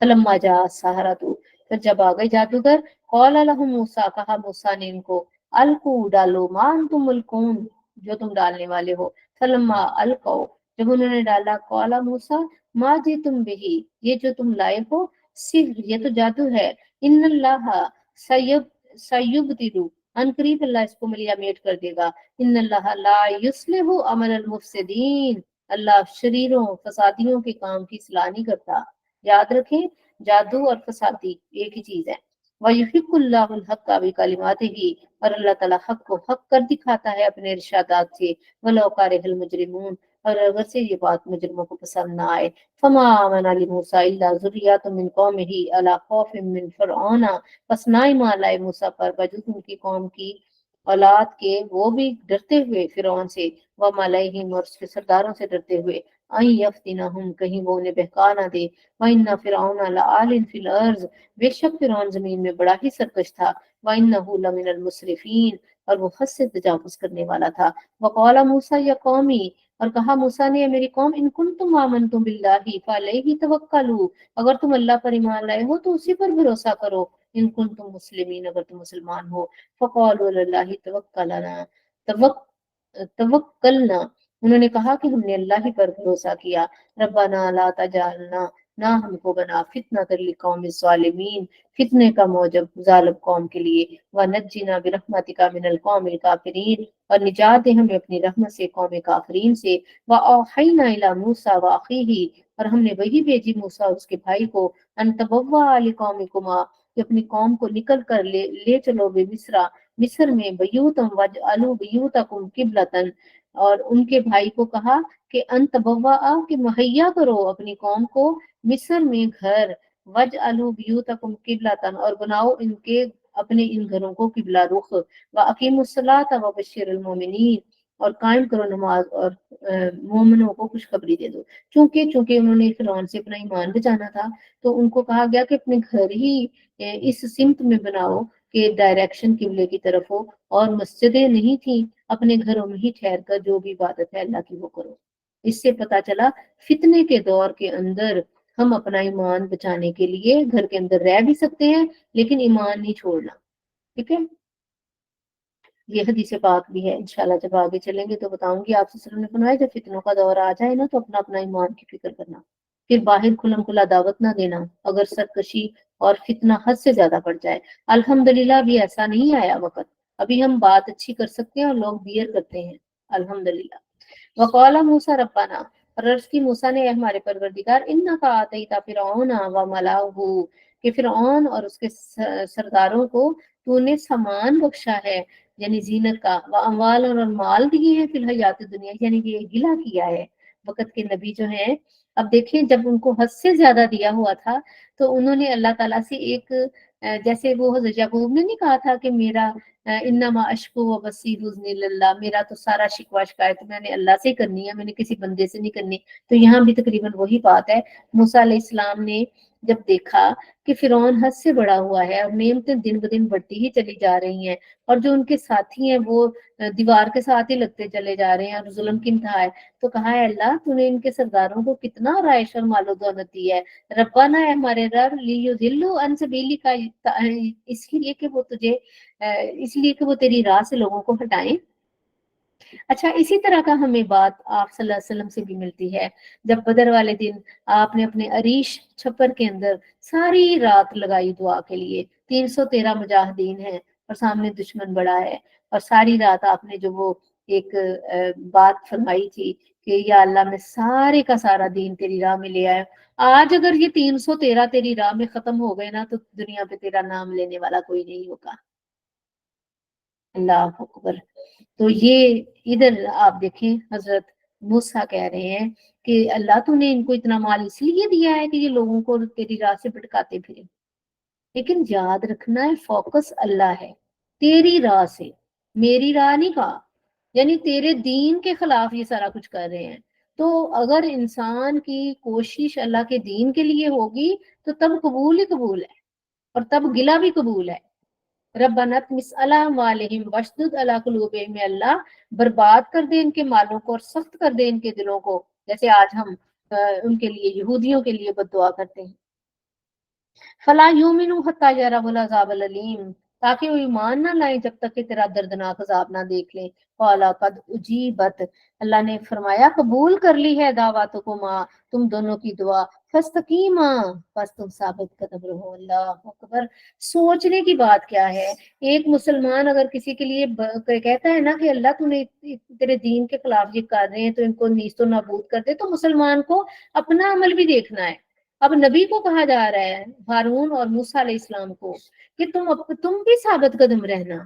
फलम्मा जा सहारा तू, फिर जब आ गए जादूगर, कौल लहु मूसा, कहा मूसा ने इनको, अलकू, डालो, मान तुम मुल्कून, जो तुम डालने वाले हो। फलम्मा अलको, जब उन्होंने डाला, कौला मूसा, मा जी तुम बिही, ये जो तुम लाए हो सिर्फ ये तो जादू है। इन्नल्लाह सयब सयुबदिलु, अनकरीब अल्लाह इसको मलिया मेट कर देगा। इन्नल्लाह ला युस्लिहु अमल अल मुफसिदीन, अल्लाह शरीरों फसादियों के काम की सलाह नहीं करता। याद रखें, जादू और फसादी एक ही चीज है। वयुहिकुल्लाहुल हक्का बिकलिमातिही, और अल्लाह ताला हक को हक कर दिखाता है अपने इरशादात से। वलौ कारिहल मुजरिमून, और अगर से ये बात मुजरिमों को पसंद ना आए। फमा आमना लिमूसा इल्ला ज़ुर्रिय्यतुम मिन कौमिही अला खौफिन मिन फ़िरऔना, बस ना ईमान लाए मूसा पर वजूद उनकी कौम की औलाद के, वो भी डरते हुए फिरौन से, व मलइहिम, और उसके सरदारों से डरते हुए, आई यफ्तिनहुम, कहीं वो उन्हें बहका ना दे। व इन्ना फिरऔन लआलिन फिल अर्ज़, बेशक फिरौन जमीन में बड़ा ही सरकश था। व इन्नहु लमिनल मुसरिफीन, और वो हद से तजावुज करने वाला था। वक़ाला मूसा या कौमी, और कहा मूसा ने, मेरी कौम, इन कुंतुम आमनतुम बिल्लाहि फअलैहि तवक्कलू, अगर तुम अल्लाह पर ईमान लाए हो तो उसी पर भरोसा करो। इन कुंतुम मुस्लिमीन, अगर तुम मुसलमान हो। फ़क़ालू अलल्लाहि तवक्कलना तवक तवक्कलना, उन्होंने कहा कि हमने अल्लाह ही पर भरोसा किया। रब्बना ला तजअलना, ना हमको बना फितनतल लिकौमिज़ ज़ालिमीन, फितने का मौजब जालिम कौम के लिए। व नज्जिना बिरहमतिका मिनल कौमिल काफिरीन, और निजात दे हमें अपनी रहमत से कौम काफिरीन से। व औहैना इला मूसा व अखीही, और हमने वही भेजी मूसा और उसके भाई को, अन तबव्वा लिकौमिकुमा, कि अपनी कौम को निकल कर ले चलो बे मिस्रा, मिस्र में, बयूतम वजअलू बयूतकुम किबलतन, और उनके भाई को कहा कि अन तबव्वा, कि मुहैया करो अपनी कौम को मिस्र में घर, वजअलू बयूतकुम किबलतन, और बनाओ इनके अपने इन घरों को किबला रुख, व अकीमुस्सलात व बश्शिरिल मोमिनीन, और कायम करो नमाज और मोमिनों को खुशखबरी दे दो। चूंकि चूंकि उन्होंने फिरौन से अपना ईमान बचाना था, तो उनको कहा गया कि अपने घर ही इस सिमत में बनाओ कि डायरेक्शन किबले की तरफ हो, और मस्जिदें नहीं थी, अपने घरों में ही ठहर कर जो भी इबादत है अल्लाह की वो करो। इससे पता चला फितने के दौर के अंदर हम अपना ईमान बचाने के लिए घर के अंदर रह भी सकते हैं, लेकिन ईमान नहीं छोड़ना। ठीक है, ये हदीस पाक भी है। इंशाल्लाह जब आगे चलेंगे तो बताऊंगी। आपसे सल्लल्लाहु अलैहि वसल्लम ने फरमाया, जब फितनों का दौर आ जाए ना तो अपना अपना ईमान की फिक्र करना, फिर बाहर खुलम खुला दावत ना देना अगर सरकशी और फितना हद से ज्यादा बढ़ जाए। अल्हम्दुलिल्लाह भी ऐसा नहीं आया वक्त, अभी हम बात अच्छी कर सकते हैं और लोग बियर करते हैं। अल्हम्दुलिल्लाह। वक़ाला मूसा रब्बाना, اور عرض کی موسیٰ نے، اے ہمارے پروردگار، انکا آتیت فرعون و ملأہ، کہ فرعون اور اس کے سرداروں کو تو نے سامان بخشا ہے، یعنی زینت کا، اموال اور مال دیے ہیں فی الحیات دنیا، یعنی کہ یہ گلا کیا ہے وقت کے نبی جو ہیں۔ اب دیکھیں جب ان کو حد سے زیادہ دیا ہوا تھا تو انہوں نے اللہ تعالیٰ سے ایک جیسے وہ حضرت یعقوب نے نہیں کہا تھا کہ میرا انما اشکو و بسی حزنی اللہ، میرا تو سارا شکوہ شکایت میں نے اللہ سے کرنی ہے، میں نے کسی بندے سے نہیں کرنی۔ تو یہاں بھی تقریباً وہی بات ہے۔ موسیٰ علیہ السلام نے جب دیکھا کہ فرعون حد سے بڑا ہوا ہے اور نعمتیں دن بدن بڑھتی ہی چلی جا رہی ہیں، اور جو ان کے ساتھی ہیں وہ دیوار کے ساتھ ہی لگتے چلے جا رہے ہیں اور ظلم کی انتہا ہے، تو کہا ہے اللہ تو نے ان کے سرداروں کو کتنا رائش اور مال و دولت دی ہے، ربنا ہے ہمارے رب، لیضلوا عن سبیلک، اس لیے کہ وہ تجھے اس لیے کہ وہ تیری راہ سے لوگوں کو ہٹائیں۔ اچھا، اسی طرح کا ہمیں بات آپ صلی اللہ علیہ وسلم سے بھی ملتی ہے، جب بدر والے دن آپ نے اپنے عریش چھپر کے اندر ساری رات لگائی دعا کے لیے، 313 مجاہدین ہیں اور سامنے دشمن بڑا ہے، اور ساری رات آپ نے جو وہ ایک بات فرمائی تھی کہ یا اللہ میں سارے کا سارا دین تیری راہ میں لے آیا، آج اگر یہ 313 تیری راہ میں ختم ہو گئے نا تو دنیا پہ تیرا نام لینے والا کوئی نہیں ہوگا۔ اللہ اکبر۔ تو یہ ادھر آپ دیکھیں حضرت موسیٰ کہہ رہے ہیں کہ اللہ تو نے ان کو اتنا مال اس لیے دیا ہے کہ یہ لوگوں کو تیری راہ سے بھٹکاتے پھرے، لیکن یاد رکھنا ہے فوکس اللہ ہے، تیری راہ سے، میری راہ نہیں کہا، یعنی تیرے دین کے خلاف یہ سارا کچھ کر رہے ہیں۔ تو اگر انسان کی کوشش اللہ کے دین کے لیے ہوگی تو تب قبول ہی قبول ہے، اور تب گلہ بھی قبول ہے۔ ربنا اطمس علی اموالہم واشدد علی قلوبہم، اللہ برباد کر دے ان کے مالوں کو اور سخت کر دے ان کے دلوں کو، جیسے آج ہم ان کے لیے یہودیوں کے لیے بد دعا کرتے ہیں۔ فلا یؤمنوا حتی یروا العذاب العلیم، تاکہ وہ ایمان نہ لائیں جب تک کہ تیرا دردناک عذاب نہ دیکھ لیں۔ قال قد اجیبت، اللہ نے فرمایا قبول کر لی ہے دعواتکما، تم دونوں کی دعا، فاستقیما، بس تم ثابت قدم رہو۔ اللہ اکبر۔ سوچنے کی بات کیا ہے، ایک مسلمان اگر کسی کے لیے کہتا ہے نا کہ اللہ تو نے تیرے دین کے خلاف یہ کر رہے ہیں تو ان کو نیست و نابود کر دے، تو مسلمان کو اپنا عمل بھی دیکھنا ہے۔ اب نبی کو کہا جا رہا ہے، ہارون اور موسیٰ علیہ السلام کو، کہ تم بھی ثابت قدم رہنا،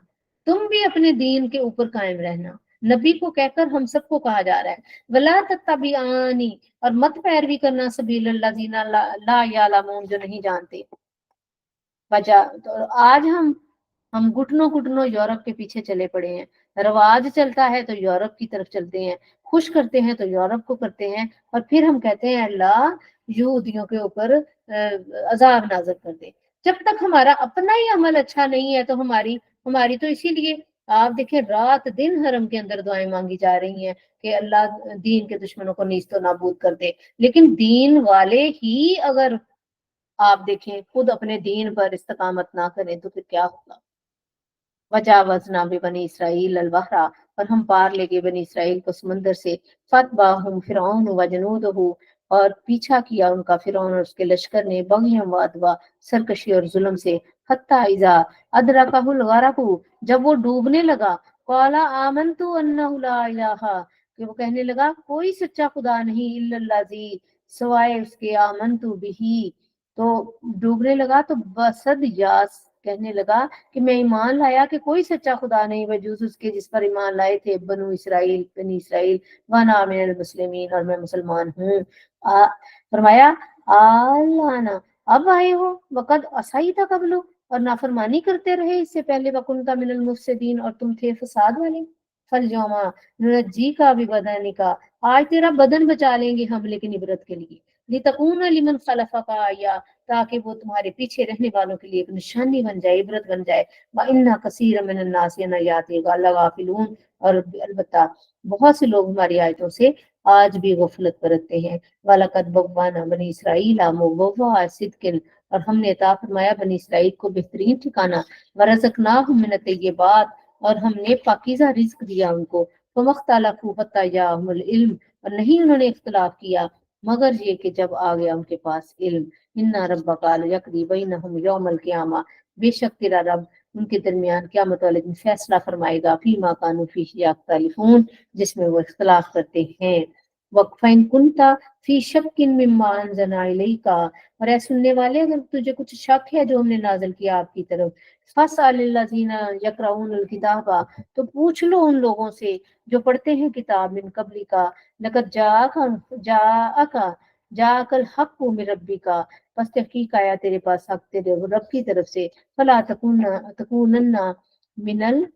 تم بھی اپنے دین کے اوپر قائم رہنا۔ نبی کو کہہ کر ہم سب کو کہا جا رہا ہے، ولا تتبعانی، اور مت پیروی کرنا سبیل الذین لا یعلمون، جو نہیں جانتے۔ وجہ تو آج ہم گھٹنوں گھٹنوں یورپ کے پیچھے چلے پڑے ہیں، رواج چلتا ہے تو یورپ کی طرف چلتے ہیں، خوش کرتے ہیں تو یورپ کو کرتے ہیں، اور پھر ہم کہتے ہیں اللہ یہودیوں کے اوپر عذاب نازل کر دے۔ جب تک ہمارا اپنا ہی عمل اچھا نہیں ہے تو ہماری تو اسی لیے آپ دیکھیں رات دن حرم کے اندر دعائیں مانگی جا رہی ہیں کہ اللہ دین کے دشمنوں کو نیست و نابود کر دے، لیکن دین والے ہی اگر آپ دیکھیں خود اپنے دین پر استقامت نہ کریں تو پھر کیا ہوگا۔ وجاوزنا ببنی اسرائیل البحر، اور ہم پار لے گئے بنی اسرائیل کو سمندر سے، فتبعہم فرعون وجنودہ، اور پیچھا کیا ان کا فرعون اور اس کے لشکر نے، بغیم وعدوا، سرکشی اور ظلم سے، حتی اذا ادرکہ الغرق، جب وہ ڈوبنے لگا، قال آمنت انہ لا الہ، کہ وہ کہنے لگا کوئی سچا خدا نہیں، الا الذی، سوائے اس کے، آمنت بہ، تو ڈوبنے لگا تو بسد یاس کہنے لگا کہ میں ایمان لایا کہ کوئی سچا خدا نہیں بجوز اس کے جس پر ایمان لائے تھے بنی اسرائیل، وانا من المسلمین، اور میں مسلمان ہوں۔ فرمایا آلانا، اب آئے ہو، وقد عصیت قبل، اور نافرمانی کرتے رہے اس سے پہلے، وکنت من المفسدین، اور تم تھے فساد والے۔ فالیوم ننجیک ببدنک، آج تیرا بدن بچا لیں گے ہم لیکن عبرت کے لیے، لتکون لمن خلفک آیہ، تاکہ وہ تمہارے پیچھے رہنے والوں کے لیے ایک نشانی بن جائے، عبرت بن جائے۔ وَإِنَّ كَثِيرًا مِنَ النَّاسِ عَنْ آيَاتِنَا لَغَافِلُونَ، اور البتہ بہت سے لوگ ہماری آیتوں سے آج بھی غفلت برتتے ہیں۔ وَلَقَدْ بَوَّأْنَا بَنِي إِسْرَائِيلَ مُبَوَّعَ صِدْقٍ، اور ہم نے عطا فرمایا بنی اسرائیل کو بہترین ٹھکانہ، وَرَزَقْنَاهُم مِّنَ الطَّيِّبَاتِ، اور ہم نے پاکیزہ رزق دیا ان کو، فَمَا اخْتَلَفُوا حَتَّىٰ جَاءَهُمُ الْعِلْمُ، اور نہیں انہوں نے اختلاف کیا مگر یہ کہ جب آ گیا ان کے پاس علم۔ اِنَّ رَبَّكَ لَيَقْضِي بَيْنَهُمْ يَوْمَ الْقِيَامَةِ، بے شک تیرا رب ان کے درمیان قیامت والے دن فیصلہ فرمائے گا، فِيمَا كَانُوا فِيهِ يَخْتَلِفُونَ، جس میں وہ اختلاف کرتے ہیں۔ वक्फइन कुंता फी शक्किन मिम्मा अंजना इलैका, और ऐ सुनने वाले अगर तुझे कुछ शक है जो हमने नाजिल किया आपकी तरफ, फसअलिल्लज़ीना यक़रऊनल किताबा, तो पूछ लो उन लोगों से जो पढ़ते हैं किताब, मिन कबली का, लक़द जाअका जाअकल हक़्क़ु मिन रब्बिका, बस तहकीक आया तेरे पास हक तेरे रब की तरफ से, फला तकूनन्ना मिनल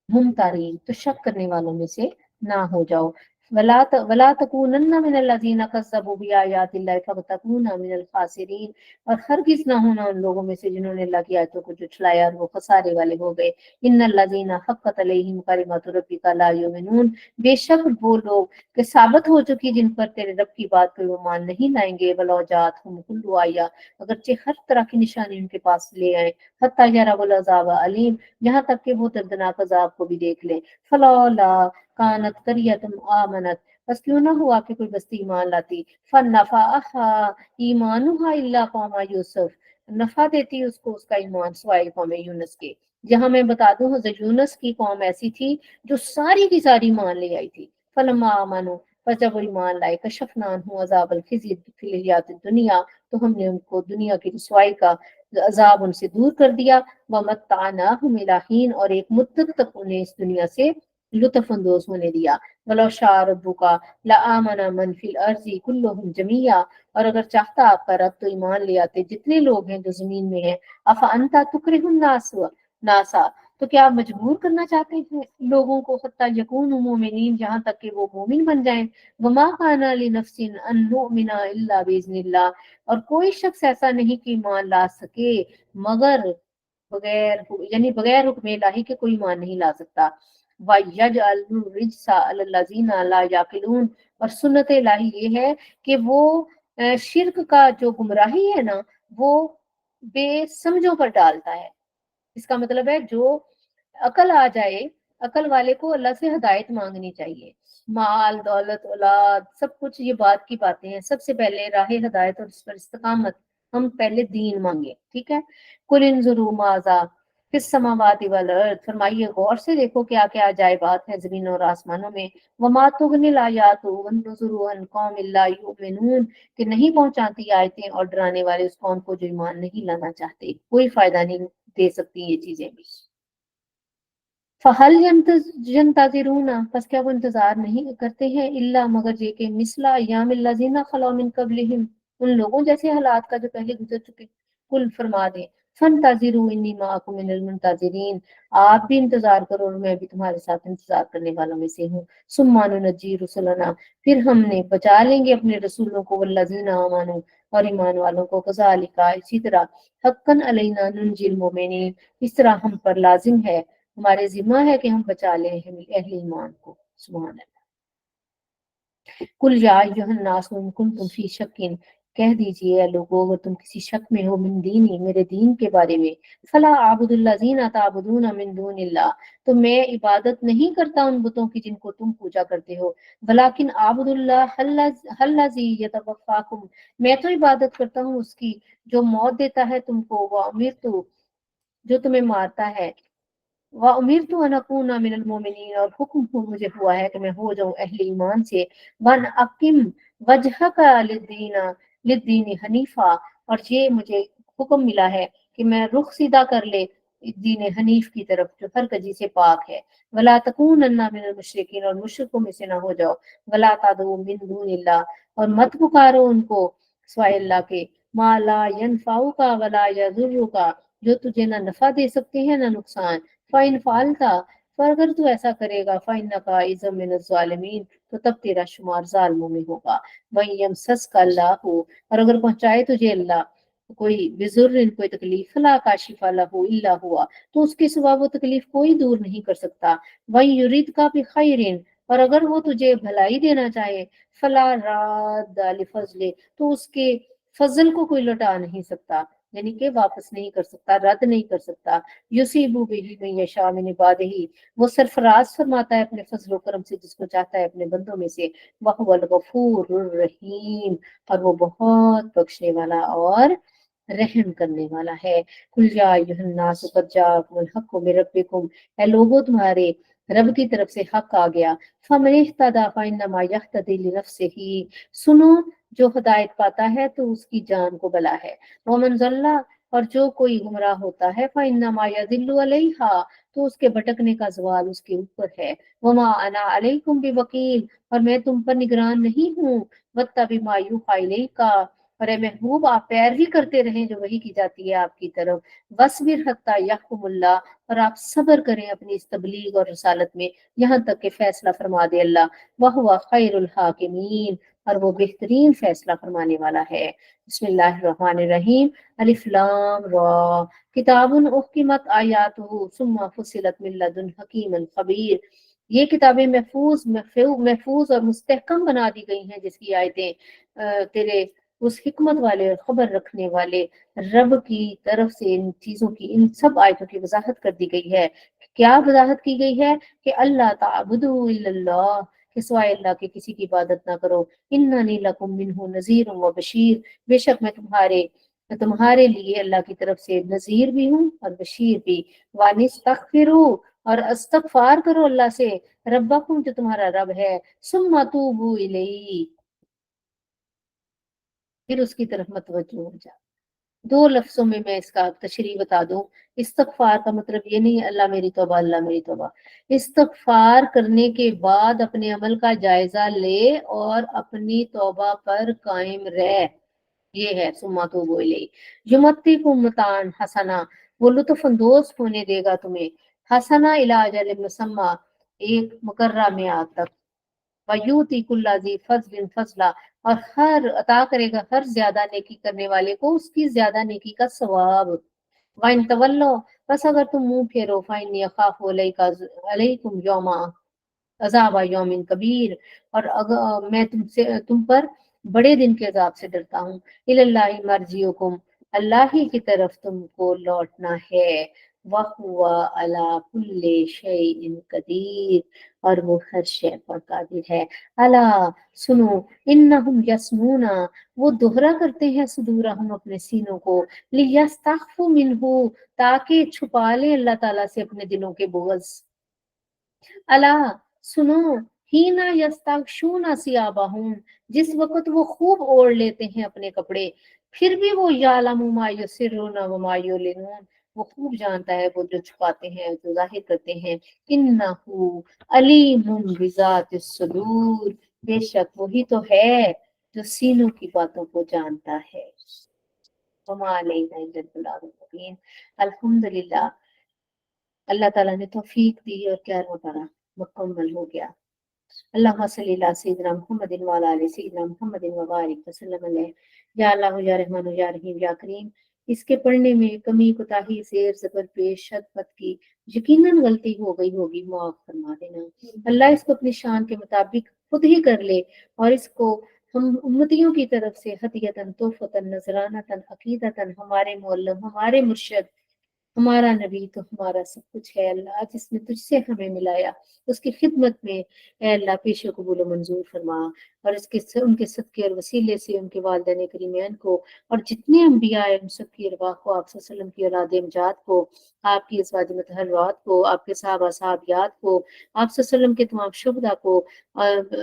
मुमतारीन, तो शक करने वालों में से ना हो जाओ। वला तकूनन्ना मिनल लज़ीना कज़्ज़बू बिआयातिल्लाहि फतकूना मिनल खासिरीन, और हरगिज़ ना होना उन लोगों में से जिन्होंने अल्लाह की आयतों को झुठलाया और वो खसारे वाले हो गए। इन्नल लज़ीना हक़्क़त अलैहिम कलिमतु रब्बिका ला युमिनून, बेशक वो लोग कि साबित हो चुकी जिन पर तेरे रब की बात पर वो मान नहीं लाएंगे। वलौ जाअतहुम कुल्लु आया, अगरचे हर तरह की निशानी उनके पास ले आए, हत्ता यरवल अज़ाब अलीम, यहाँ तक कि वो दर्दनाक अजाब को भी देख ले। फलौला कानत करियतुन आमनत, बस क्यों ना हुआ कि कोई बस्ती ईमान लाती, फन्नफ़अहा ईमानुहा इल्ला कौमा यूसुफ, नफा देती उसको उसका ईमान सिवाय कौम यूनुस के। जहाँ मैं बता दूं हज़रत यूनुस की कौम ऐसी थी जो सारी की सारी मान ले आई थी। फलम्मा आमनू, पर जब वो ईमान लाए, कशफना अन्हुम अज़ाबल खिज़्य फिल हयातिद दुनिया, तो हमने उनको दुनिया की रुसवाई का अजाब उनसे दूर कर दिया। व मत्तानाहुम इला हीन, और एक मुद्दत तक उन्हें इस दुनिया से लुत्फ अंदोज होने दिया। वलो शाअ रब्बुका लआमना मन फिल अर्ज़ि कुल्लुहुम जमीआ, और अगर चाहता आपका रब तो ईमान ले आते जितने लोग हैं जो जमीन में हैं। अफ़ अंता तुकरिहुन नासा, तो क्या आप मजबूर करना चाहते हैं लोगों को, हत्ता यकूनु मोमिनीन, जहाँ तक कि वो मोमिन बन जाएं। वमा काना लिनफ्सिन अन नुमिना इल्ला बिइज़निल्लाह, और कोई शख्स ऐसा नहीं कि ईमान ला सके मगर बगैर, यानी बगैर हुक्म इलाही के कोई ईमान नहीं ला सकता। वयजअलु रिज्सा अलल्लज़ीना ला याकिलून, और सुन्नत इलाही ये है कि वो शिर्क का जो गुमराही है ना, वो बेसमझों पर डालता है। इसका मतलब है जो अकल आ जाए, अकल वाले को अल्लाह से हिदायत मांगनी चाहिए। माल दौलत औलाद सब कुछ ये बात की बातें हैं, सबसे पहले राह हिदायत और उस पर इस्तकामत, हम पहले दीन मांगे, ठीक है। कुल इंजुरू माजा फिस समावाति वल अर्द, फरमाइए गौर से देखो क्या क्या अजायबात है जमीन और आसमानों में। वमा तुगनिल आयातु वन नुज़ुरु अन कौमिन ला युमिनून, कि नहीं पहुंचाती आयतें और डराने वाले उस कौम को जो ईमान नहीं लाना चाहते, कोई फायदा नहीं दे सकती ये चीजें भी। फहल यंतज़िरूना, बस क्या वो इंतजार नहीं करते हैं, इल्ला मगर ये कि मिसला अय्यामिल लज़ीना खलौ मिन क़ब्लिहिम, उन लोगों जैसे हालात का जो पहले गुजर चुके। कुल फरमा दे फंतज़िरू इन्नी माअकुम मिनल मुंतज़िरीन, आप भी इंतजार करो और मैं भी तुम्हारे साथ इंतजार करने वालों में से हूँ। सुम्मा नुनज्जी रुसुलना, फिर हमने बचा लेंगे अपने रसूलों को, वल्लज़ीना आमनू, और ईमान वालों को, कज़ालिका, इसी तरह, हक्कन अलैना नुनजिल मोमिनीन, इस तरह हम पर लाजिम है, हमारे जिम्मा है कि हम बचा लें अहले ईमान को। सुभान अल्लाह। कुल या अय्युहन नास इन कुंतुम फी शक्किन, कह दीजिए लोगों अगर तुम किसी शक में हो मिन दीनी, मेरे दीन के बारे में, फला आबुदुल्लज़ीना ताबुदून मिन दूनिल्लाह, तो मैं इबादत नहीं करता उन बुतों की जिनको तुम पूजा करते हो। वलाकिन आबुदुल्लाह हल्लज़ी यतवफ़्फ़ाकुम, मैं तो इबादत करता हूँ उसकी जो मौत देता है तुमको, व अमीरतु, जो तुम्हें मारता है, व उमिरतु अन अकूना मिनल मोमिनीन, और हुक्म हो मुझे हुआ है कि मैं हो जाऊं अहले ईमान से। वन अकिम वजहका लिद्दीन हनीफा, और ये मुझे हुक्म मिला है कि मैं रुख सीधा कर ले दीन हनीफ की तरफ जो हर कजी से पाक है। वला तकूनन्ना मिनल मुशरिकीन, और मुशरिकों में से ना हो जाओ। वला तदउ मिन दूनिल्लाह, और मत पुकारो उनको सिवाय अल्लाह के, मा ला यनफाउका वला यजुर्रुका, जो तुझे ना नफा दे सकते हैं ना नुकसान। फाइन फालता, पर अगर तू ऐसा करेगा, फाइन नका इज़म मिन ज़ालिमीन, तो तब तेरा शुमार जालिमों में होगा। वही यमसस का अल्लाह हो, और अगर पहुंचाए तुझे अल्लाह कोई बिजुर्रिन, कोई तकलीफ, फला काशिफा लहू इल्ला हुआ, तो उसके सिवा वो तकलीफ कोई दूर नहीं कर सकता। वही युरिद का भी खैरिन, और अगर वो तुझे भलाई देना चाहे, फला राद लिफजले, तो उसके फजल को कोई लौटा नहीं सकता, यानी कि वापस नहीं कर सकता, रद्द नहीं कर सकता। युसीबु बिही मन यशा मिन इबादिही, वो सरफराज फरमाता है अपने फजल करम से जिसको चाहता है अपने बंदों में से। वहुवल गफूरुर रहीम, और वो बहुत बख्शने वाला और रहम करने वाला है। कुल या अय्युहन नास कद जाअकुमुल हक्कु मिन रब्बिकुम, है लोगों तुम्हारे रब की तरफ से हक आ गया। फमन इहतदा फइन्नमा यहतदी लिनफ्सिही, सुनो जो हिदायत पाता है तो उसकी जान को भला है। वमन ज़ल्ला, और जो कोई गुमराह होता है फइन्नमा यदिल्लु अलैहा, तो उसके भटकने का सवाल उसके ऊपर है। वमा अना अलैकुम बिवकील, और मैं तुम पर निगरान नहीं हूँ। वत्तबि मा यूहा इलैका, और ए महबूब आप पैरवी करते रहें जो वही की जाती है आपकी तरफ। वस्बिर हत्ता यहकुमुल्लाह, और आप सब्र करें अपनी इस तबलीग और रसालत में, यहाँ तक कि फैसला फरमा दे अल्लाह। वह हुआ खैरुल हाकिमीन, और वो बेहतरीन फैसला फरमाने वाला है। बिस्मिल्लाहिर्रहमानिर्रहीम। अलिफ लाम रा, किताबुन उहकिमत आयातुहु सुम्मा फुस्सिलत मिन लदुन हकीमन खबीर। ये किताबें महफूज और मुस्तहकम बना दी गई हैं, जिसकी आयतें तेरे उस हिकमत वाले और खबर रखने वाले रब की तरफ से इन चीजों की, इन सब आयतों की वजाहत कर दी गई है। क्या वजाहत की गई है? कि अल्लाह ताबुदु इल्लल्लाह, कि सिवाय अल्लाह के किसी की इबादत ना करो। इन्ननी लकुम मिन्हु नज़ीरुम व बशीर, बेशक मैं तुम्हारे लिए अल्लाह की तरफ से नजीर भी हूँ और बशीर भी। वानिस्तगफिरू, और अस्तगफार करो अल्लाह से, रब्बकुम, जो तुम्हारा रब है। सुम्मा तूबू इलैही, फिर उसकी तरफ मतवज्जो हो जा। दो लफ्जों में मैं इसका तशरीह बता दूं। इस्तगफार का मतलब ये नहीं है अल्लाह मेरी तौबा, अल्लाह मेरी तौबा। इस्तगफार करने के बाद अपने अमल का जायजा ले और अपनी तौबा पर कायम रह, ये है सुम्मा तो बोले। युमत्ती को मतान हसना, वो लुत्फ अंदोज होने देगा तुम्हें। हसना इला अजल मुसम्मा, एक मुकर्रा में तक। वयूती कुल्लाजी फजलिन फजला, और हर अता करेगा हर ज्यादा नेकी करने वाले को उसकी ज्यादा नेकी का सवाब। वाइन तवल्लो, बस अगर तुम मुंह फेरो, फाइन यखाफु अलैकुम यौमा अजाब यौमिन कबीर, और अगर मैं तुम पर बड़े दिन के अजाब से डरता हूँ। इलल्लाहि मर्जिउकुम, अल्लाह ही की तरफ तुमको लौटना है। वहुवा अला कुल्ले शैइन कदीर, और वो हर शय पर कादिर है। अला, सुनो, इन्नहुम यसनूना, वो दोहरा करते हैं सुदूरहुम, अपने सीनों को। लियस्तख्फु मिनहु, ताकि छुपा लें अल्लाह ताला से अपने दिलों के बोझ। अला, सुनो, हीना यस्तागशूना सियाबाहुम, जिस वक्त वो खूब ओढ़ लेते हैं अपने कपड़े, फिर भी वो यालमु मा युसिर्रुना व मा युलिनून, वो खूब जानता है वो जो छुपाते हैं जो जाहिर करते हैं। इन्नहु अलीमुम बिजातिस सुदूर, बेशक वही तो है जो सीनों की बातों को जानता है। वमा अलैना इल्लल बलागुल मुबीन। अल्हम्दुलिल्लाह, अल्लाह ताला ने तौफीक दी और क्या करा, मुकम्मल हो गया। अल्लाह सल्ली अला सय्यिदिना मुहम्मदिन व अला आलि सय्यिदिना मुहम्मदिन व बारिक वसल्लम अलैहि। या अल्लाह या रहमान या रहीम या करीम। इसके पढ़ने में कमी, कोताही, जेर जबर, पेश, शद, पद की यकीनन गलती हो गई होगी, माफ फरमा देना। अल्लाह इसको अपनी शान के मुताबिक खुद ही कर ले, और इसको हम उम्मतियों की तरफ से हदियतन, तोहफतन, नजरानतन, अकीदतन, हमारे मौलम, हमारे मुर्शद, हमारा नबी तो हमारा सब कुछ है अल्लाह, जिसने तुझसे हमें मिलाया, उसकी खिदमत में ए अल्लाह पेशो कबूल मंजूर फरमा। और उनके सदके और वसीले से उनके वालिदैन करीमैन को और जितने अम्बिया है उन सब की अरवाह को, आप सल्लल्लाहु अलैहि वसल्लम की औलाद अमजाद को, आपकी अज़वाज मुतहर्रात को, आपके साहबा साहबियात को, आप सल्लल्लाहु अलैहि वसल्लम के तमाम शुहदा को,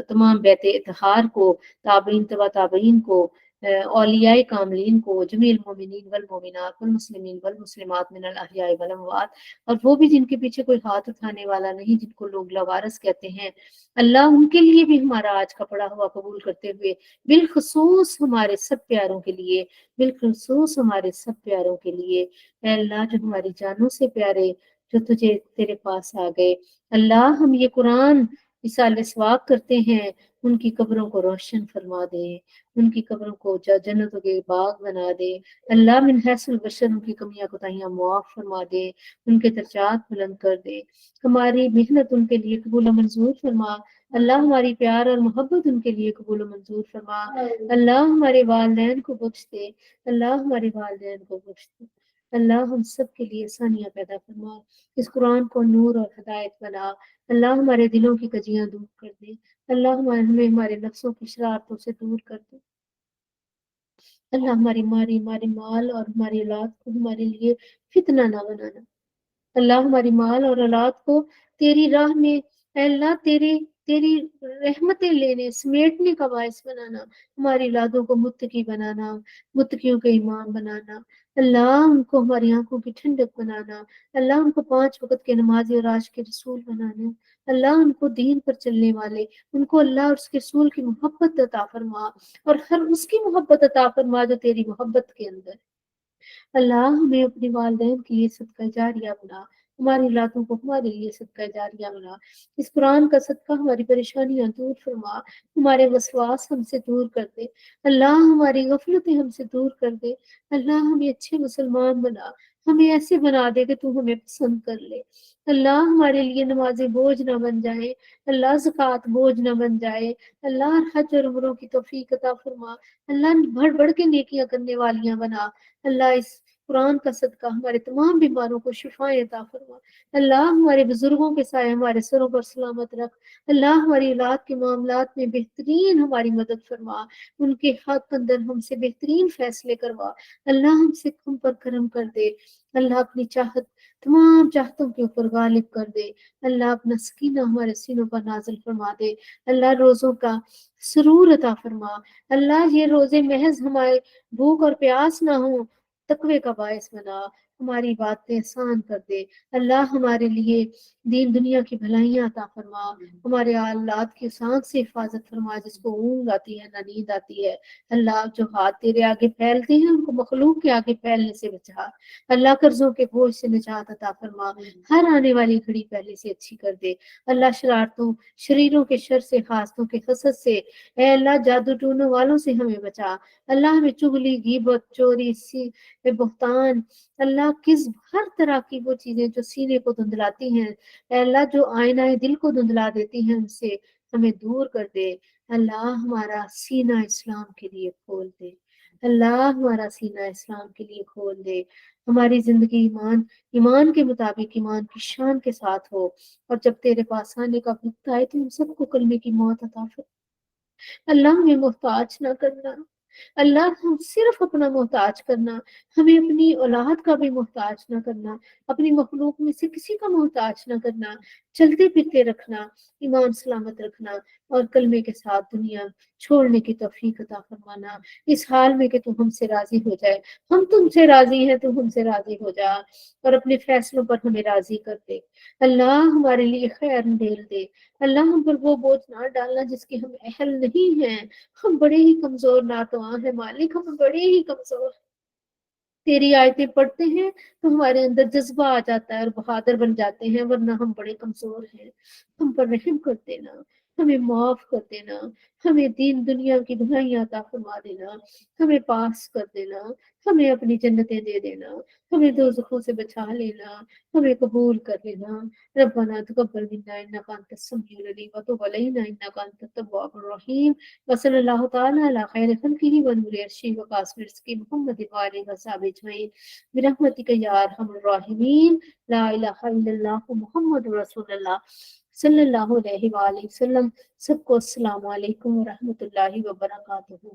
तमाम बैत इत्तहार को, ताबईन तबा ताबईन को, औलियाए कामलीन को, जमील मोमिनीन वल मोमिनात वल मुस्लिमीन वल मुस्लिमात मिनल अहयाए वल अमवात, और वो भी जिनके पीछे कोई हाथ उठाने वाला नहीं, जिनको लोग लवारस कहते हैं, अल्लाह उनके लिए भी हमारा आज का पड़ा हुआ कबूल करते हुए, बिलखसूस हमारे सब प्यारों के लिए, बिलखसूस हमारे सब प्यारों के लिए, ऐ अल्लाह जो हमारी जानों से प्यारे, जो तुझे तेरे पास आ गए, अल्लाह हम ये कुरान इसाले सवाब करते हैं, उनकी कब्रों को रोशन फरमा दे, उनकी कब्रों को जन्नतों के बाग बना दे। अल्लाह मिन हैसुल बशर उनकी कमियां कोताहियां मुआफ फरमा दे, उनके दर्जात बुलंद कर दे, हमारी मेहनत उनके लिए कबूल मंजूर फरमा। अल्लाह हमारी प्यार और मोहब्बत उनके लिए कबूल मंजूर फरमा। अल्लाह हमारे वालिदैन को बख्श दे, अल्लाह हमारे वालिदैन को बख्श दे। अल्लाह हम सब के लिए आसानियां पैदा फरमा, इस कुरान को नूर और हिदायत बना। अल्लाह हमारे दिलों की कजियां दूर कर दे, अल्लाह हमें हमारे नफ्सों की शरारतों से दूर कर दे। अल्लाह हमारी हमारे माल और हमारी औलाद को हमारे लिए फितना ना बनाना। اللہ ہماری مال اور اولاد کو تیری راہ میں اے اللہ تیری رحمتیں لینے سمیٹنے کا باعث بنانا، ہماری اولادوں کو متقی بنانا، متقیوں کے امام بنانا، اللہ ان کو ہماری آنکھوں کی ٹھنڈک بنانا، اللہ ان کو 5 وقت کے نمازی اور آج کے رسول بنانا، اللہ ان کو دین پر چلنے والے، ان کو اللہ اور اس کے رسول کی محبت عطا فرما، اور ہر اس کی محبت عطا فرما جو تیری محبت کے اندر ہے۔ اللہ ہمیں اپنے والدین کے لیے صدقہ جاریہ بنا، ہماری اولادوں کو ہمارے لیے صدقہ جاریہ بنا، اس قرآن کا صدقہ ہماری پریشانیاں دور فرما، ہمارے وسواس ہم سے دور کر دے، اللہ ہماری غفلتیں ہم سے دور کر دے، اللہ ہمیں اچھے مسلمان بنا، ہمیں ایسے بنا دے کہ تو ہمیں پسند کر لے، اللہ ہمارے لیے نمازیں بوجھ نہ بن جائیں، اللہ زکوٰۃ بوجھ نہ بن جائے، اللہ حج اور عمروں کی توفیق عطا فرما، اللہ بڑھ بڑھ کے نیکیاں کرنے والیاں بنا، اللہ اس قرآن کا صدقہ ہمارے تمام بیماروں کو شفائیں عطا فرما، اللہ ہمارے بزرگوں کے سائے ہمارے سروں پر سلامت رکھ، اللہ ہماری اولاد کے معاملات میں بہترین ہماری مدد فرما، ان کے حق اندر ہم سے بہترین فیصلے کروا، اللہ ہم پر کرم کر دے، اللہ اپنی چاہت تمام چاہتوں کے اوپر غالب کر دے، اللہ اپنا سکینہ ہمارے سینوں پر نازل فرما دے، اللہ روزوں کا سرور عطا فرما، اللہ یہ روزے محض ہمارے بھوک اور پیاس نہ ہوں، تقوی کا باعث بنا، ہماری باتیں آسان کر دے، اللہ ہمارے لیے دین دنیا کی بھلائیاں عطا فرما، ہمارے اولاد کی سانس سے حفاظت فرما، جس کو اونگ آتی ہے نہ نیند آتی ہے، اللہ جو ہاتھ تیرے آگے پھیلتے ہیں ان کو مخلوق کے آگے پھیلنے سے بچا، اللہ قرضوں کے بوجھ سے نجات عطا فرما، ہر آنے والی گھڑی پہلے سے اچھی کر دے، اللہ شرارتوں شریروں کے شر سے، حاسدوں کے حسد سے، اے اللہ جادو ٹونے والوں سے ہمیں بچا، اللہ ہمیں چغلی غیبت چوری بہتان اللہ کس ہر طرح کی وہ چیزیں جو سینے کو دھندلاتی ہیں، اے اللہ جو آئینہ دل کو دھندلا دیتی ہیں، ان سے ہمیں دور کر دے، اللہ ہمارا سینہ اسلام کے لیے کھول دے، اللہ ہمارا سینہ اسلام کے لیے کھول دے، ہماری زندگی ایمان کے مطابق ایمان کی شان کے ساتھ ہو، اور جب تیرے پاس آنے کا وقت آئے تو ہم سب کو کلمے کی موت عطا فرما، اللہ ہمیں محتاج نہ کرنا، اللہ ہم صرف اپنا محتاج کرنا، ہمیں اپنی اولاد کا بھی محتاج نہ کرنا، اپنی مخلوق میں سے کسی کا محتاج نہ کرنا، چلتے پھرتے رکھنا، ایمان سلامت رکھنا، اور کلمے کے ساتھ دنیا چھوڑنے کی توفیق عطا فرمانا، اس حال میں کہ تو ہم سے راضی ہو جائے، ہم تم سے راضی ہیں تو ہم سے راضی ہو جا، اور اپنے فیصلوں پر ہمیں راضی کر دے، اللہ ہمارے لیے خیر ڈھیل دے، اللہ ہم پر وہ بوجھ نہ ڈالنا جس کے ہم اہل نہیں ہیں، ہم بڑے ہی کمزور ناتواں ہیں مالک، ہم بڑے ہی کمزور، تیری آیتیں پڑھتے ہیں تو ہمارے اندر جذبہ آ جاتا ہے اور بہادر بن جاتے ہیں، ورنہ ہم بڑے کمزور ہیں، ہم پر رحم کر دینا، ہمیں معاف کر دینا، ہمیں دین دنیا کی بھلائیاں عطا فرما دینا، ہمیں پاس کر دینا، ہمیں اپنی جنتیں دے دینا، ہمیں دوزخوں سے بچا لینا، ہمیں قبول کر لینا، ربنا تقبل منا انك انت السميع العليم وتب علينا انك انت التواب الرحيم وصلی اللہ تعالی علی خیر خلقہ ونور عرشہ وقاسم رزقہ محمد وآلہ وصحبہ اجمعین برحمتک یا ارحم الراحمین، لا الہ الا اللہ محمد رسول اللہ صلی اللہ علیہ وآلہ وسلم۔ سب کو السلام علیکم ورحمۃ اللہ وبرکاتہ۔